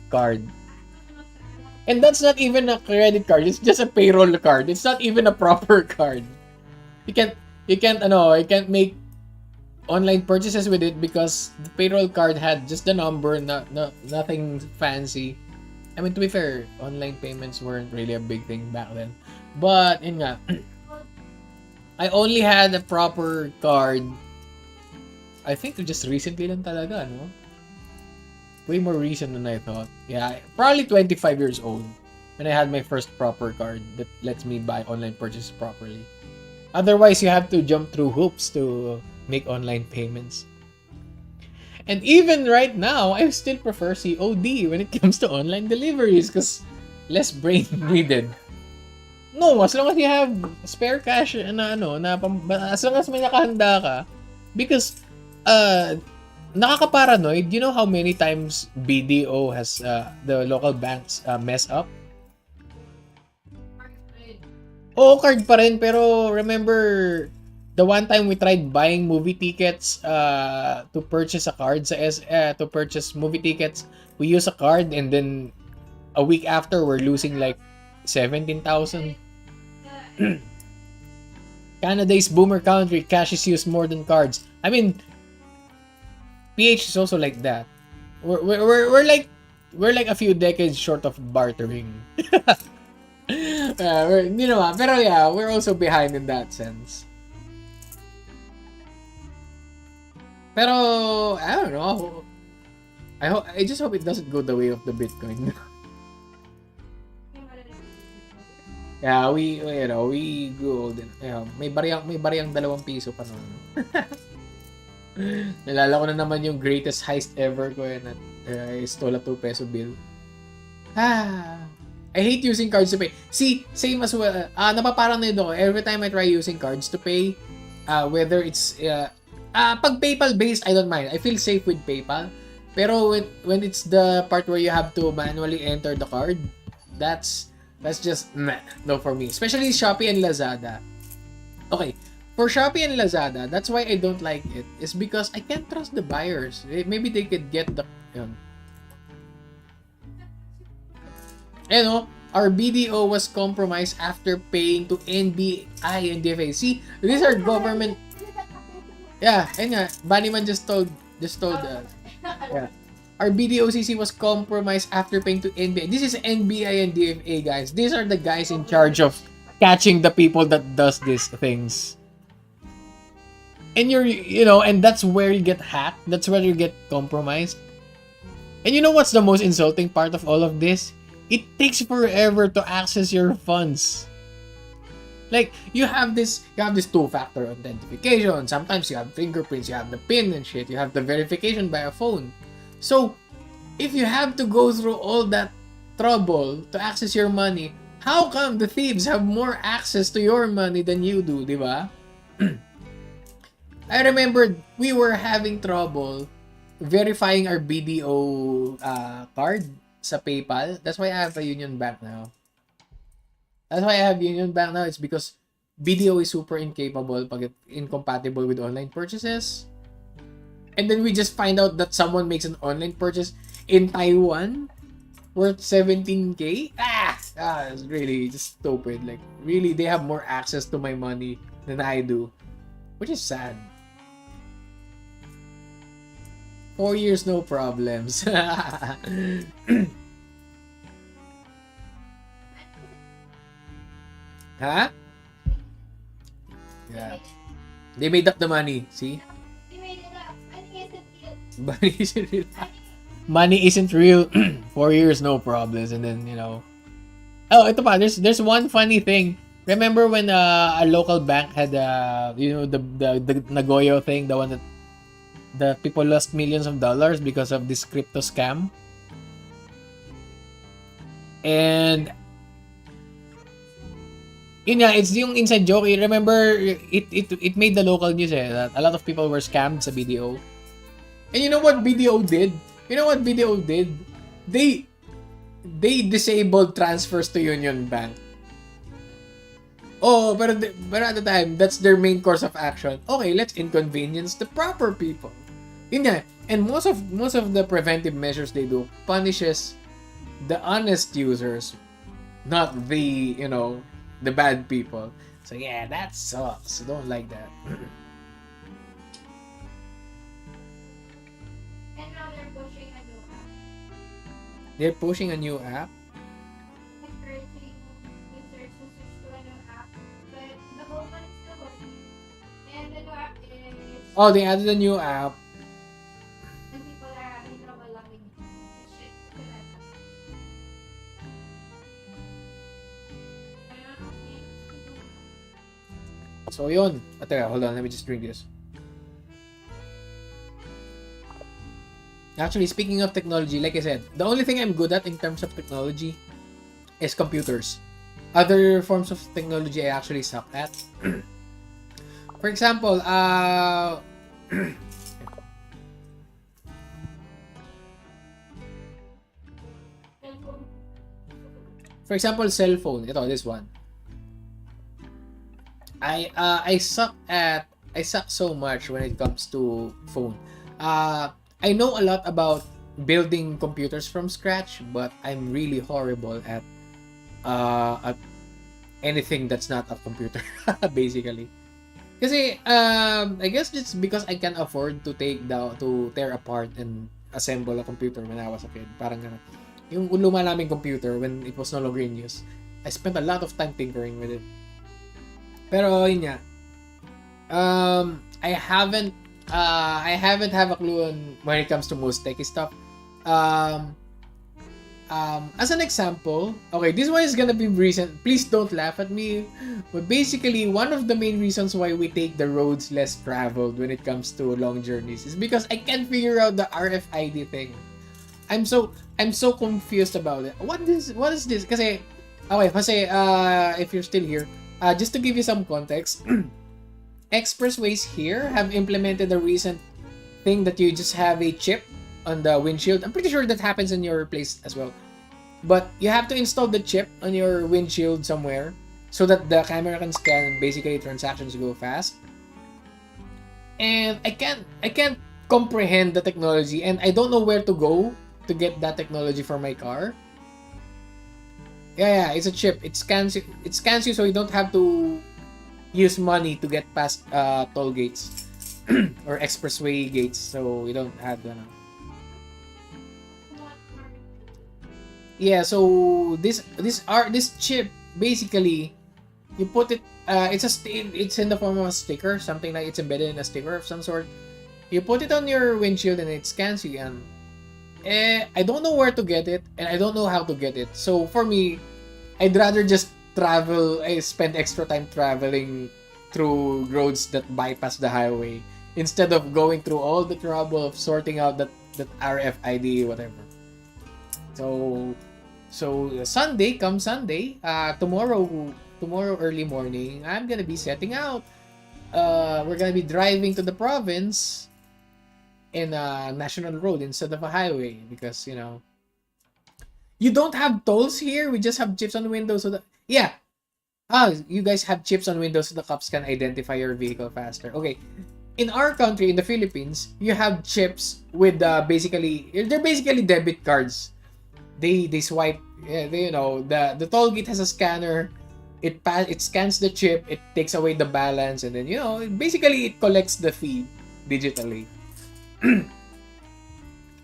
card. And that's not even a credit card. It's just a payroll card. It's not even a proper card. You can't, you can't make online purchases with it because the payroll card had just the number, nothing fancy. I mean, to be fair, online payments weren't really a big thing back then. But, yun nga, I only had a proper card, I think just recently lang talaga, no? Way more recent than I thought. Yeah, probably 25 years old when I had my first proper card that lets me buy online purchases properly. Otherwise, you have to jump through hoops to make online payments. And even right now, I still prefer COD when it comes to online deliveries because less brain needed. No, as long as you have spare cash na as long as may nakahanda ka, because nakaka-paranoid. You know how many times BDO has the local banks mess up? Oo, card pa rin, pero remember the one time we tried buying movie tickets to purchase a card to purchase movie tickets, we use a card and then a week after we're losing like 17,000. Canada is boomer country, cash is used more than cards. I mean, PH is also like that. We're like a few decades short of bartering. Pero yeah, we're also behind in that sense. Pero I don't know. I just hope it doesn't go the way of the Bitcoin. Yeah, we grew old. May bariyang 2 piso pa noon. Nalala ko na naman yung greatest heist ever ko na I stole a 2 peso bill. I hate using cards to pay. See, same as well. Napaparanoid ako every time I try using cards to pay. Whether it's pag PayPal based, I don't mind. I feel safe with PayPal. Pero when it's the part where you have to manually enter the card, that's just no for me. Especially Shopee and Lazada. Okay, for Shopee and Lazada, that's why I don't like it. Is because I can't trust the buyers. Maybe they could get the our BDO was compromised after paying to NBI and DFA. See, these are government. Yeah, ayun nga. Baniman just told us. Yeah. Our BDOCC was compromised after paying to NBI. This is NBI and DFA, guys. These are the guys in charge of catching the people that does these things. And and that's where you get hacked. That's where you get compromised. And you know what's the most insulting part of all of this? It takes forever to access your funds. Like, you have this 2-factor authentication. Sometimes you have fingerprints, you have the PIN and shit. You have the verification by a phone. So, if you have to go through all that trouble to access your money, how come the thieves have more access to your money than you do, di ba? I remember we were having trouble verifying our BDO card sa PayPal. That's why I have a Union Bank now. It's because BDO is super incapable pag incompatible with online purchases. And then we just find out that someone makes an online purchase in Taiwan worth 17K. It's really just stupid. Like, really, they have more access to my money than I do, which is sad. 4 years, no problems. Huh? Yeah. They made up the money. See? They made it up. Money isn't real. Money isn't real. 4 years, no problems. And then, Oh, ito pa. There's one funny thing. Remember when a local bank had the Nagoyo thing, the one that the people lost millions of dollars because of this crypto scam? And Yun nga, it's yung inside joke. You remember, it made the local news that a lot of people were scammed sa BDO. And you know what BDO did? You know what BDO did? They disabled transfers to Union Bank. Oh, but at the time, that's their main course of action. Okay, let's inconvenience the proper people. Yun nga. And most of the preventive measures they do punishes the honest users, not the, the bad people. So yeah, that sucks. Don't like that. And now they're pushing a new app. They're pushing a new app. Encouraging users to switch to a new app. But the whole one is still working. And the new app is... Oh, they added a new app. And people are having trouble logging in. Shit. Look at that. So yun. Teka, hold on. Let me just drink this. Actually, speaking of technology, like I said, the only thing I'm good at in terms of technology is computers. Other forms of technology I actually suck at. For example, cell phone. Ito, this one. I suck so much when it comes to phone. I know a lot about building computers from scratch, but I'm really horrible at anything that's not a computer, basically. Kasi I guess it's because I can't afford to tear apart and assemble a computer when I was a kid. Parang ganun. Yung luma naming computer when it was no longer in use, I spent a lot of time tinkering with it. Pero yun nga, I haven't have a clue on when it comes to most techy stuff. As an example, okay, this one is gonna be recent. Please don't laugh at me. But basically, one of the main reasons why we take the roads less traveled when it comes to long journeys is because I can't figure out the RFID thing. I'm so confused about it. What is this? Kasi if you're still here, just to give you some context, expressways here have implemented a recent thing that you just have a chip on the windshield. I'm pretty sure that happens in your place as well. But you have to install the chip on your windshield somewhere so that the camera can scan, basically transactions go fast. And I can't comprehend the technology, and I don't know where to go to get that technology for my car. Yeah, it's a chip. It scans you so you don't have to use money to get past toll gates or expressway gates, so you don't have to. Yeah, so this chip, basically you put it. It's in the form of a sticker, something like it's embedded in a sticker of some sort. You put it on your windshield and it scans you, and I don't know where to get it, and I don't know how to get it. So for me, I'd rather just travel. I spend extra time traveling through roads that bypass the highway instead of going through all the trouble of sorting out that RFID, whatever. So Sunday, tomorrow early morning, I'm gonna be setting out. We're gonna be driving to the province in a national road instead of a highway because you don't have tolls here. We just have chips on the windows so that you guys have chips on windows so the cops can identify your vehicle faster. Okay. In our country, in the Philippines, you have chips with they're basically debit cards. They swipe. Yeah, the toll gate has a scanner. It scans the chip. It takes away the balance, and then basically it collects the fee digitally.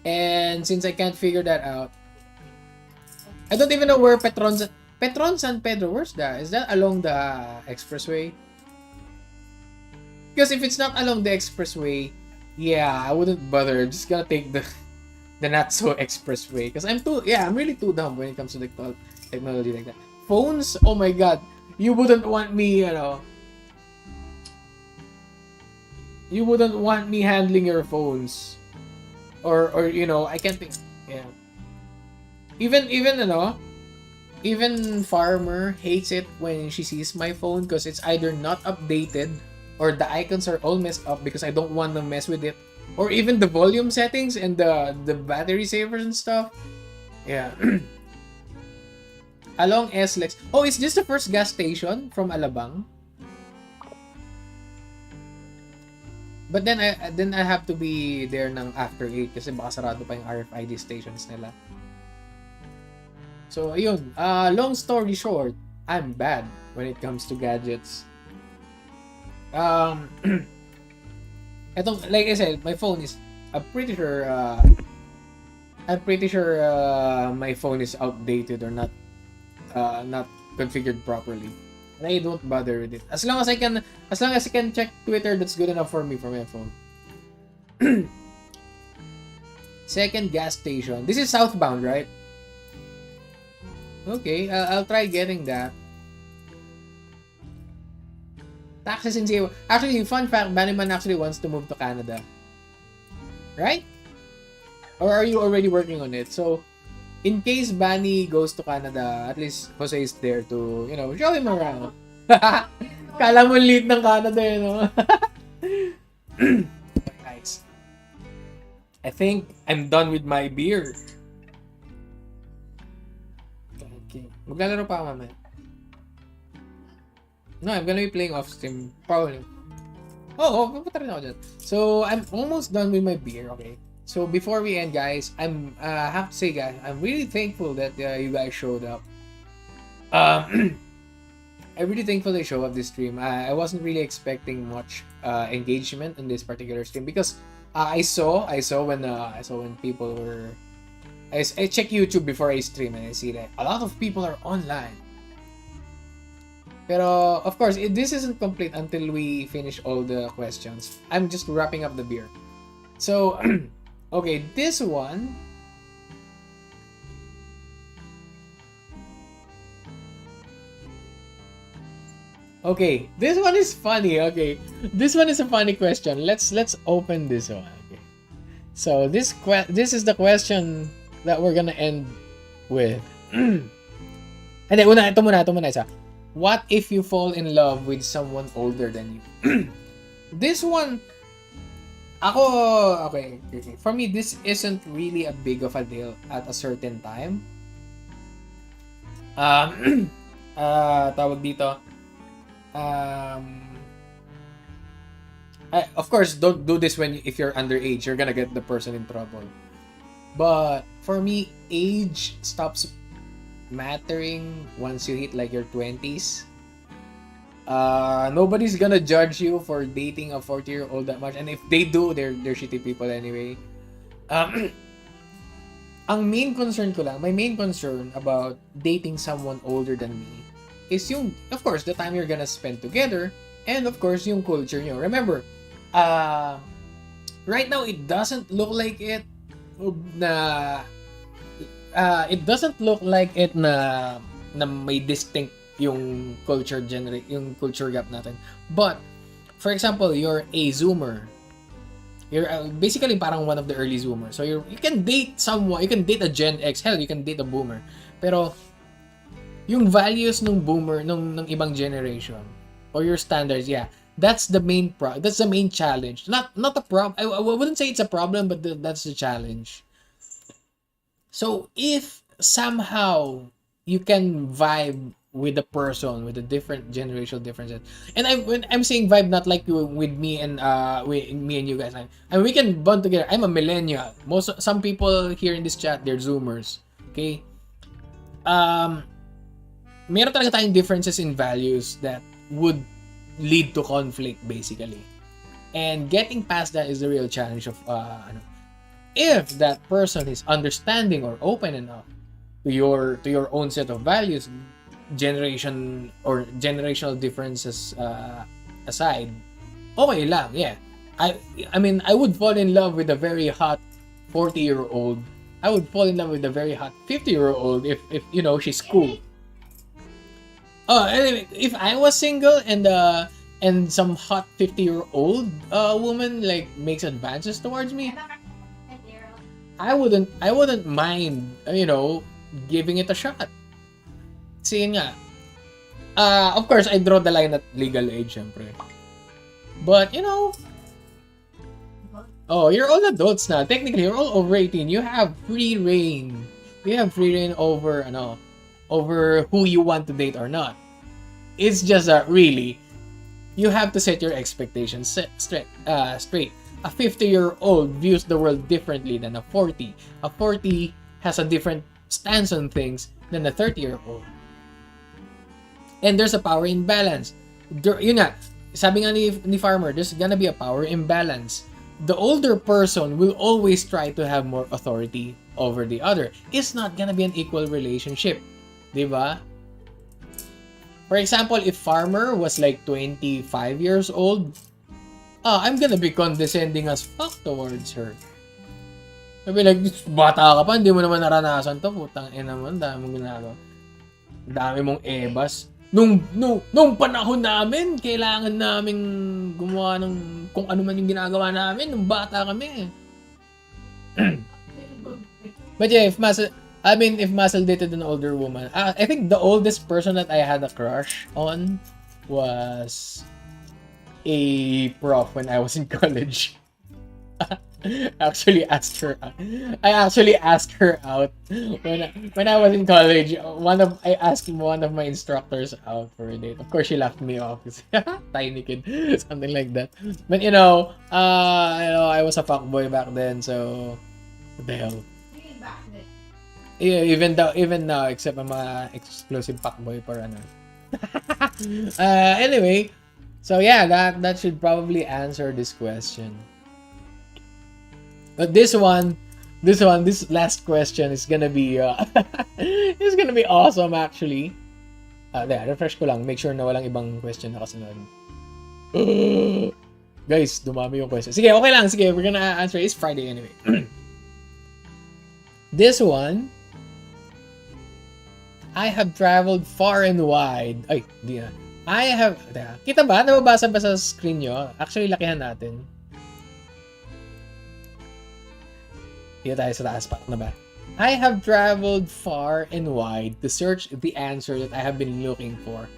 And since I can't figure that out, I don't even know where Petron San Pedro. Where's that? Is that along the expressway? Because if it's not along the expressway, I wouldn't bother. I'm just gonna take the not so expressway. Because I'm really too dumb when it comes to the technology like that. Phones, oh my god, you wouldn't want me, you wouldn't want me handling your phones, or I can't think, even Even Farmer hates it when she sees my phone because it's either not updated or the icons are all messed up because I don't want to mess with it. Or even the volume settings and the battery savers and stuff. Yeah. Along SLEX. Oh, is this the first gas station from Alabang? But then I have to be there ng after 8 kasi baka sarado pa yung RFID stations nila. So, ayun. Long story short, I'm bad when it comes to gadgets. Etong, like I said, my phone is, I'm pretty sure my phone is outdated or not configured properly. And I don't bother with it. As long as I can check Twitter, that's good enough for me for my phone. Second gas station. This is southbound, right? Okay, I'll try getting that. Taxes in Cebu. Actually, fun fact, Banniman actually wants to move to Canada. Right? Or are you already working on it? So, in case Banny goes to Canada, at least Jose is there to, show him around. Kala mo lit ng Canada, Okay, guys. I think I'm done with my beer. Okay. Maglalaro pa ako mamaya. No, I'm gonna be playing off stream. Probably. Pupunta rin ako dyan. So, I'm almost done with my beer, okay? So, before we end, guys, I have to say, guys, I'm really thankful that you guys showed up. I'm really thankful they show up this stream. I wasn't really expecting much engagement in this particular stream because I saw when people were. I check YouTube before I stream and I see that a lot of people are online. Pero, of course, this isn't complete until we finish all the questions. I'm just wrapping up the beer. So, okay, this one. Okay, this one is funny. Okay, this one is a funny question. Let's open this one. Okay, so this is the question that we're gonna end with. And then, ito muna isa. What if you fall in love with someone older than you? This one, okay. For me, this isn't really a big of a deal at a certain time. Tawag dito. Of course, don't do this if you're underage. You're gonna get the person in trouble. But for me, age stops mattering once you hit like your 20s. Nobody's gonna judge you for dating a 40-year-old that much, and if they do, they're shitty people anyway. My main concern about dating someone older than me is of course, the time you're gonna spend together, and of course, yung culture nyo. Remember, right now, it doesn't look like it na may distinct yung culture gap natin. But for example, you're a Zoomer. You're basically parang one of the early Zoomers. So you can date someone, you can date a Gen X, hell, you can date a Boomer. Pero yung values ng Boomer ng ibang generation or your standards, yeah, that's the main challenge. Not a problem. I wouldn't say it's a problem, but that's the challenge. So, if somehow you can vibe with a person with a different generational differences, and when I'm saying vibe, not like with me and you guys, and we can bond together. I'm a millennial. Some people here in this chat, they're Zoomers. Okay. Meron talaga tayong differences in values that would lead to conflict, basically. And getting past that is the real challenge of if that person is understanding or open enough to your own set of values, generation or generational differences aside, okay lang, yeah. I mean, I would fall in love with a very hot 40-year-old. I would fall in love with a very hot 50-year-old if she's cool. Anyway, if I was single and some hot 50-year-old woman like makes advances towards me, I wouldn't mind, giving it a shot. kasi yun nga, of course, I draw the line at legal age, syempre. But, you know, oh, you're all adults now. Technically, you're all over 18. You have free reign. You have free reign over, over who you want to date or not. It's just that, really, you have to set your expectations straight. A 50-year-old views the world differently than a 40. A 40 has a different stance on things than a 30-year-old. And there's a power imbalance. Yun nga, sabi nga ni Farmer, there's gonna be a power imbalance. The older person will always try to have more authority over the other. It's not gonna be an equal relationship. Diba? For example, if Farmer was like 25 years old, I'm gonna be condescending as fuck towards her. Sabi like, bata ka pa, hindi mo naman naranasan to. Putang ina mo, dami mong ginagawa. Dami mong ebas. Nung panahon namin, kailangan namin gumawa ng kung ano man yung ginagawa namin nung bata kami. But yeah, if Muscle dated an older woman, I think the oldest person that I had a crush on was a prof when I was in college. I actually asked her out when I was in college. I asked one of my instructors out for a date. Of course, she laughed me off. Tiny kid, something like that. But I was a fuckboy back then, so what the hell? Yeah, even now, except I'm a exclusive fuckboy for ano. Anyway, so yeah, that should probably answer this question. But this last question is gonna be is gonna be awesome actually. Refresh ko lang, make sure na walang ibang question na kasunod. Guys, dumami yung question. Sige, okay lang. Sige, we're gonna answer. It's Friday anyway. This one, I have traveled far and wide. Ay, di na. Kita ba? Nababasa ba sa screen nyo? Actually, lakihan natin. Dito tayo sa taas. Patak na ba? I have traveled far and wide to search the answer that I have been looking for.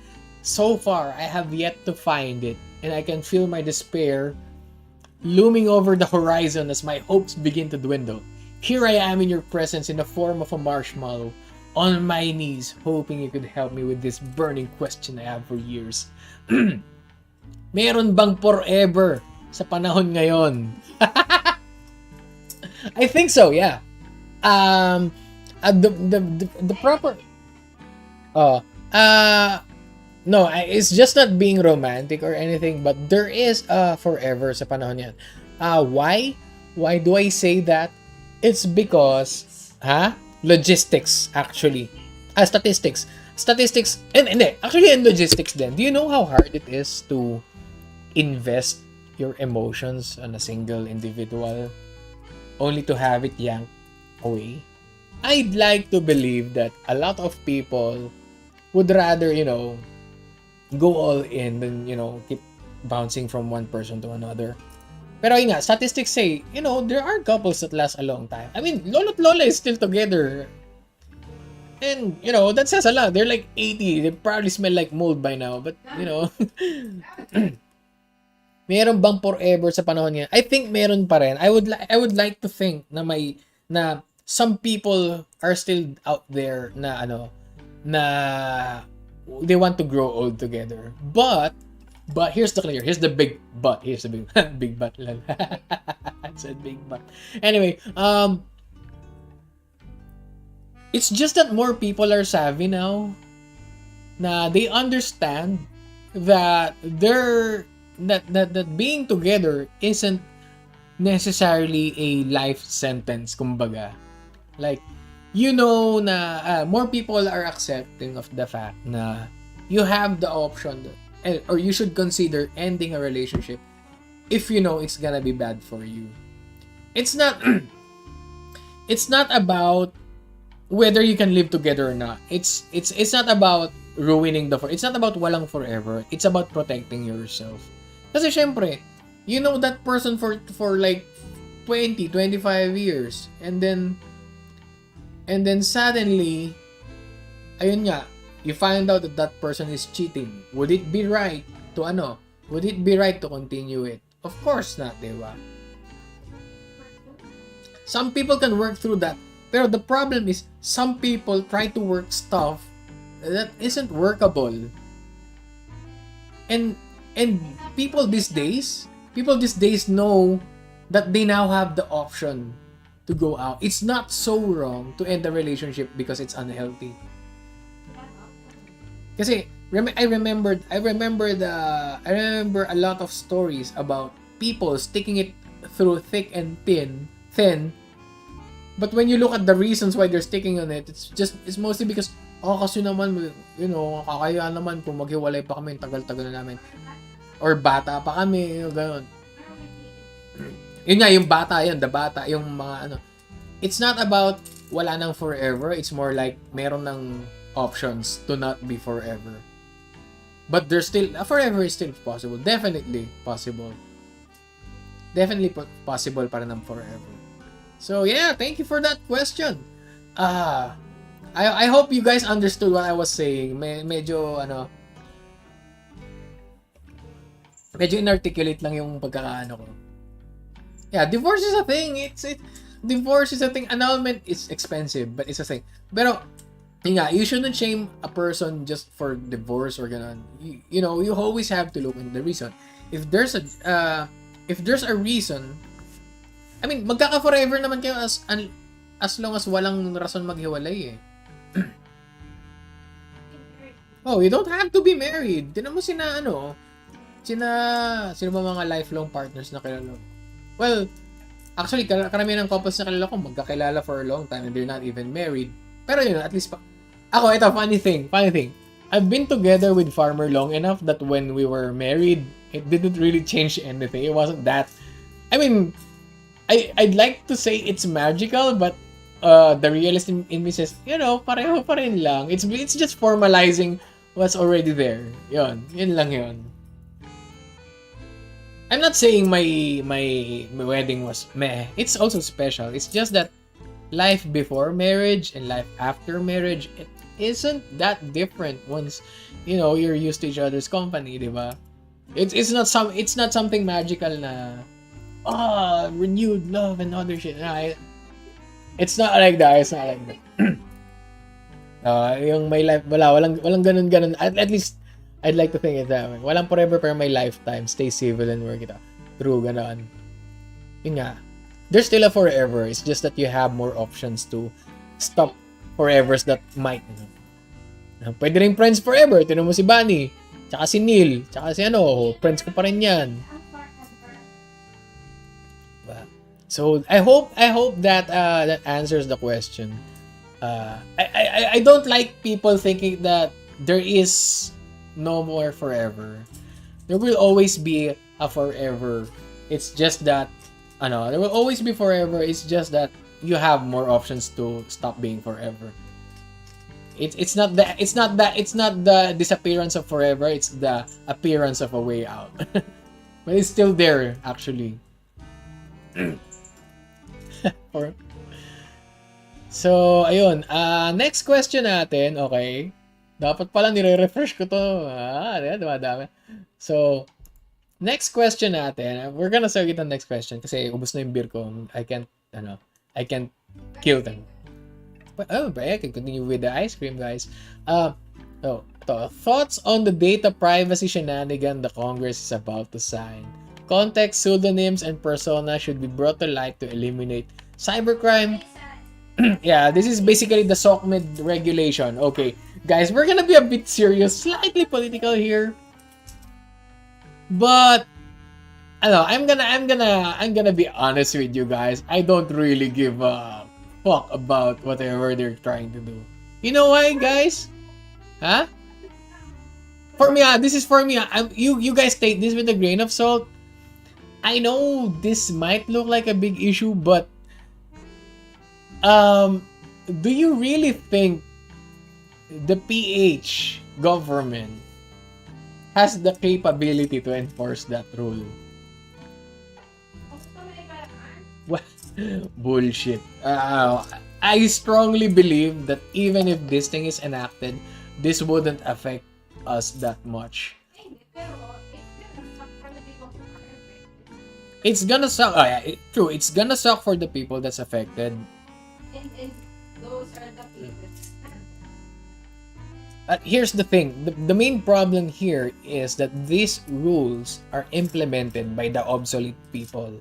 So far, I have yet to find it, and I can feel my despair looming over the horizon as my hopes begin to dwindle. Here I am in your presence in the form of a marshmallow, on my knees, hoping you could help me with this burning question I have for years. Meron bang forever sa panahon ngayon? I think so, yeah. The proper no, it's just not being romantic or anything, but there is forever sa panahon yan. Why do I say that? It's because logistics actually. Statistics and actually in logistics then. Do you know how hard it is to invest your emotions on a single individual only to have it yanked away? I'd like to believe that a lot of people would rather, go all in than, keep bouncing from one person to another. Pero yun nga, statistics say, there are couples that last a long time. I mean, Lolo at Lola is still together. And, that says a lot. They're like 80. They probably smell like mold by now. But, meron bang forever sa panahon niya? I think meron pa rin. I would like to think na some people are still out there na they want to grow old together. But here's the big but. Here's the big big but. I said big but. Anyway, it's just that more people are savvy now. Na they understand that that being together isn't necessarily a life sentence, kumbaga. Like, na more people are accepting of the fact na you have the option or you should consider ending a relationship if it's gonna be bad for you. It's not it's not about whether you can live together or not. It's not about ruining it's not about walang forever. It's about protecting yourself. Kasi syempre, you know that person for like 20, 25 years and then suddenly ayun nga, you find out that that person is cheating, would it be right to ano? Would it be right to continue it? Of course not, di ba? Some people can work through that. Pero the problem is, some people try to work stuff that isn't workable. And people these days know that they now have the option to go out. It's not so wrong to end the relationship because it's unhealthy. Kasi I remember a lot of stories about people sticking it through thick and thin. But when you look at the reasons why they're sticking on it, it's mostly because kasi naman, kakaya naman kung maghiwalay pa kami, tagal-tagal na namin. Or bata pa kami, gano'n. Yun nga, yung bata, yung mga ano. It's not about wala nang forever, it's more like meron ng options to not be forever. But there's still, forever is still possible. Definitely possible. Definitely possible para ng forever. So yeah, thank you for that question. I hope you guys understood what I was saying. Medyo inarticulate lang yung pagkakaano ko. Yeah, divorce is a thing. Divorce is a thing. Annulment is expensive, but it's a thing. Pero you shouldn't shame a person just for divorce or ganon. You always have to look into the reason. If there's a reason, I mean, magkaka-forever naman kayo as long as walang rason maghiwalay eh. You don't have to be married. Tinan mo sino ba mga lifelong partners na kilala? Well, actually, karamihan ng couples na kilala ko magkakilala for a long time and they're not even married. Pero at least ito, funny thing. I've been together with Farmer long enough that when we were married, it didn't really change anything. It wasn't that, I mean, I'd like to say it's magical, but the realist in me says, pareho pa rin lang. It's just formalizing what's already there. Yun lang yun. I'm not saying my wedding was meh. It's also special. It's just that life before marriage and life after marriage, it isn't that different once you're used to each other's company, di ba? It's not something magical na renewed love and other shit. It's not like that. Yung my life, walang ganun. At least, I'd like to think it that way. Walang forever pero my lifetime. Stay civil and work it out. True, ganun. Yun nga. There's still a forever. It's just that you have more options to stop forevers that might. Pwede rin friends forever. Tinan mo si Bunny. Tsaka si Neil. Tsaka si friends ko pa rin yan. So I hope that that answers the question. I don't like people thinking that there is no more forever. There will always be a forever. It's just that there will always be forever. It's just that you have more options to stop being forever. It's not the disappearance of forever. It's the appearance of a way out. But it's still there actually. So, ayun. Next question natin, okay. Dapat pala nire-refresh ko to. Dami. So, next question natin. We're gonna start with the next question kasi ubos na yung beer ko. I can't kill them. But, I can continue with the ice cream, guys. Thoughts on the data privacy shenanigan the Congress is about to sign. Context, pseudonyms, and persona should be brought to light to eliminate cybercrime. Yeah, this is basically the SOCMED regulation. Okay, guys, we're gonna be a bit serious, slightly political here. But I'm gonna be honest with you guys. I don't really give a fuck about whatever they're trying to do. You know why, guys? Huh? For me, this is for me. You guys take this with a grain of salt. I know this might look like a big issue, but do you really think the PH government has the capability to enforce that rule? What? Bullshit. I strongly believe that even if this thing is enacted, this wouldn't affect us that much. It's gonna suck. Oh, yeah, true. It's gonna suck for the people that's affected. And those are the people. Here's the thing. The main problem here is that these rules are implemented by the obsolete people.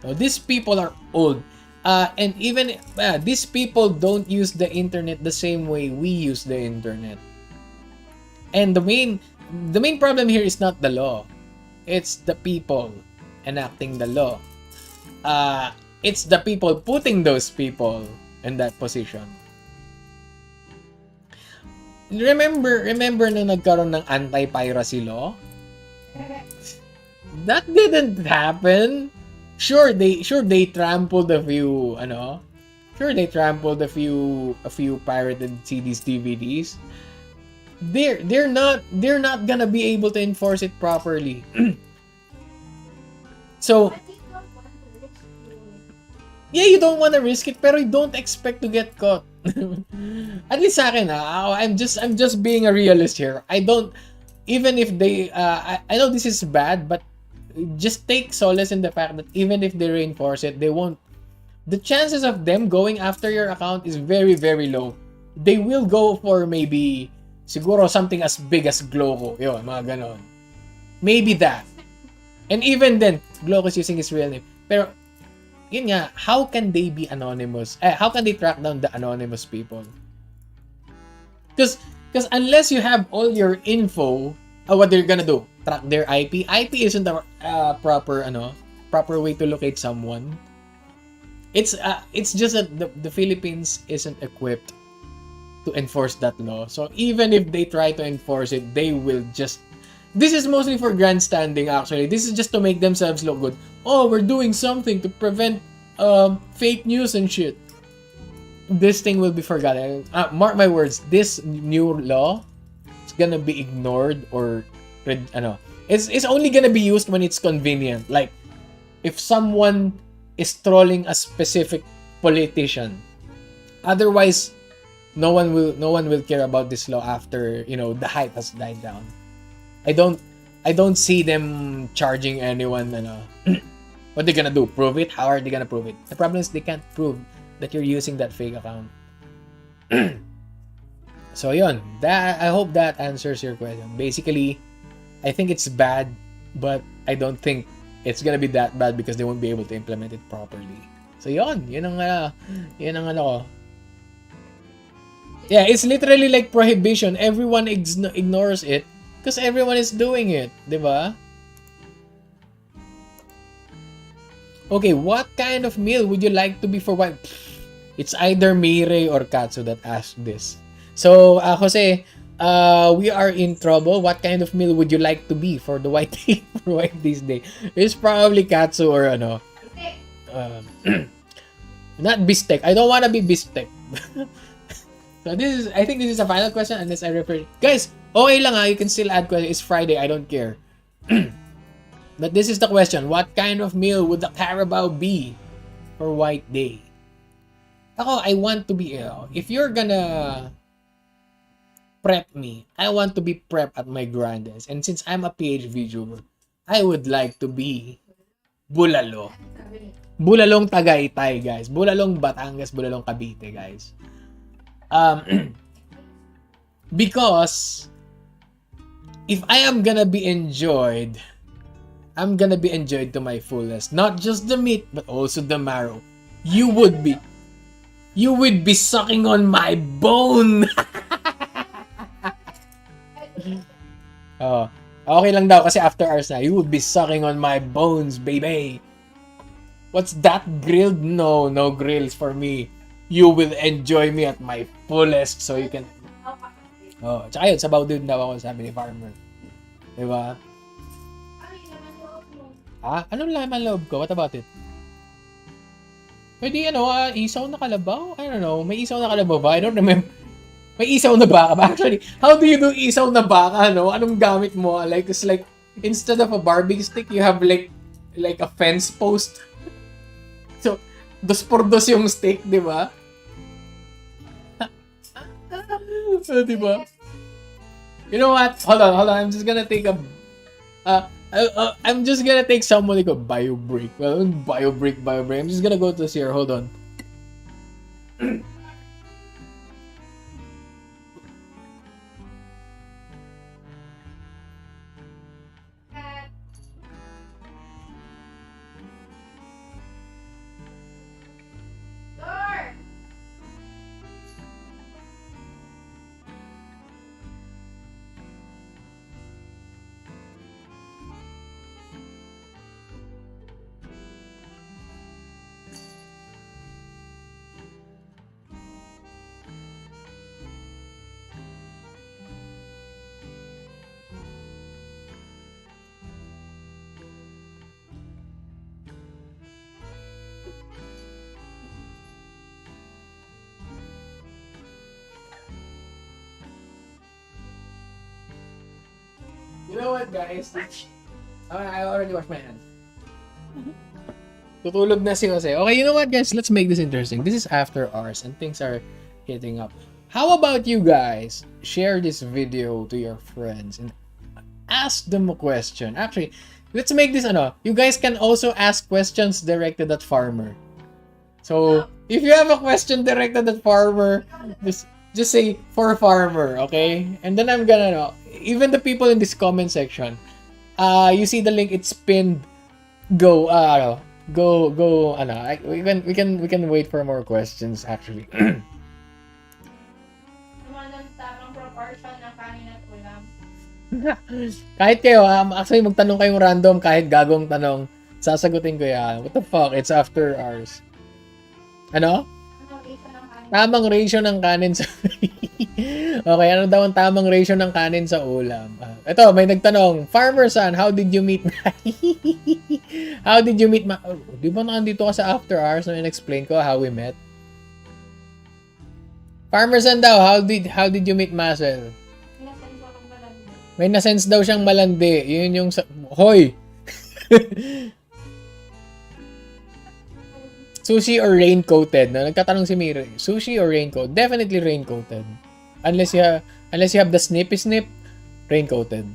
Now, these people are old. And even these people don't use the internet the same way we use the internet. And the main problem here is not the law. It's the people enacting the law. It's the people putting those people in that position. Remember na nagkaroon ng anti-piracy law? That didn't happen. Sure they trampled a few a few pirated CDs, DVDs. They're not gonna be able to enforce it properly. So yeah, you don't want to risk it, pero you don't expect to get caught. At least sa akin, I'm just being a realist here. I don't, even if they I know this is bad, but just take solace in the fact that even if they reinforce it, they won't. The chances of them going after your account is very, very low. They will go for maybe siguro something as big as Gloco. Yun, mga ganon. Maybe that. And even then, Gloco is using his real name. Pero, yun nga, how can they be anonymous? How can they track down the anonymous people? Because unless you have all your info, what they're gonna do? Track their IP. IP isn't a proper way to locate someone. It's just that the Philippines isn't equipped to enforce that law. So even if they try to enforce it, they will just. This is mostly for grandstanding. Actually, this is just to make themselves look good. Oh, we're doing something to prevent fake news and shit. This thing will be forgotten. Mark my words. This new law is gonna be ignored or it's only gonna be used when it's convenient. Like if someone is trolling a specific politician. Otherwise, no one will care about this law after the hype has died down. I don't see them charging anyone. What they gonna do? Prove it? How are they gonna prove it? The problem is they can't prove that you're using that fake account. So yun, I hope that answers your question. Basically, I think it's bad, but I don't think it's gonna be that bad because they won't be able to implement it properly. So yun ang ano ko. Yeah, it's literally like prohibition. Everyone ignores it because everyone is doing it, diba? Okay, what kind of meal would you like to be for white? It's either Mire or Katsu that asked this. So, Jose, we are in trouble. What kind of meal would you like to be for the white day, for white days day? It's probably Katsu or not bistek. I don't want to be bistek. So I think this is a final question unless I refer. Guys, okay lang you can still add questions. It's Friday, I don't care. But this is the question. What kind of meal would the Carabao be for White Day? Ako, I want to be, if you're gonna prep me, I want to be prep at my grandest. And since I'm a PH Vtuber, I would like to be bulalo. Bulalong Tagaytay, guys. Bulalong Batangas, bulalong Cavite, guys. Because if I am gonna be enjoyed, I'm gonna be enjoyed to my fullest. Not just the meat, but also the marrow. You would be sucking on my bone. Oh, okay lang daw kasi after hours na. You would be sucking on my bones, baby. What's that, grilled? No grills for me. You will enjoy me at my fullest so you can. Oh, tsaka yun, sabaw din daw ako, sabi ni Farmer. Diba? Anong laman loob ko? What about it? Pwede isaw na kalabaw? I don't know. May isaw na kalabaw ba? I don't remember. May isaw na baka ba? Actually, how do you do isaw na baka? Anong gamit mo? Like, it's like, instead of a barbecue stick, you have like a fence post. So, dos por dos yung stick, di ba? So, diba? You know what? Hold on. I'm just gonna take a... I'm just gonna take someone like a bio break. Well, bio break. I'm just gonna go to this here. Hold on. You know what, guys? I already washed my hands. Tutulog na si Jose. Okay, you know what, guys? Let's make this interesting. This is after hours and things are hitting up. How about you guys share this video to your friends and ask them a question? Actually, let's make this you guys can also ask questions directed at Farmer. So, if you have a question directed at Farmer, just say for Farmer, okay? And then I'm gonna even the people in this comment section, you see the link, it's pinned. Go, we can wait for more questions actually. Tamang proportion ng kanin at ulam. Kahit kayo, actually magtanong kayong random, kahit gagong tanong, sasagutin ko yan. What the fuck? It's after hours. Ano? Tamang ratio ng kanin sa... Okay, ano daw ang tamang ratio ng kanin sa ulam? Ito, may nagtanong, Farmer Son, how did you meet How did you meet di ba nandito ka sa after hours na in-explain ko how we met? Farmer Son daw, how did you meet Marcel? May nasense daw siyang malandi. Yun yung Hoy! Sushi or rain-coated? Nagtatanong si Miro. Sushi or rain-coated? Definitely rain-coated. Unless you have the snippy snip, rain-coated.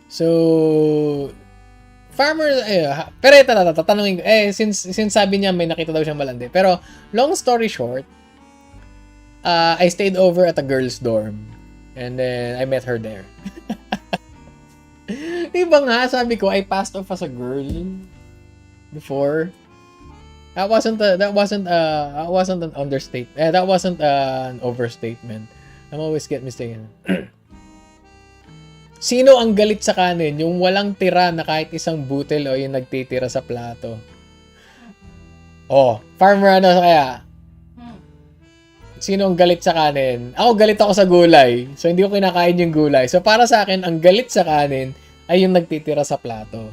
So, Farmer, pero ito, tatanungin ko, since sabi niya may nakita daw siyang malandi. Pero, long story short, I stayed over at a girl's dorm. And then, I met her there. Diba nga, sabi ko, I passed off as a girl before. That wasn't an understatement. That wasn't an overstatement. I'm always get mistaken. Sino ang galit sa kanin? Yung walang tira na kahit isang butil o yung nagtitira sa plato? Oh, Farmer kaya? Sino ang galit sa kanin? Ako, galit ako sa gulay. So, hindi ko kinakain yung gulay. So, para sa akin, ang galit sa kanin ay yung nagtitira sa plato.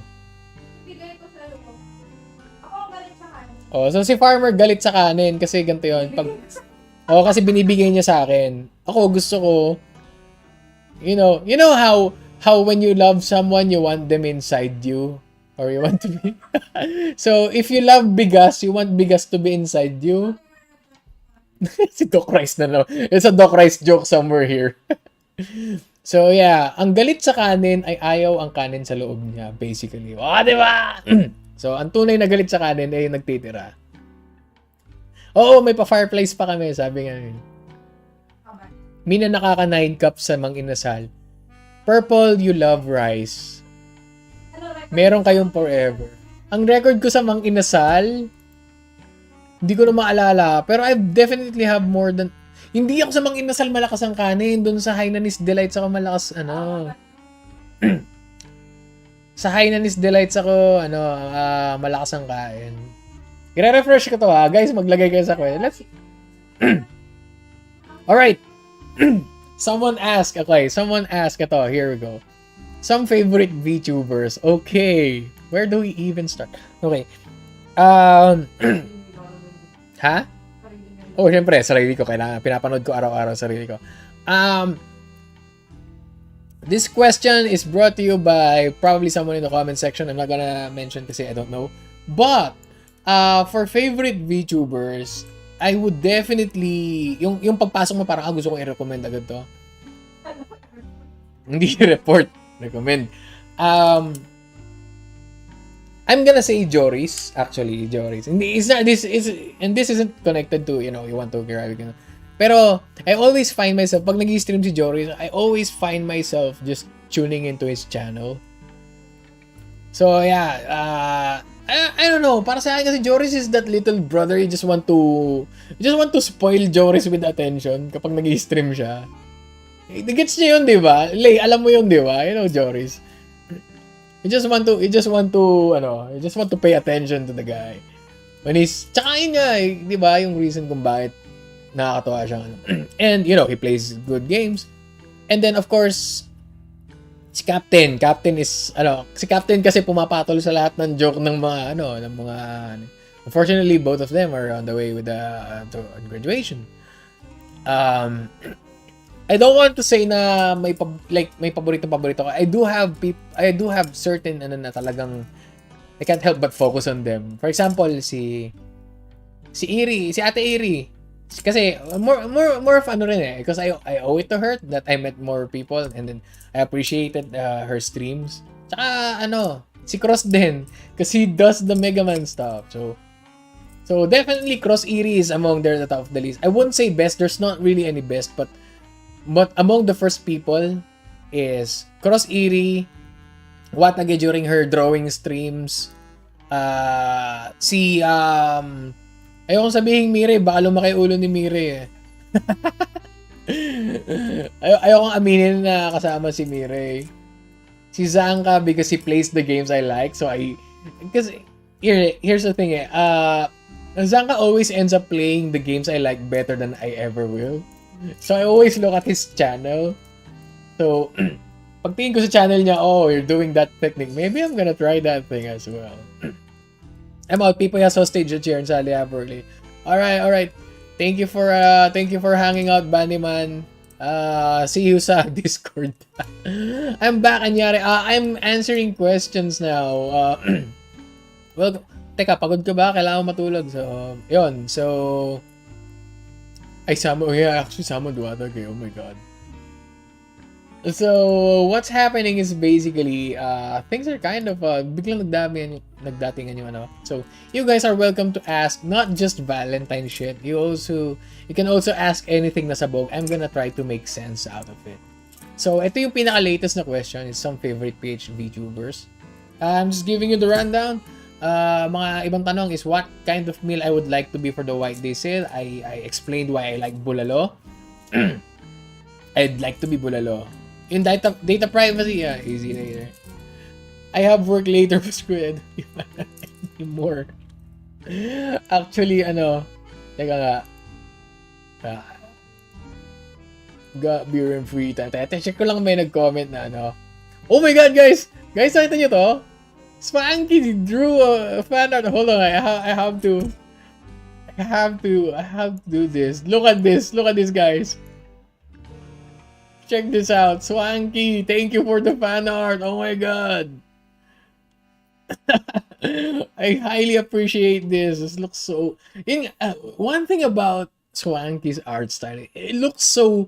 Oh, so si Farmer galit sa kanin kasi ganito 'yon. Kasi binibigay niya sa akin. Ako gusto ko you know how when you love someone you want them inside you or you want to be So if you love bigas, you want bigas to be inside you. Si Doc Rice na. It's a Doc Rice joke somewhere here. So yeah, ang galit sa kanin ay ayaw ang kanin sa loob niya basically. Di ba? So, ang tunay na galit sa kanin ay yung nagtitira. Oo, may pa-fireplace pa kami, sabi nga. Mina nakaka 9 cups sa Mang Inasal. Purple, you love rice. Meron kayong forever. Ang record ko sa Mang Inasal, hindi ko na maalala, pero I definitely have more than... Hindi ako sa Mang Inasal malakas ang kanin. Doon sa Hainanese Delights ako malakas, Sa Hainanese Delights ako, malakas ang kain. I-refresh ko to guys, maglagay kayo sa kwento. Let's... Alright. Someone asked ito, here we go. Some favorite VTubers. Okay. Where do we even start? Okay. Ha? Oh, syempre, sarili ko. Kailangan, pinapanood ko araw-araw sarili ko. This question is brought to you by probably someone in the comment section. I'm not gonna mention kasi I don't know. But, for favorite VTubers, I would definitely, yung pagpasok mo parang, gusto kong i-recommend agad to. Hindi report, recommend. I'm gonna say Joris, actually, Joris. Hindi, it's not, this isn't connected to, you want to grab it. Pero, I always find myself, pag nag-stream si Joris, I always find myself just tuning into his channel. So, yeah, I don't know, para sa akin kasi Joris is that little brother, you just want to spoil Joris with attention kapag nag-stream siya. Gets niyo yun, di ba? Lay, alam mo yun, di ba? Joris. You just want to pay attention to the guy. When tsaka yun nga, di ba, yung reason kung bakit nakakatawa siya. And, he plays good games. And then, of course, si Captain. Si Captain kasi pumapatol sa lahat ng joke ng mga, unfortunately, both of them are on the way with to graduation. I don't want to say na may paborito ko. I do have certain na talagang I can't help but focus on them. For example, si Ate Iri. Kasi more of rin because I owe it to her that I met more people and then I appreciated her streams. Tsaka si Cross din kasi he does the Mega Man stuff. So definitely Cross Iri is among the top of the list. I wouldn't say best. There's not really any best, but among the first people is Cross Iri, Watage during her drawing streams, ayoko sabihin Mire, baka lumaki ulo ni Mire ayoko aminin na kasama si Mire. Si Zanka because he plays the games I like, so because here's the thing Zanka always ends up playing the games I like better than I ever will. So I always look at his channel. So pagtingin ko sa channel niya, you're doing that technique. Maybe I'm gonna try that thing as well. I'm out. People has hostage here in Sally Aberley. Alright. Thank you for hanging out, Bandyman. See you sa Discord. I'm back, anyari. I'm answering questions now. Well, teka, pagod ka ba? Kailangan matulog. So, yun. So, actually Samo Duwata kayo. Oh my god. So, what's happening is basically, things are kind of, biglang nagdatingan yung So, you guys are welcome to ask not just Valentine shit. You can also ask anything na sabog. I'm gonna try to make sense out of it. So, ito yung pinaka-latest na question. It's some favorite page VTubers. I'm just giving you the rundown. Mga ibang tanong is what kind of meal I would like to be for the White Day sale. I explained why I like bulalo. I'd like to be bulalo. In data privacy, easy later. I have work later, but screw it. Anymore. Actually, teka nga. Got beer and free time. Check ko lang may nag-comment na Oh my god, guys! Guys, nakita nyo to? Spanky drew a fan art. Hold on, I have to do this. Look at this, guys. Check this out. Swanky, thank you for the fan art. Oh my god. I highly appreciate this. This looks so... one thing about Swanky's art style, it looks so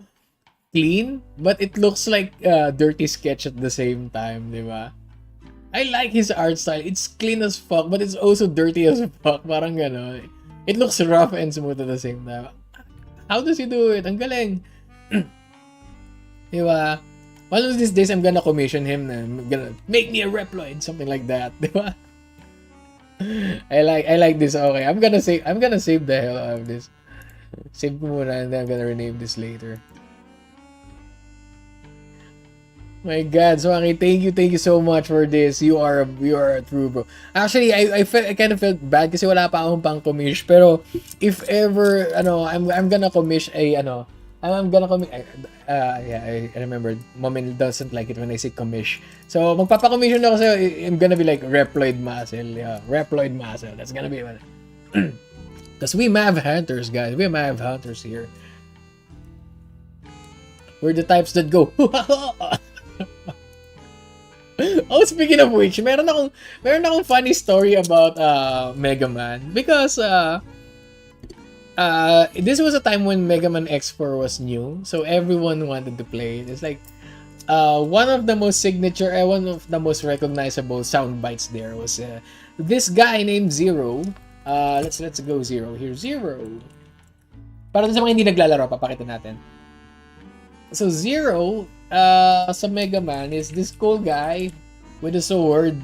clean, but it looks like a dirty sketch at the same time, di ba? I like his art style. It's clean as fuck, but it's also dirty as fuck. Parang gano'n. It looks rough and smooth at the same time. How does he do it? Ang galing. Diba? One of these days, I'm gonna commission him na gonna make me a Reploid, something like that. Diba? I like this. Okay, I'm gonna save the hell out of this. Save ko muna and then I'm gonna rename this later. My God, Swanky, thank you so much for this. You are a true bro. Actually, I kind of felt bad kasi wala pa akong pang commish. Pero if ever I'm gonna commish I remember Mom doesn't like it when I say commish. So magpapa-commission ako sa'yo. I'm gonna be like Reploid Muscle. Yeah, Reploid Muscle. That's gonna be it. Because we Mav Hunters, guys. We Mav Hunters here. We're the types that go. Oh, speaking of which, meron akong funny story about Mega Man because this was a time when Mega Man X4 was new, so everyone wanted to play it. It's like one of the most signature, one of the most recognizable sound bites there was this guy named Zero. Let's go Zero here. Zero. Para sa mga hindi naglalaro, papakita natin. So Zero sa Mega Man is this cool guy with a sword.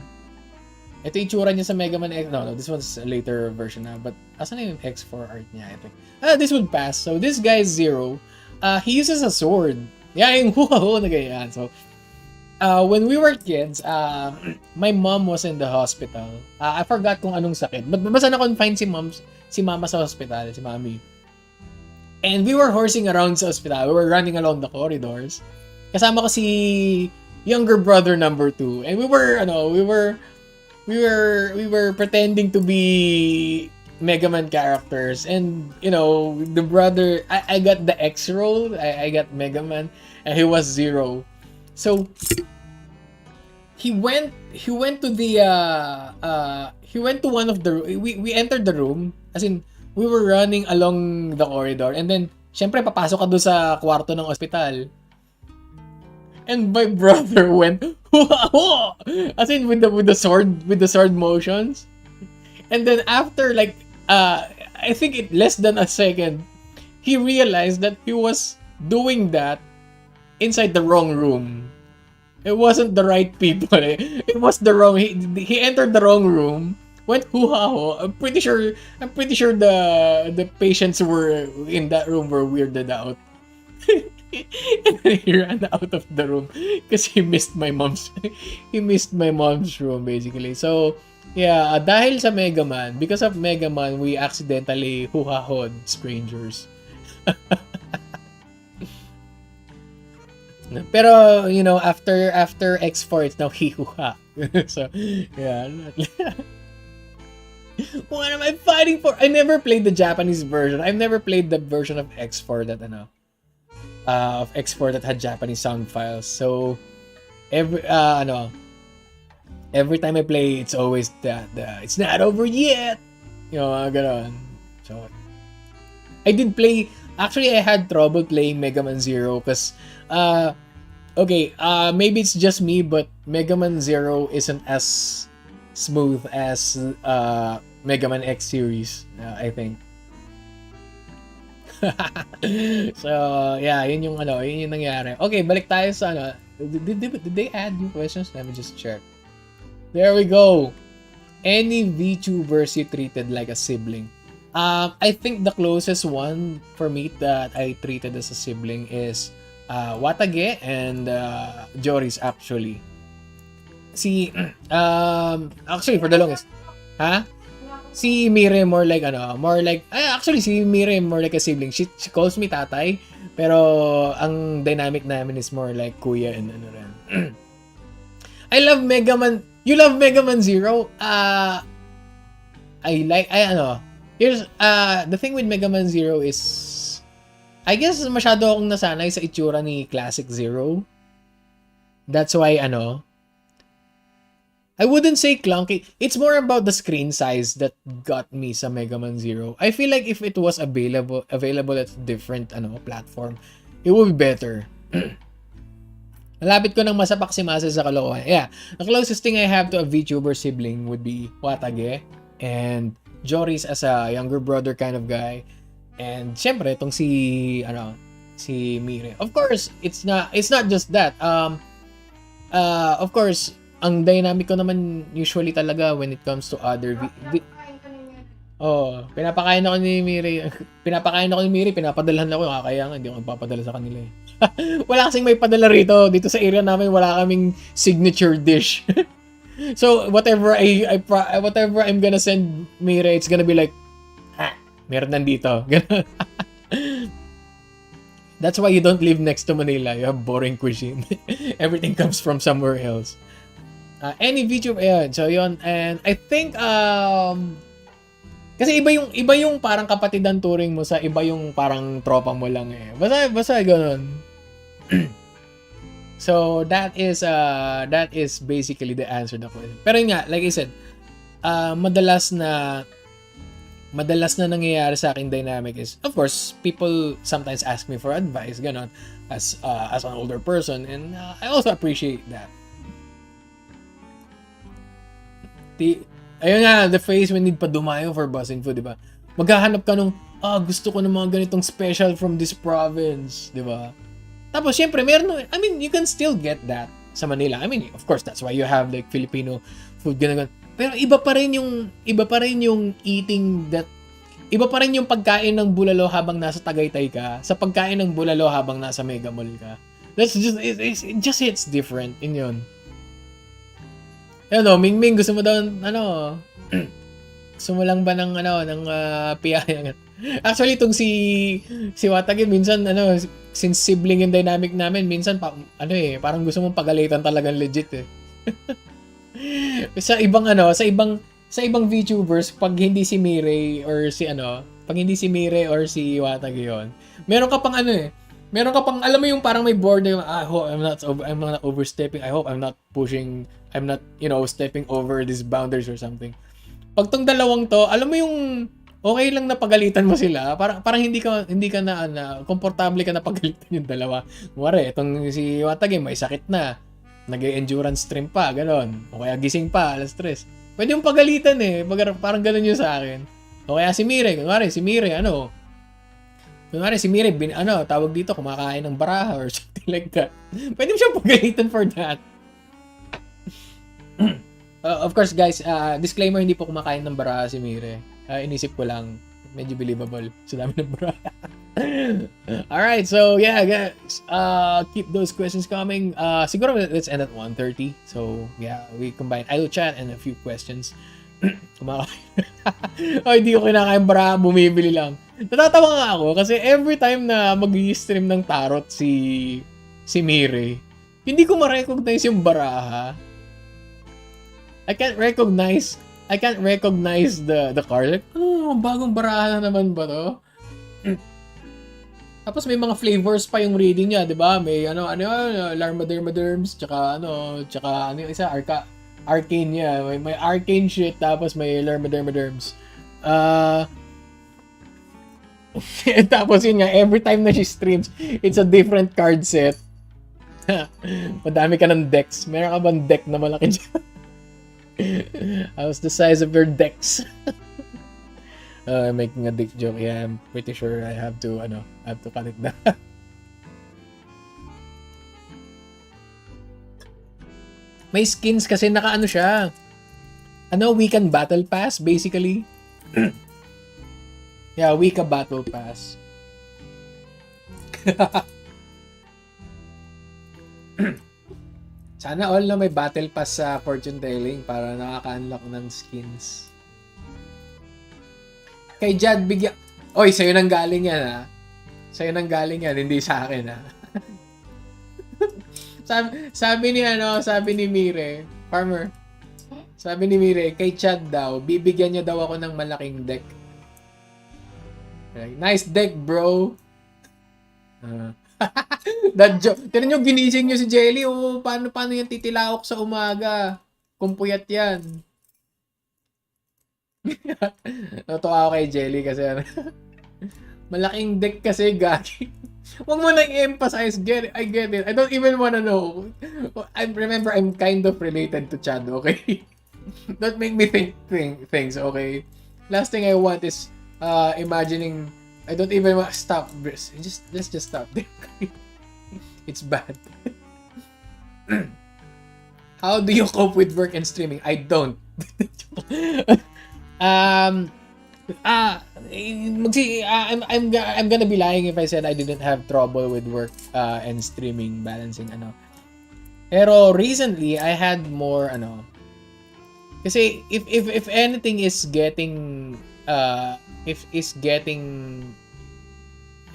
Ito yung itsura niya sa Mega Man X. No, this one's a later version na. But, asan na yung X4 art niya, I think. This would pass. So, this guy is Zero. He uses a sword. Yeah, yung huha-ho na ganyan. So, when we were kids, my mom was in the hospital. I forgot kung anong sakit. But basta na-confine si mama sa hospital, si mami. And we were horsing around sa hospital. We were running along the corridors. Kasama ko si younger brother number 2. And we were pretending to be Mega Man characters, and the brother, I got the X role, I got Mega Man, and he was Zero. So he went to one of the, we entered the room, as in we were running along the corridor, and then syempre papasok ka doon sa kwarto ng ospital. And my brother went, as in with the sword motions. And then after I think less than a second, he realized that he was doing that inside the wrong room. It wasn't the right people. It was the wrong. He entered the wrong room. Went hoo-ha-ho. I'm pretty sure the patients were in that room were weirded out. And then he ran out of the room because he missed my mom's room basically. So yeah, dahil sa Mega Man, because of Mega Man, we accidentally hoo-ha-ho'd strangers. Pero after X4, it's now he-hoo-ha. So yeah. What am I fighting for? I never played the Japanese version. I've never played the version of X4 that of X4 that had Japanese sound files. So every time I play, it's always that it's not over yet. Ganon. So I did play. Actually, I had trouble playing Mega Man Zero because maybe it's just me, but Mega Man Zero isn't as smooth as Mega Man X series, I think. So, yeah, yun yung nangyari. Okay, balik tayo sa Did they add new questions? Let me just check. There we go. Any VTubers you treated like a sibling? I think the closest one for me that I treated as a sibling is Watage and Joris actually. Actually for the longest. Si Mire actually si Mire more like a sibling. She calls me tatay, pero ang dynamic namin is more like kuya and rin. I love Mega Man. You love Mega Man Zero? Here's the thing with Mega Man Zero is I guess masyado akong nasanay sa itsura ni Classic Zero. That's why I wouldn't say clunky. It's more about the screen size that got me sa Mega Man Zero. I feel like if it was available at a different platform, it would be better. Malapit ko nang masapak si Masa sa kalokohan. Yeah, the closest thing I have to a VTuber sibling would be Watage and Joris as a younger brother kind of guy. And syempre itong si Mire. Of course, it's not just that. Of course, ang dynamic ko naman usually talaga when it comes to other pinapakain ako ni Miri. Pinapadalhan ako. Kaya nga, hindi ako magpapadala sa kanila eh. Wala kasing may padala rito. Dito sa area namin, wala kaming signature dish. So, whatever I'm gonna send Miri, it's gonna be like, meron nandito. That's why you don't live next to Manila. You have boring cuisine. Everything comes from somewhere else. Any VTuber, ayan. So, yun. And I think, kasi iba yung parang kapatidan turing mo sa iba yung parang tropa mo lang eh. Basta ganun. So, that is basically the answer to the question. Pero yun nga, like I said, madalas na madalas na nangyayari sa akin dynamic is, of course, people sometimes ask me for advice, ganon, as an older person, and I also appreciate that. Ayun nga, the phrase when need pa dumayo for bus info, di ba? Maghahanap ka nung, gusto ko ng mga ganitong special from this province, di ba? Tapos, syempre, I mean, you can still get that sa Manila. I mean, of course, that's why you have like Filipino food, ganun. Pero iba pa rin yung eating that, iba pa rin yung pagkain ng bulalo habang nasa Tagaytay ka sa pagkain ng bulalo habang nasa Mega Mall ka. That's just, it just hits different in yun. Ano, Mingming, gusto mo daw, gusto mo lang ba ng, piyaya? Actually, itong si Watage, minsan, since sibling yung dynamic namin, minsan, parang gusto mong pagalitan talagang legit, eh. sa ibang VTubers, pag hindi si Mirey or si Watage yon, meron ka pang alam mo yung parang may border, I hope I'm not overstepping, I hope I'm not pushing, I'm not, stepping over these boundaries or something. Pag tong dalawang to, alam mo yung okay lang na pagalitan mo sila, parang hindi ka na komportable ka na pagalitan yung dalawa. Kumare, itong si Watage may sakit na, nag-endurance stream pa, gano'n. O kaya gising pa, alas 3. Pwede yung pagalitan eh, parang gano'n yun sa akin. O kaya si Mirey, kunwari si Mirey, tawag dito, kumakain ng baraha or something like that. Pwede mo siyang pagalitan for that. Of course, guys, disclaimer, hindi po kumakain ng baraha si Mirey. Inisip ko lang, medyo believable sa dami ng baraha. Alright, so yeah, guys, keep those questions coming. Siguro let's end at 1:30. So yeah, we combine idle chat and a few questions. Kumakain. Hindi ko kinakain baraha, bumibili lang. Natatawa nga ako kasi every time na mag-i-stream ng tarot si Mirey, hindi ko ma-recognize yung baraha. I can't recognize the card. Like, bagong baraha na naman ba to? Tapos may mga flavors pa yung reading niya, 'di ba? May Larmadermaderms, tsaka isa arcane niya. May arcane shit, tapos may Larmadermaderms. Tapos yun nga, every time na she streams, it's a different card set. Madami ka ng decks. Meron ka bang deck na malaki dyan? How's the size of your decks? I'm making a dick joke. Yeah, I'm pretty sure I have to cut it down. May skins kasi naka siya. Weekend Battle Pass, basically. Yeah, Wika Battle Pass. Sana all na may battle pass sa fortune telling para nakaka-unlock ng skins. Kay Jad, bigyan... Oy, sa'yo nang galing yan, ha? Sa'yo nang galing yan, hindi sa akin, ha? sabi ni Mire, Farmer, sabi ni Mire, kay Chad daw, bibigyan niya daw ako ng malaking deck. Nice deck, bro. That joke. Tinan nyo, ginising nyo si Jelly. Paano yan titilaok sa umaga? Kumpuyat yan. Natuwa ako kay Jelly kasi malaking deck kasi, gagi. Huwag mo nang i-emphasize. I get it. I don't even wanna know. Remember, I'm kind of related to Chad, okay? Don't make me think things, okay? Last thing I want is imagining. I don't even want to stop. Let's just stop there. It's bad. How do you cope with work and streaming? I don't. I'm gonna be lying if I said I didn't have trouble with work and streaming, balancing Pero recently I had more kasi if anything is getting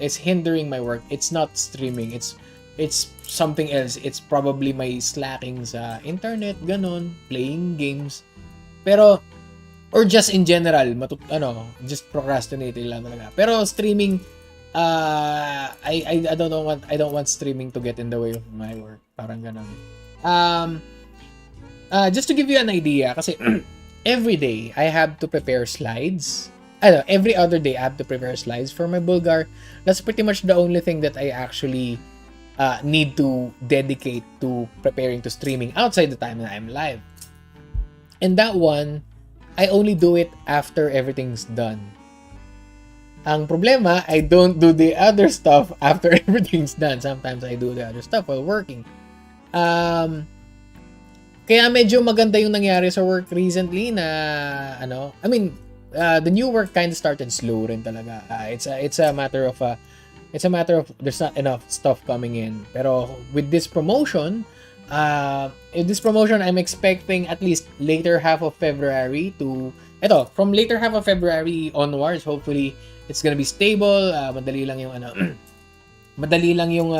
is hindering my work, it's not streaming, it's something else. It's probably my slacking sa internet, ganon, playing games. Pero or just in general, just procrastinating lang talaga. Pero streaming, I don't want streaming to get in the way of my work. Parang ganon. Just to give you an idea, kasi every day I have to prepare slides every other day I have to prepare slides for my Bulgar. That's pretty much the only thing that I actually need to dedicate to preparing to streaming outside the time that I'm live. And that one, I only do it after everything's done. Ang problema, I don't do the other stuff after everything's done. Sometimes I do the other stuff while working. Kaya medyo maganda yung nangyari sa work recently na the new work kind of started slow rin talaga. It's a matter of there's not enough stuff coming in. Pero with this promotion, I'm expecting at least later half of February from later half of February onwards, hopefully it's gonna be stable. Madali lang yung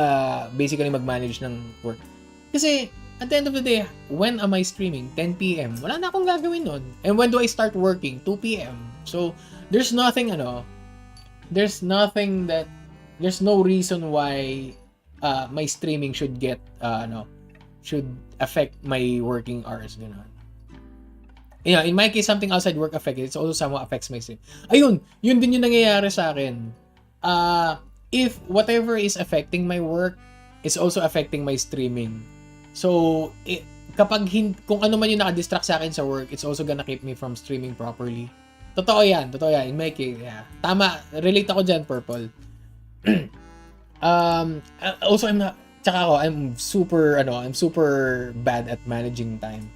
basically mag-manage ng work. Kasi at the end of the day, when am I streaming? 10 p.m. Wala na akong gagawin nun. And when do I start working? 2 p.m. So, there's no reason why my streaming should affect my working hours. In my case, something outside work affected. It also somewhat affects my sleep. Ayun, yun din yung nangyayari sa akin. If whatever is affecting my work is also affecting my streaming. So, kung ano man yung nakadistract sa akin sa work, it's also gonna keep me from streaming properly. Totoo yan. In my case, yeah. Tama, relate ako dyan, Purple. Also, I'm super bad at managing time.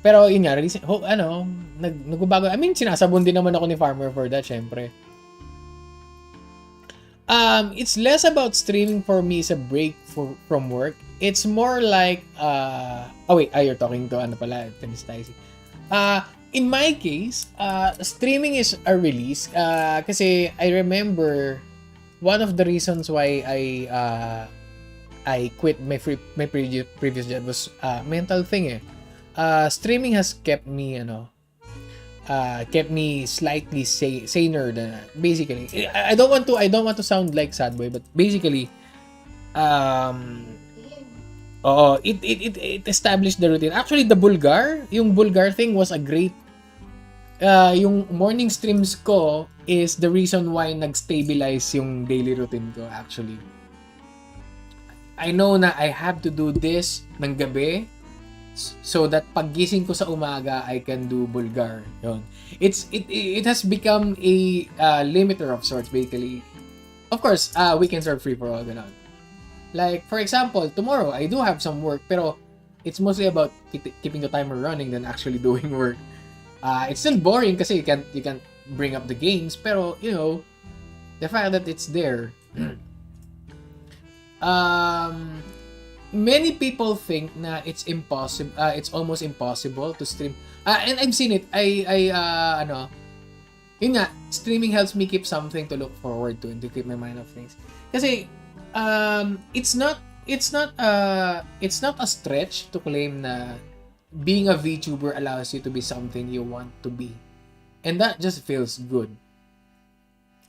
Pero yun nga, nagbabago. I mean, sinasabon din naman ako ni Farmer for that, syempre. It's less about streaming for me as a break from work. It's more like, you're talking to Tennis. In my case, streaming is a release. Kasi I remember one of the reasons why I quit my previous job was mental thing. Streaming has kept me slightly saner than basically. I don't want to sound like sad boy, but basically it established the routine. Actually, yung Bulgar thing was a great yung morning streams ko is the reason why nag-stabilize yung daily routine ko actually. I know na I have to do this ng gabi so that paggising ko sa umaga I can do Bulgar. Yun. It has become a limiter of sorts basically. Of course, weekends are free for all ganun. Like for example, tomorrow I do have some work pero it's mostly about keeping the timer running than actually doing work. It's still boring kasi you can't bring up the games pero the fact that it's there. Many people think na it's impossible. It's almost impossible to stream. And I've seen it. Yun nga, streaming helps me keep something to look forward to and to keep my mind off things. Kasi it's not a stretch to claim na being a Vtuber allows you to be something you want to be. And that just feels good.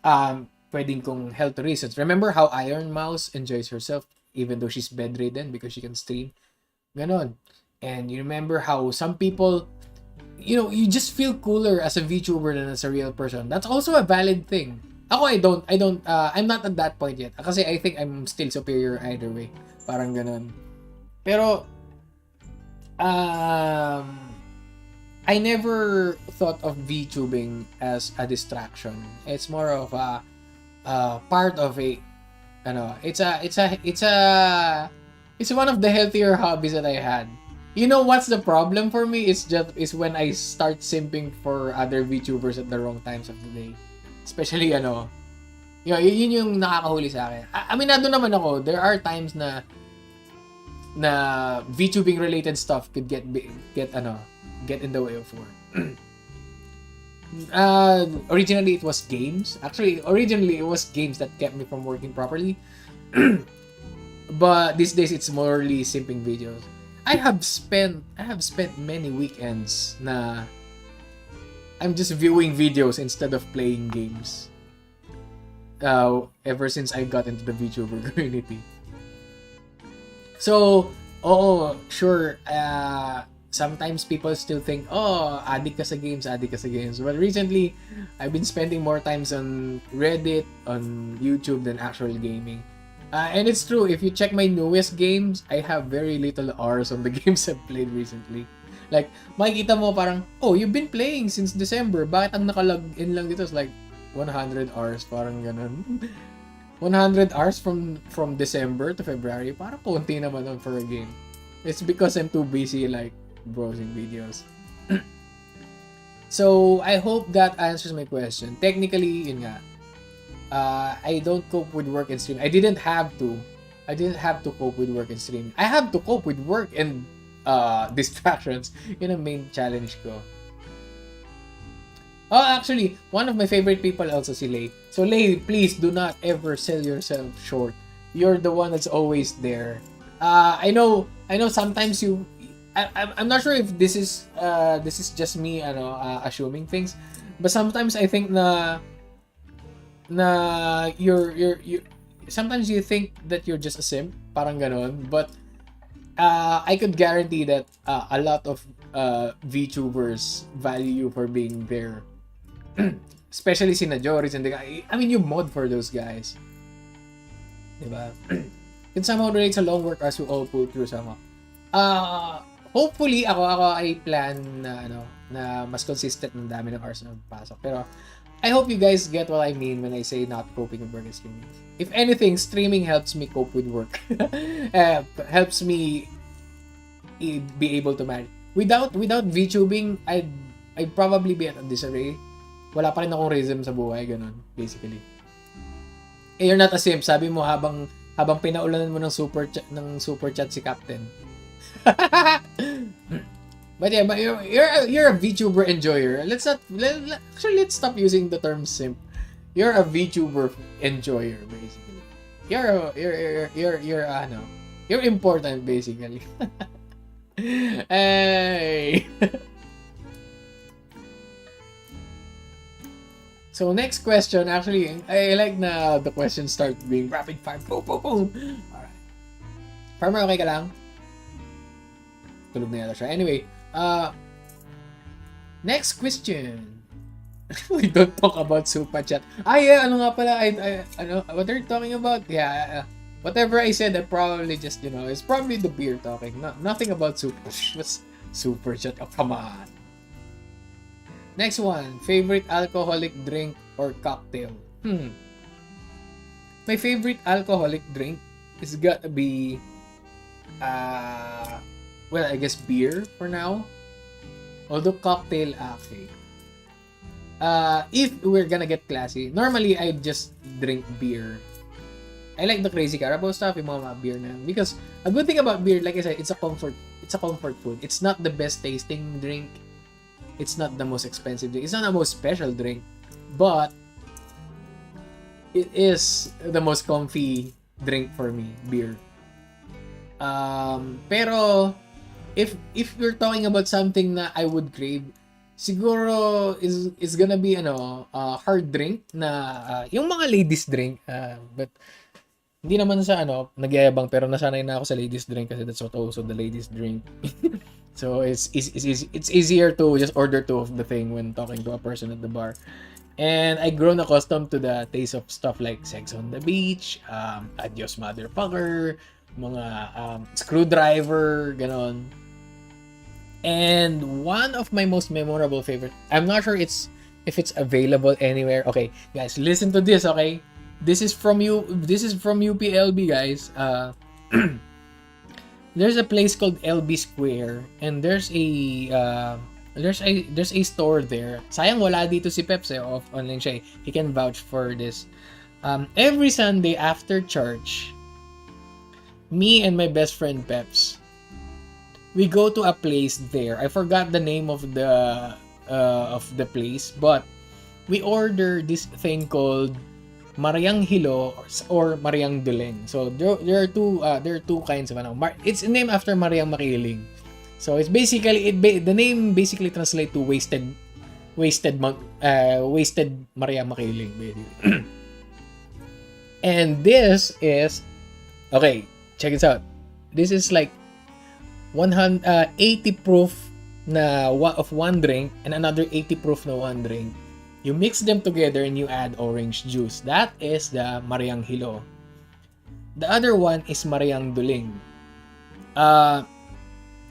Pwedeng kung health reasons. Remember how Iron Mouse enjoys herself even though she's bedridden because she can stream? Ganon. And you remember how some people, you just feel cooler as a VTuber than as a real person. That's also a valid thing. Ako, I'm not at that point yet. Kasi I think I'm still superior either way. Parang ganon. Pero, I never thought of VTubing as a distraction. It's more of a part of it's one of the healthier hobbies that I had. You know what's the problem for me? Is when I start simping for other VTubers at the wrong times of the day. Especially yun yung nakakahuli sa akin. Aminado naman ako, there are times na VTubing related stuff could get in the way of work. Originally it was games. Actually, originally it was games that kept me from working properly. But these days it's morely simping videos. I have spent many weekends na I'm just viewing videos instead of playing games. Ever since I got into the VTuber community. So, sure. sometimes people still think, oh, addict ka sa games, addict ka sa games. But recently, I've been spending more times on Reddit, on YouTube than actual gaming. And it's true, if you check my newest games, I have very little hours on the games I've played recently. Like, makikita mo parang, oh, you've been playing since December. Bakit ang nakalog in lang dito? It's like 100 hours, parang ganun. 100 hours from December to February, parang konti naman on for a game. It's because I'm too busy like browsing videos. So, I hope that answers my question. Technically, yun nga, I don't cope with work and streaming. I didn't have to cope with work and streaming. I have to cope with work and distractions. Yun ang main challenge ko. Oh, actually, one of my favorite people also si Lay. So, Lay, please do not ever sell yourself short. You're the one that's always there. I know sometimes I'm not sure if this is just me assuming things, but sometimes I think na you're sometimes you think that you're just a simp, parang ganon, but I could guarantee that a lot of VTubers value you for being there. Especially si Najoris and the guy. I mean, you mod for those guys. Diba? It somehow relates sa long work as we all pull through somehow. Hopefully, ako ay plan na mas consistent ng dami ng hours na pasok. Pero, I hope you guys get what I mean when I say not coping with work and streaming. If anything, streaming helps me cope with work. Helps me be able to manage. Without VTubing, I'd probably be at a disarray. Wala pa rin akong rhythm sa buhay, ganun, basically. You're not a simp, sabi mo habang pinaulanan mo ng super chat si Captain. But yeah, but you're a VTuber enjoyer. Let's stop using the term simp. You're a VTuber enjoyer, basically. You're important, basically. Hey. So next question, actually, I like na the questions start being rapid fire. Boom, boom, boom. Alright. Farmer, okay ka lang? Tulog na yata siya. Anyway, next question. We don't talk about super chat. Yeah, ano nga pala, what are you talking about? Yeah, whatever I said, I probably just, it's probably the beer talking. Nothing about super chat. Oh, come on. Next one, favorite alcoholic drink or cocktail? My favorite alcoholic drink is gotta be, well, I guess beer for now. Although cocktail, okay. If we're gonna get classy, normally I just drink beer. I like the Crazy Carabao stuff, yung mga beer na. Because a good thing about beer, like I said, it's a comfort food. It's not the best tasting drink. It's not the most expensive drink. It's not the most special drink. But it is the most comfy drink for me, beer. Pero if you're talking about something na I would crave, siguro is gonna be hard drink na yung mga ladies drink, but hindi naman sa nagyayabang, pero nasanay na ako sa ladies drink kasi that's what also the ladies drink. So it's easier to just order two of the thing when talking to a person at the bar. And I grown accustomed to the taste of stuff like Sex on the Beach, Adios Motherfucker, mga Screwdriver, ganon. And one of my most memorable favorite, I'm not sure if it's available anywhere. Okay, guys, listen to this, okay? This is from UPLB, guys. There's a place called LB Square, and there's a store there. Sayang wala dito si Peps off online siya. He can vouch for this. Every Sunday after church, me and my best friend Peps, we go to a place there. I forgot the name of the place, but we order this thing called Mariang Hilo or Mariang Duleng. So there are two kinds of it's named after Mariang Makiling. So it's basically the name basically translates to wasted Mariang Makiling, basically. And this is okay, check this out. This is like 80 proof of one drink and another 80 proof na one drink. You mix them together and you add orange juice. That is the Mariang Hilo. The other one is Mariang Duling.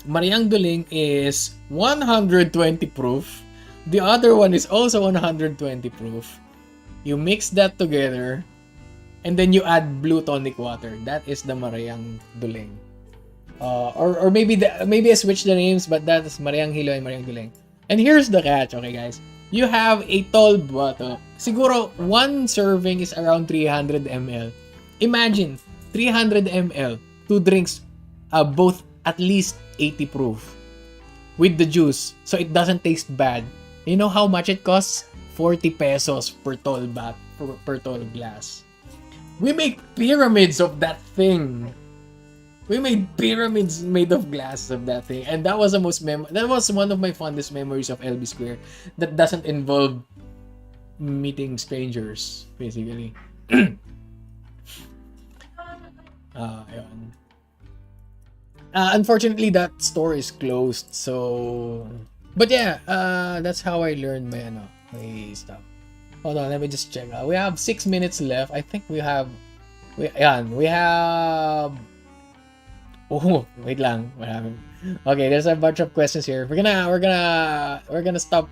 Mariang Duling is 120 proof. The other one is also 120 proof. You mix that together and then you add blue tonic water. That is the Mariang Duling. Or maybe I switch the names, but that is Mariang Hilo and Mariang Duling. And here's the catch, okay guys. You have a tall bottle. Siguro one serving is around 300 ml. Imagine 300 ml, two drinks, both at least 80 proof with the juice, so it doesn't taste bad. You know how much it costs? 40 pesos per tall per tall glass. We make pyramids of that thing. We made pyramids made of glass of that thing, and that was that was one of my fondest memories of LB Square. That doesn't involve meeting strangers, basically. Ayun. Unfortunately, that store is closed. So, but yeah, that's how I learned my stuff. Hold on, let me just check. We have 6 minutes left. I think we have. Oh, wait lang. Okay, there's a bunch of questions here. We're gonna stop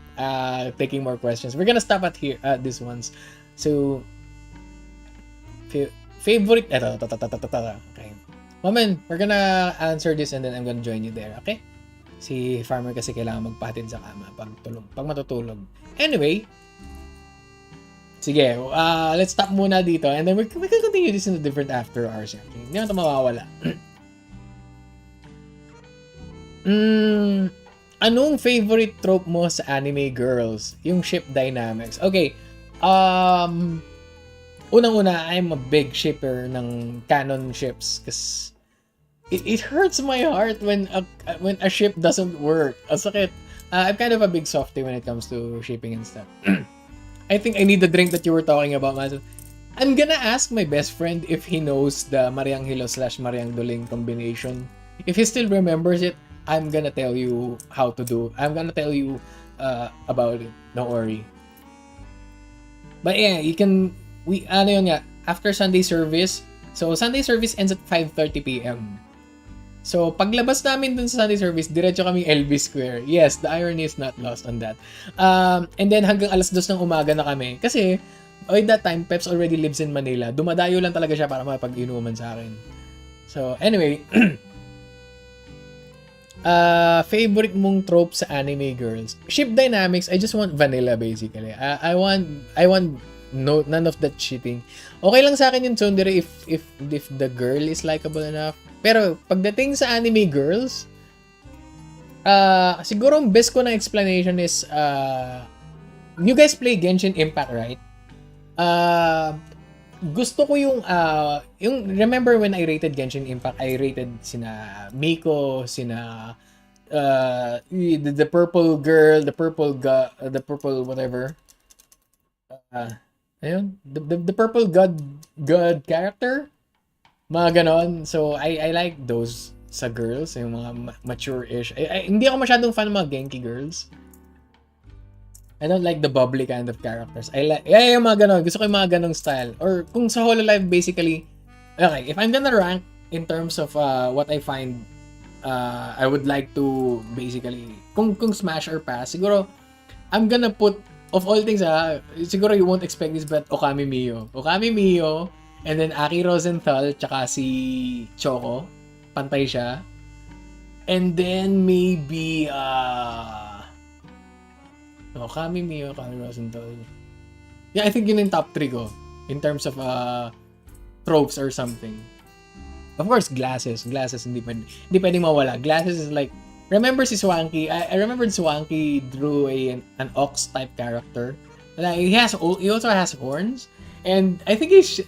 taking more questions. We're gonna stop at these ones. So, favorite. Okay. Moment, we're gonna answer this and then I'm gonna join you there, okay? Si Farmer kasi kailangan magpatid sa kama pag matutulog. Anyway, sige, let's stop muna dito and then we can continue this in the different after hours. Okay? Hindi naman ito mawawala. Anong favorite trope mo sa anime girls? Yung ship dynamics. Okay, unang-una, I'm a big shipper ng canon ships kasi it hurts my heart when a ship doesn't work. Ang sakit. I'm kind of a big softie when it comes to shipping and stuff. I think I need the drink that you were talking about, Maso. I'm gonna ask my best friend if he knows the Mariang Hilo / Mariang Duling combination. If he still remembers it, I'm gonna tell you how to do. I'm gonna tell you about it. Don't worry. But yeah, after Sunday service, so Sunday service ends at 5:30 p.m. So, paglabas namin dun sa Sunday service, diretso kami LB Square. Yes, the irony is not lost on that. And then hanggang 2:00 ng umaga na kami. Kasi, by that time, Peps already lives in Manila. Dumadayo lang talaga siya para mapag-inuman sa akin. So, anyway. Favorite mong trope sa anime girls? Ship dynamics, I just want vanilla basically. I want none of that cheating. Okay lang sa akin yung tsundere if the girl is likable enough. Pero pagdating sa anime girls, siguro ang best ko na explanation is you guys play Genshin Impact, right? Gusto ko yung remember when I rated Genshin Impact, I rated sina Miko, sina the purple girl, the purple whatever. Ayun, the purple god character. Mga ganon. So I like those sa girls, yung mga mature-ish. Hindi ako masyadong fan ng mga Genki girls. I don't like the bubbly kind of characters. I like, yung mga ganon. Gusto ko yung mga ganong style. Or kung sa Hololive, basically, okay, if I'm gonna rank in terms of what I find, I would like to, basically, kung smash or pass, siguro, I'm gonna put, of all things, siguro you won't expect this, but Okami Mio, and then Aki Rosenthal, tsaka si Choco, pantay siya. And then, maybe, Okami Mio, Okami Rosenthal. Yeah, I think yun yung top 3 ko in terms of tropes or something. Of course, glasses. Glasses, hindi pwedeng mawala. Glasses is like, remember si Swanky? I remembered Swanky drew an ox type character. Like, he also has horns. And I think he's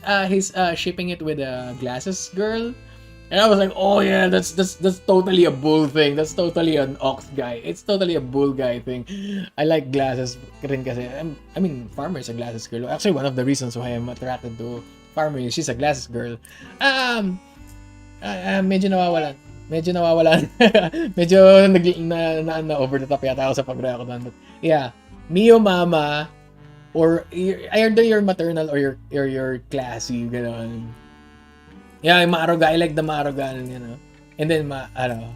shipping it with a glasses girl. And I was like, oh yeah, that's totally a bull thing. That's totally an ox guy. It's totally a bull guy thing. I like glasses rin kasi. I mean, Farmer is a glasses girl. Actually, one of the reasons why I'm attracted to Farmer is she's a glasses girl. Medyo nawawalan. medyo nawawala. Medyo over the top yata ako sa pag-react doon. But yeah, Mio Mama, or either your maternal or your classy, gano'n. Yeah, yung maaruga. I like the maaruga, And then,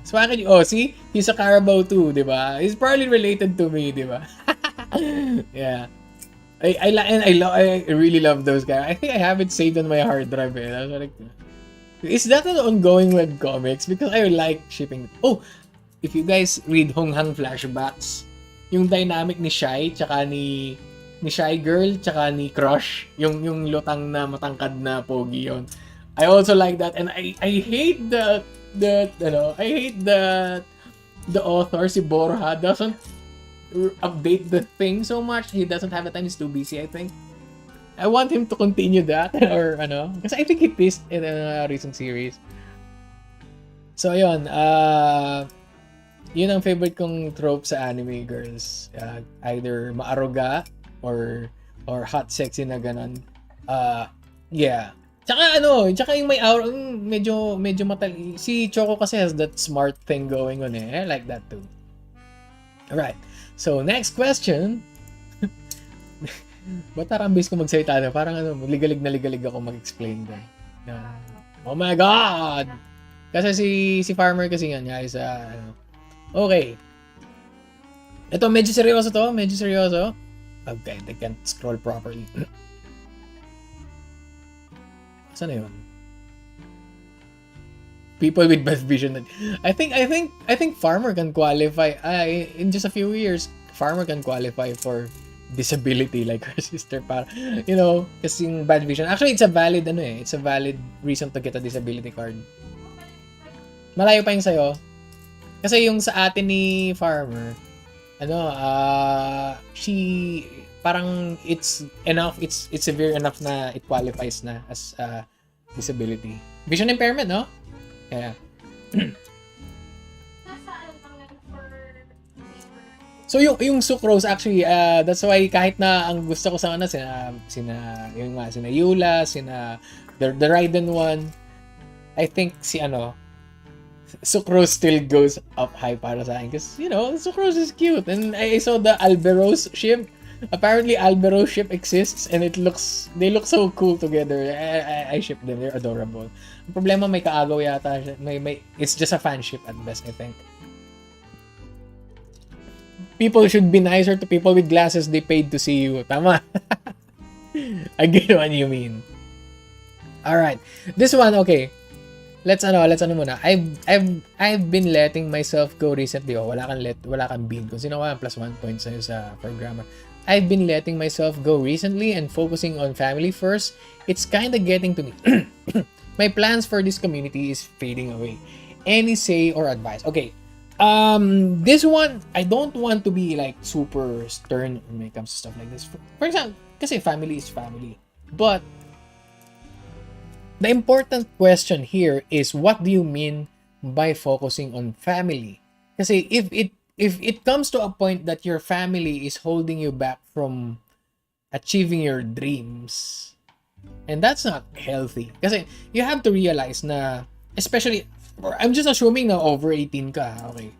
so bakit, see? He's a Carabao too, di ba? He's probably related to me, di ba? Yeah. I really love those guys. I think I have it saved on my hard drive. I was like, is that an ongoing webcomics? Because I like shipping. Oh, if you guys read Hong Hang Flashbacks, yung dynamic ni Shy, tsaka ni Shy Girl, tsaka ni Crush, yung lutang na matangkad na pogi yun. I also like that, and I hate that I hate that the author, si Borja, doesn't update the thing so much. He doesn't have the time. He's too busy, I think. I want him to continue that, or because I think he pissed in a recent series. So, yun. Yun ang favorite kong trope sa anime, girls. Either maaruga or hot sexy na ganon. Yeah. Tsaka yung may aura, medyo matali. Si Choco kasi has that smart thing going on eh. I like that too. Alright. So, next question. Ba't tarambis ko magsalita na? Parang ligalig ako mag-explain doon. Oh my God! Kasi si Farmer kasi yan, guys. Okay. Ito, medyo seryoso to. Okay, I can't scroll properly. Saan na yun? People with bad vision. I think Farmer can qualify. In just a few years, Farmer can qualify for disability like her sister. Para, kasi bad vision. Actually, it's a valid reason to get a disability card. Malayo pa yung sa'yo. Kasi yung sa atin ni Farmer, she parang it's severe enough na it qualifies na as disability. Vision impairment, no? Yeah. So yung sucrose actually that's why kahit na ang gusto ko sa sina Yula, the Raiden one, I think sucrose still goes up high para sa akin because sucrose is cute, and I saw the Alberos ship. Apparently Alberos ship exists and they look so cool together. I ship them. They're adorable. Ang problema may kaagaw yata. It's just a fan ship at best, I think. People should be nicer to people with glasses they paid to see you. Tama. I get what you mean. Alright. This one, okay. Let's muna. I've been letting myself go recently. Wala kang bean. Kung sino ka, +1 point sa'yo sa programmer. I've been letting myself go recently and focusing on family first. It's kinda getting to me. My plans for this community is fading away. Any say or advice? Okay. This one, I don't want to be like super stern when it comes to stuff like this. For example, kasi family is family. But the important question here is, what do you mean by focusing on family? Kasi if it comes to a point that your family is holding you back from achieving your dreams, and that's not healthy. Kasi you have to realize na, especially, I'm just assuming na over 18 ka, okay?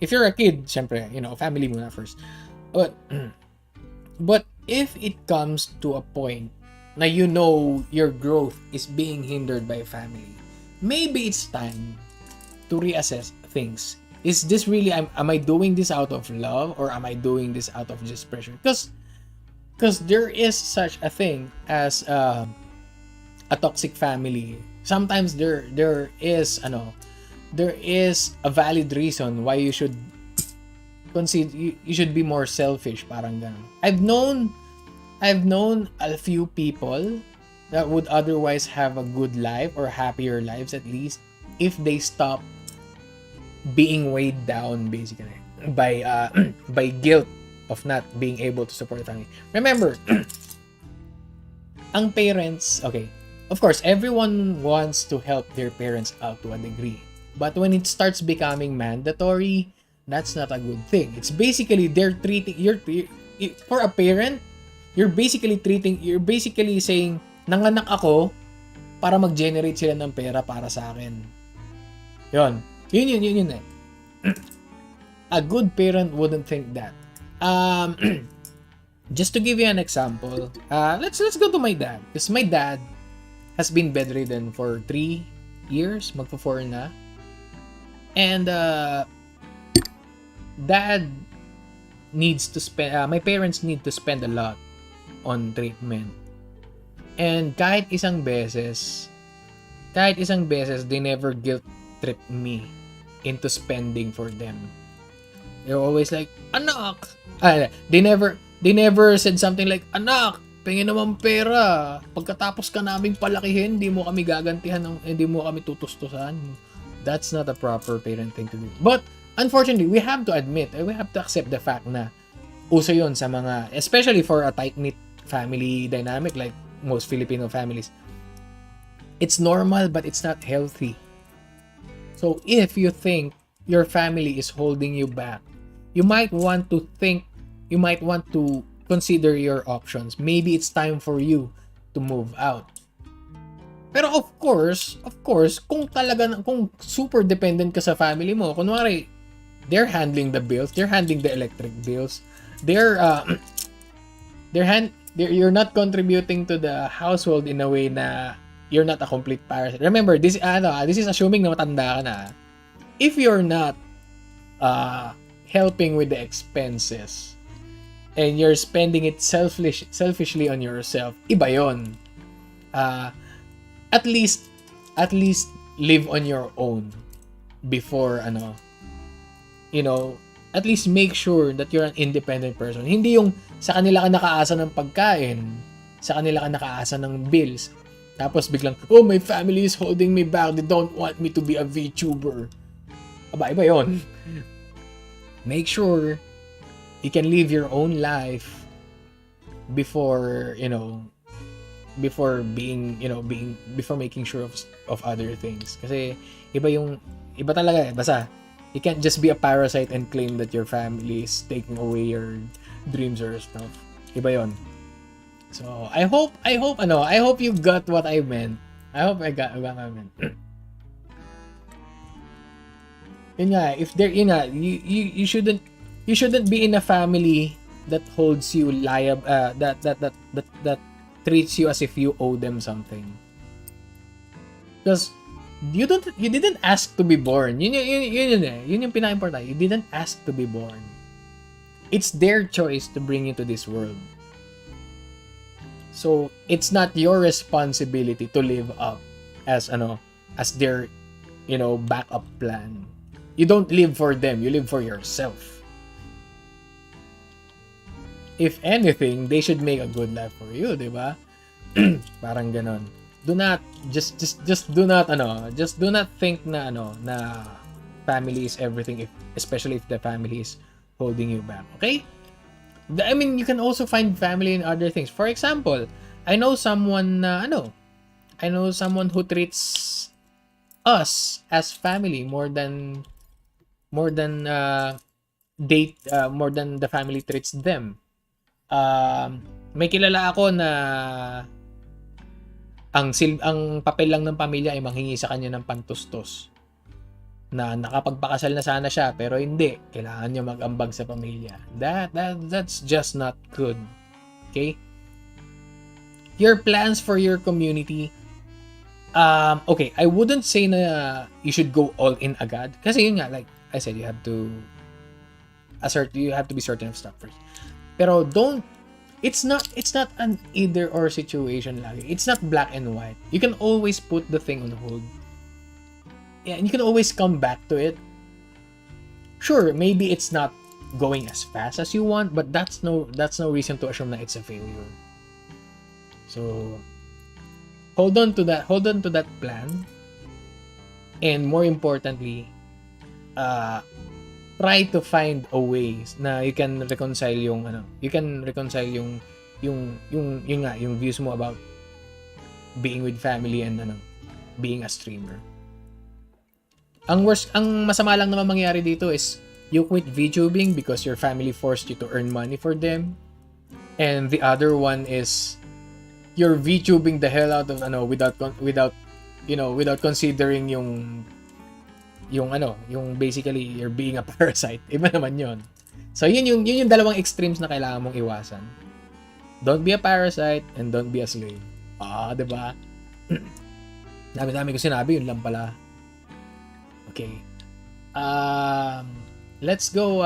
If you're a kid, syempre, family muna first. But if it comes to a point na your growth is being hindered by family, maybe it's time to reassess things. Is this really, am I doing this out of love, or am I doing this out of just pressure? Because there is such a thing as a toxic family. Sometimes there is a valid reason why you should consider you should be more selfish, parang ganun. I've known a few people that would otherwise have a good life, or happier lives at least, if they stop being weighed down basically by guilt of not being able to support the family. Remember, ang parents, okay, of course everyone wants to help their parents out to a degree, but when it starts becoming mandatory, that's not a good thing. It's basically for a parent, you're basically saying, nanganak ako para mag-generate sila ng pera para sa akin. Yun Yun eh. A good parent wouldn't think that. Just to give you an example, let's go to my dad. Because my dad has been bedridden for 3 years, magpo-4 na. And dad needs to spend, my parents need to spend a lot on treatment. And kahit isang beses, they never guilt trip me into spending for them. They're always like, anak! They never said something like, anak, pingin naman pera. Pagkatapos ka naming palakihin, hindi mo kami gagantihan, hindi mo kami tutustusan. That's not a proper parenting to do. But, unfortunately, we have to admit, we have to accept the fact na uso yun sa mga, especially for a tight-knit family dynamic like most Filipino families. It's normal, but it's not healthy. So, if you think your family is holding you back, you might want to consider your options. Maybe it's time for you to move out. Pero of course, kung super dependent ka sa family mo, kunwari, they're handling the bills, they're handling the electric bills, you're not contributing to the household in a way na you're not a complete parasite. Remember, this is assuming na matanda ka na. If you're not helping with the expenses and you're spending it selfishly on yourself, iba yon. At least live on your own before at least make sure that you're an independent person. Hindi yung sa kanila ka nakaasa ng pagkain, sa kanila ka nakaasa ng bills, tapos biglang, oh, my family is holding me back, they don't want me to be a Vtuber. Iba yon. Make sure you can live your own life before making sure of other things. Kasi iba talaga, basta you can't just be a parasite and claim that your family is taking away your dreams or stuff. Iba yon. So I hope you got what I meant. I hope I got what I meant. You shouldn't be in a family that holds you liable, that treats you as if you owe them something. Because you didn't ask to be born. Yun yung pinaka-important. You didn't ask to be born. It's their choice to bring you to this world. So it's not your responsibility to live up as their backup plan. You don't live for them, you live for yourself. If anything, they should make a good life for you, di ba? Parang ganon. Do not do not think na family is everything, especially if the family is holding you back. Okay? I mean, you can also find family in other things. For example, I know someone who treats us as family more than the family treats them. May kilala ako na ang papel lang ng pamilya ay manghingi sa kanya ng pantustos. Na nakapagpakasal na sana siya pero hindi, kailangan niya mag-ambag sa pamilya. That's just not good. Okay? Your plans for your community, okay, I wouldn't say na you should go all in agad kasi yun nga, like I said, you have to be certain of stuff first. Pero it's not an either or situation lagi. It's not black and white. You can always put the thing on hold. Yeah, and you can always come back to it. Sure, maybe it's not going as fast as you want, but that's no reason to assume that it's a failure. So hold on to that plan, and more importantly, try to find a way na you can reconcile yung views mo about being with family and being a streamer. Ang masama lang naman mangyari dito is you quit VTubing because your family forced you to earn money for them, and the other one is you're VTubing the hell out of without considering yung yung basically you're being a parasite. Iba naman yun. So, yun yung dalawang extremes na kailangan mong iwasan. Don't be a parasite and don't be a slave. Diba? Dami-dami ko sinabi, yun lang pala. Okay. Let's go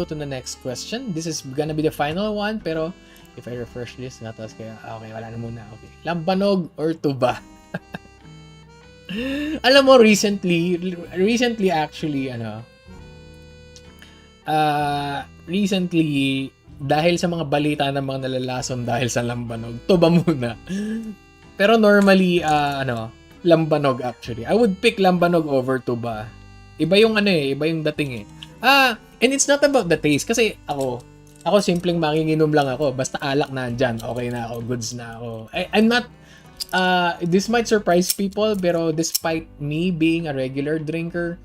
to the next question. This is gonna be the final one, pero if I refresh this, natas kaya, okay, wala na muna. Okay. Lambanog or tuba? Alam mo, recently actually, recently, dahil sa mga balita ng mga nalalason dahil sa lambanog, tuba muna. Pero normally, lambanog actually. I would pick lambanog over tuba. Iba yung iba yung dating eh. And it's not about the taste. Kasi ako simpleng manginginom lang ako. Basta alak na andyan, okay na ako, goods na ako. I'm not, this might surprise people, pero despite me being a regular drinker,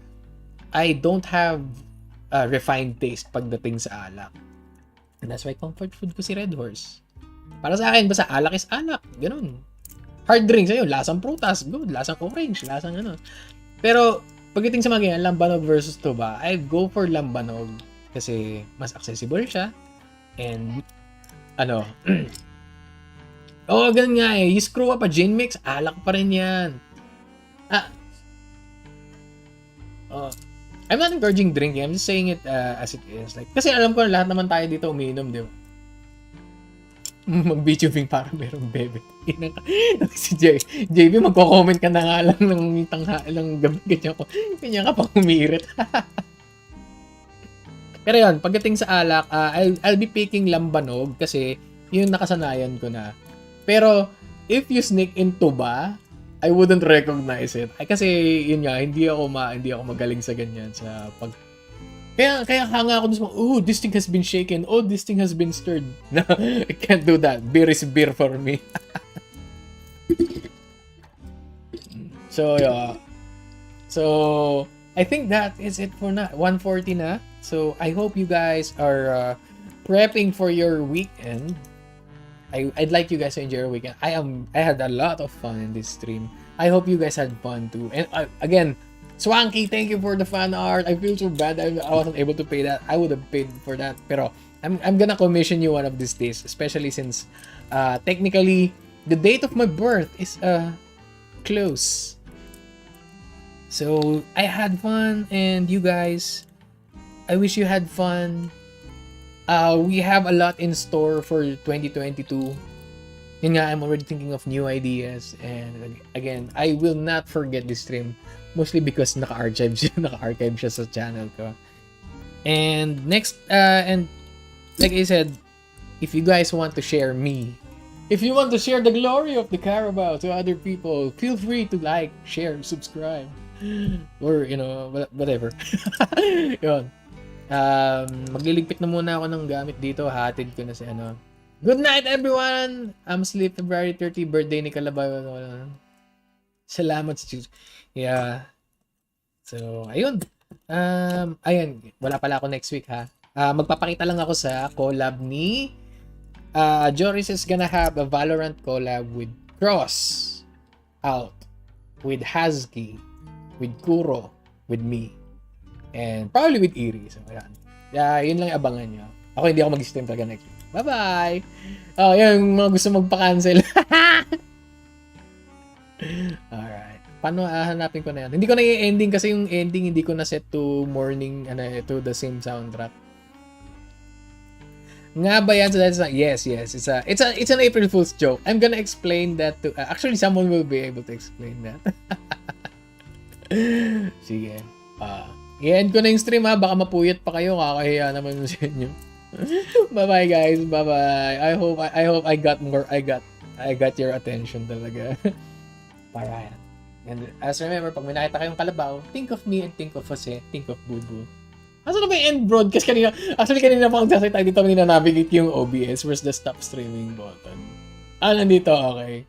I don't have refined taste pagdating sa alak. And that's why comfort food ko si Red Horse. Para sa akin, basta alak is alak. Ganun. Hard drinks, ayun, lasang prutas, good, lasang orange, lasang Pero, pagdating sa mga ganyan, lambanog versus tuba, I go for lambanog kasi mas accessible siya. And, ganun nga eh. You screw up a gin mix, alak pa rin yan. I'm not encouraging drinking. I'm just saying it as it is. Like, kasi alam ko lahat naman tayo dito umiinom, di ba? Mag-Vtuber para merong bebe. Si JB, magko-comment ka na nga lang ng gabi. Ganyan ka pang umiirit. Pero yun, pagdating sa alak, I'll be picking lambanog kasi yun nakasanayan ko na. Pero, if you sneak in tuba, I wouldn't recognize it. Kasi, yun nga, hindi ako magaling sa ganyan. Kaya hanga ako dun sa this thing has been shaken. This thing has been stirred. No, I can't do that. Beer is beer for me. So, yeah. So, I think that is it for now. 1:40 na. So, I hope you guys are prepping for your weekend. I'd like you guys to enjoy your weekend. I had a lot of fun in this stream. I hope you guys had fun too. And again, Swanky, thank you for the fan art. I feel so bad I wasn't able to pay that. I would have paid for that. Pero I'm gonna commission you one of these days, especially since technically the date of my birth is close. So I had fun, and you guys, I wish you had fun. We have a lot in store for 2022. Yun nga, I'm already thinking of new ideas, and again, I will not forget this stream. Mostly because naka-archive siya sa channel ko. And next, and like I said, if you guys want to share me, if you want to share the glory of the Carabao to other people, feel free to like, share, subscribe, or whatever. Yun. Magliligpit na muna ako ng gamit dito. Hatid ko na si Good night, everyone! I'm Sleep February 30, birthday ni Kalabaw. Salamat sa choose. Yeah. So, ayun. Wala pala ako next week, ha. Magpapakita lang ako sa collab ni Joris is gonna have a Valorant collab with Cross out, with Hazki, with Kuro, with me, and probably with Iri. So, ayan. Yun lang abangan nyo. Ako hindi ako mag-stream talaga next week. Bye-bye! Yung mga gusto magpa-cancel. Alright. Paano hahanapin ko na yan? Hindi ko na i-ending kasi yung ending hindi ko na set to morning, to the same soundtrack. Nga ba yan? Yes. It's an April Fool's joke. I'm gonna explain that to... actually, someone will be able to explain that. Sige. I-end ko na yung stream, ha. Baka mapuyat pa kayo. Kakahiya naman sa inyo. Bye-bye, guys. Bye-bye. I hope I got your attention talaga. Alright. And as remember, pag may nakita kayong kalabaw, think of me and think of Jose, think of Bubu. Asa na ba yung end broadcast kanina? Actually, kanina pa akong sasay tayo dito, navigate yung OBS. Where's the stop streaming button? Nandito, okay.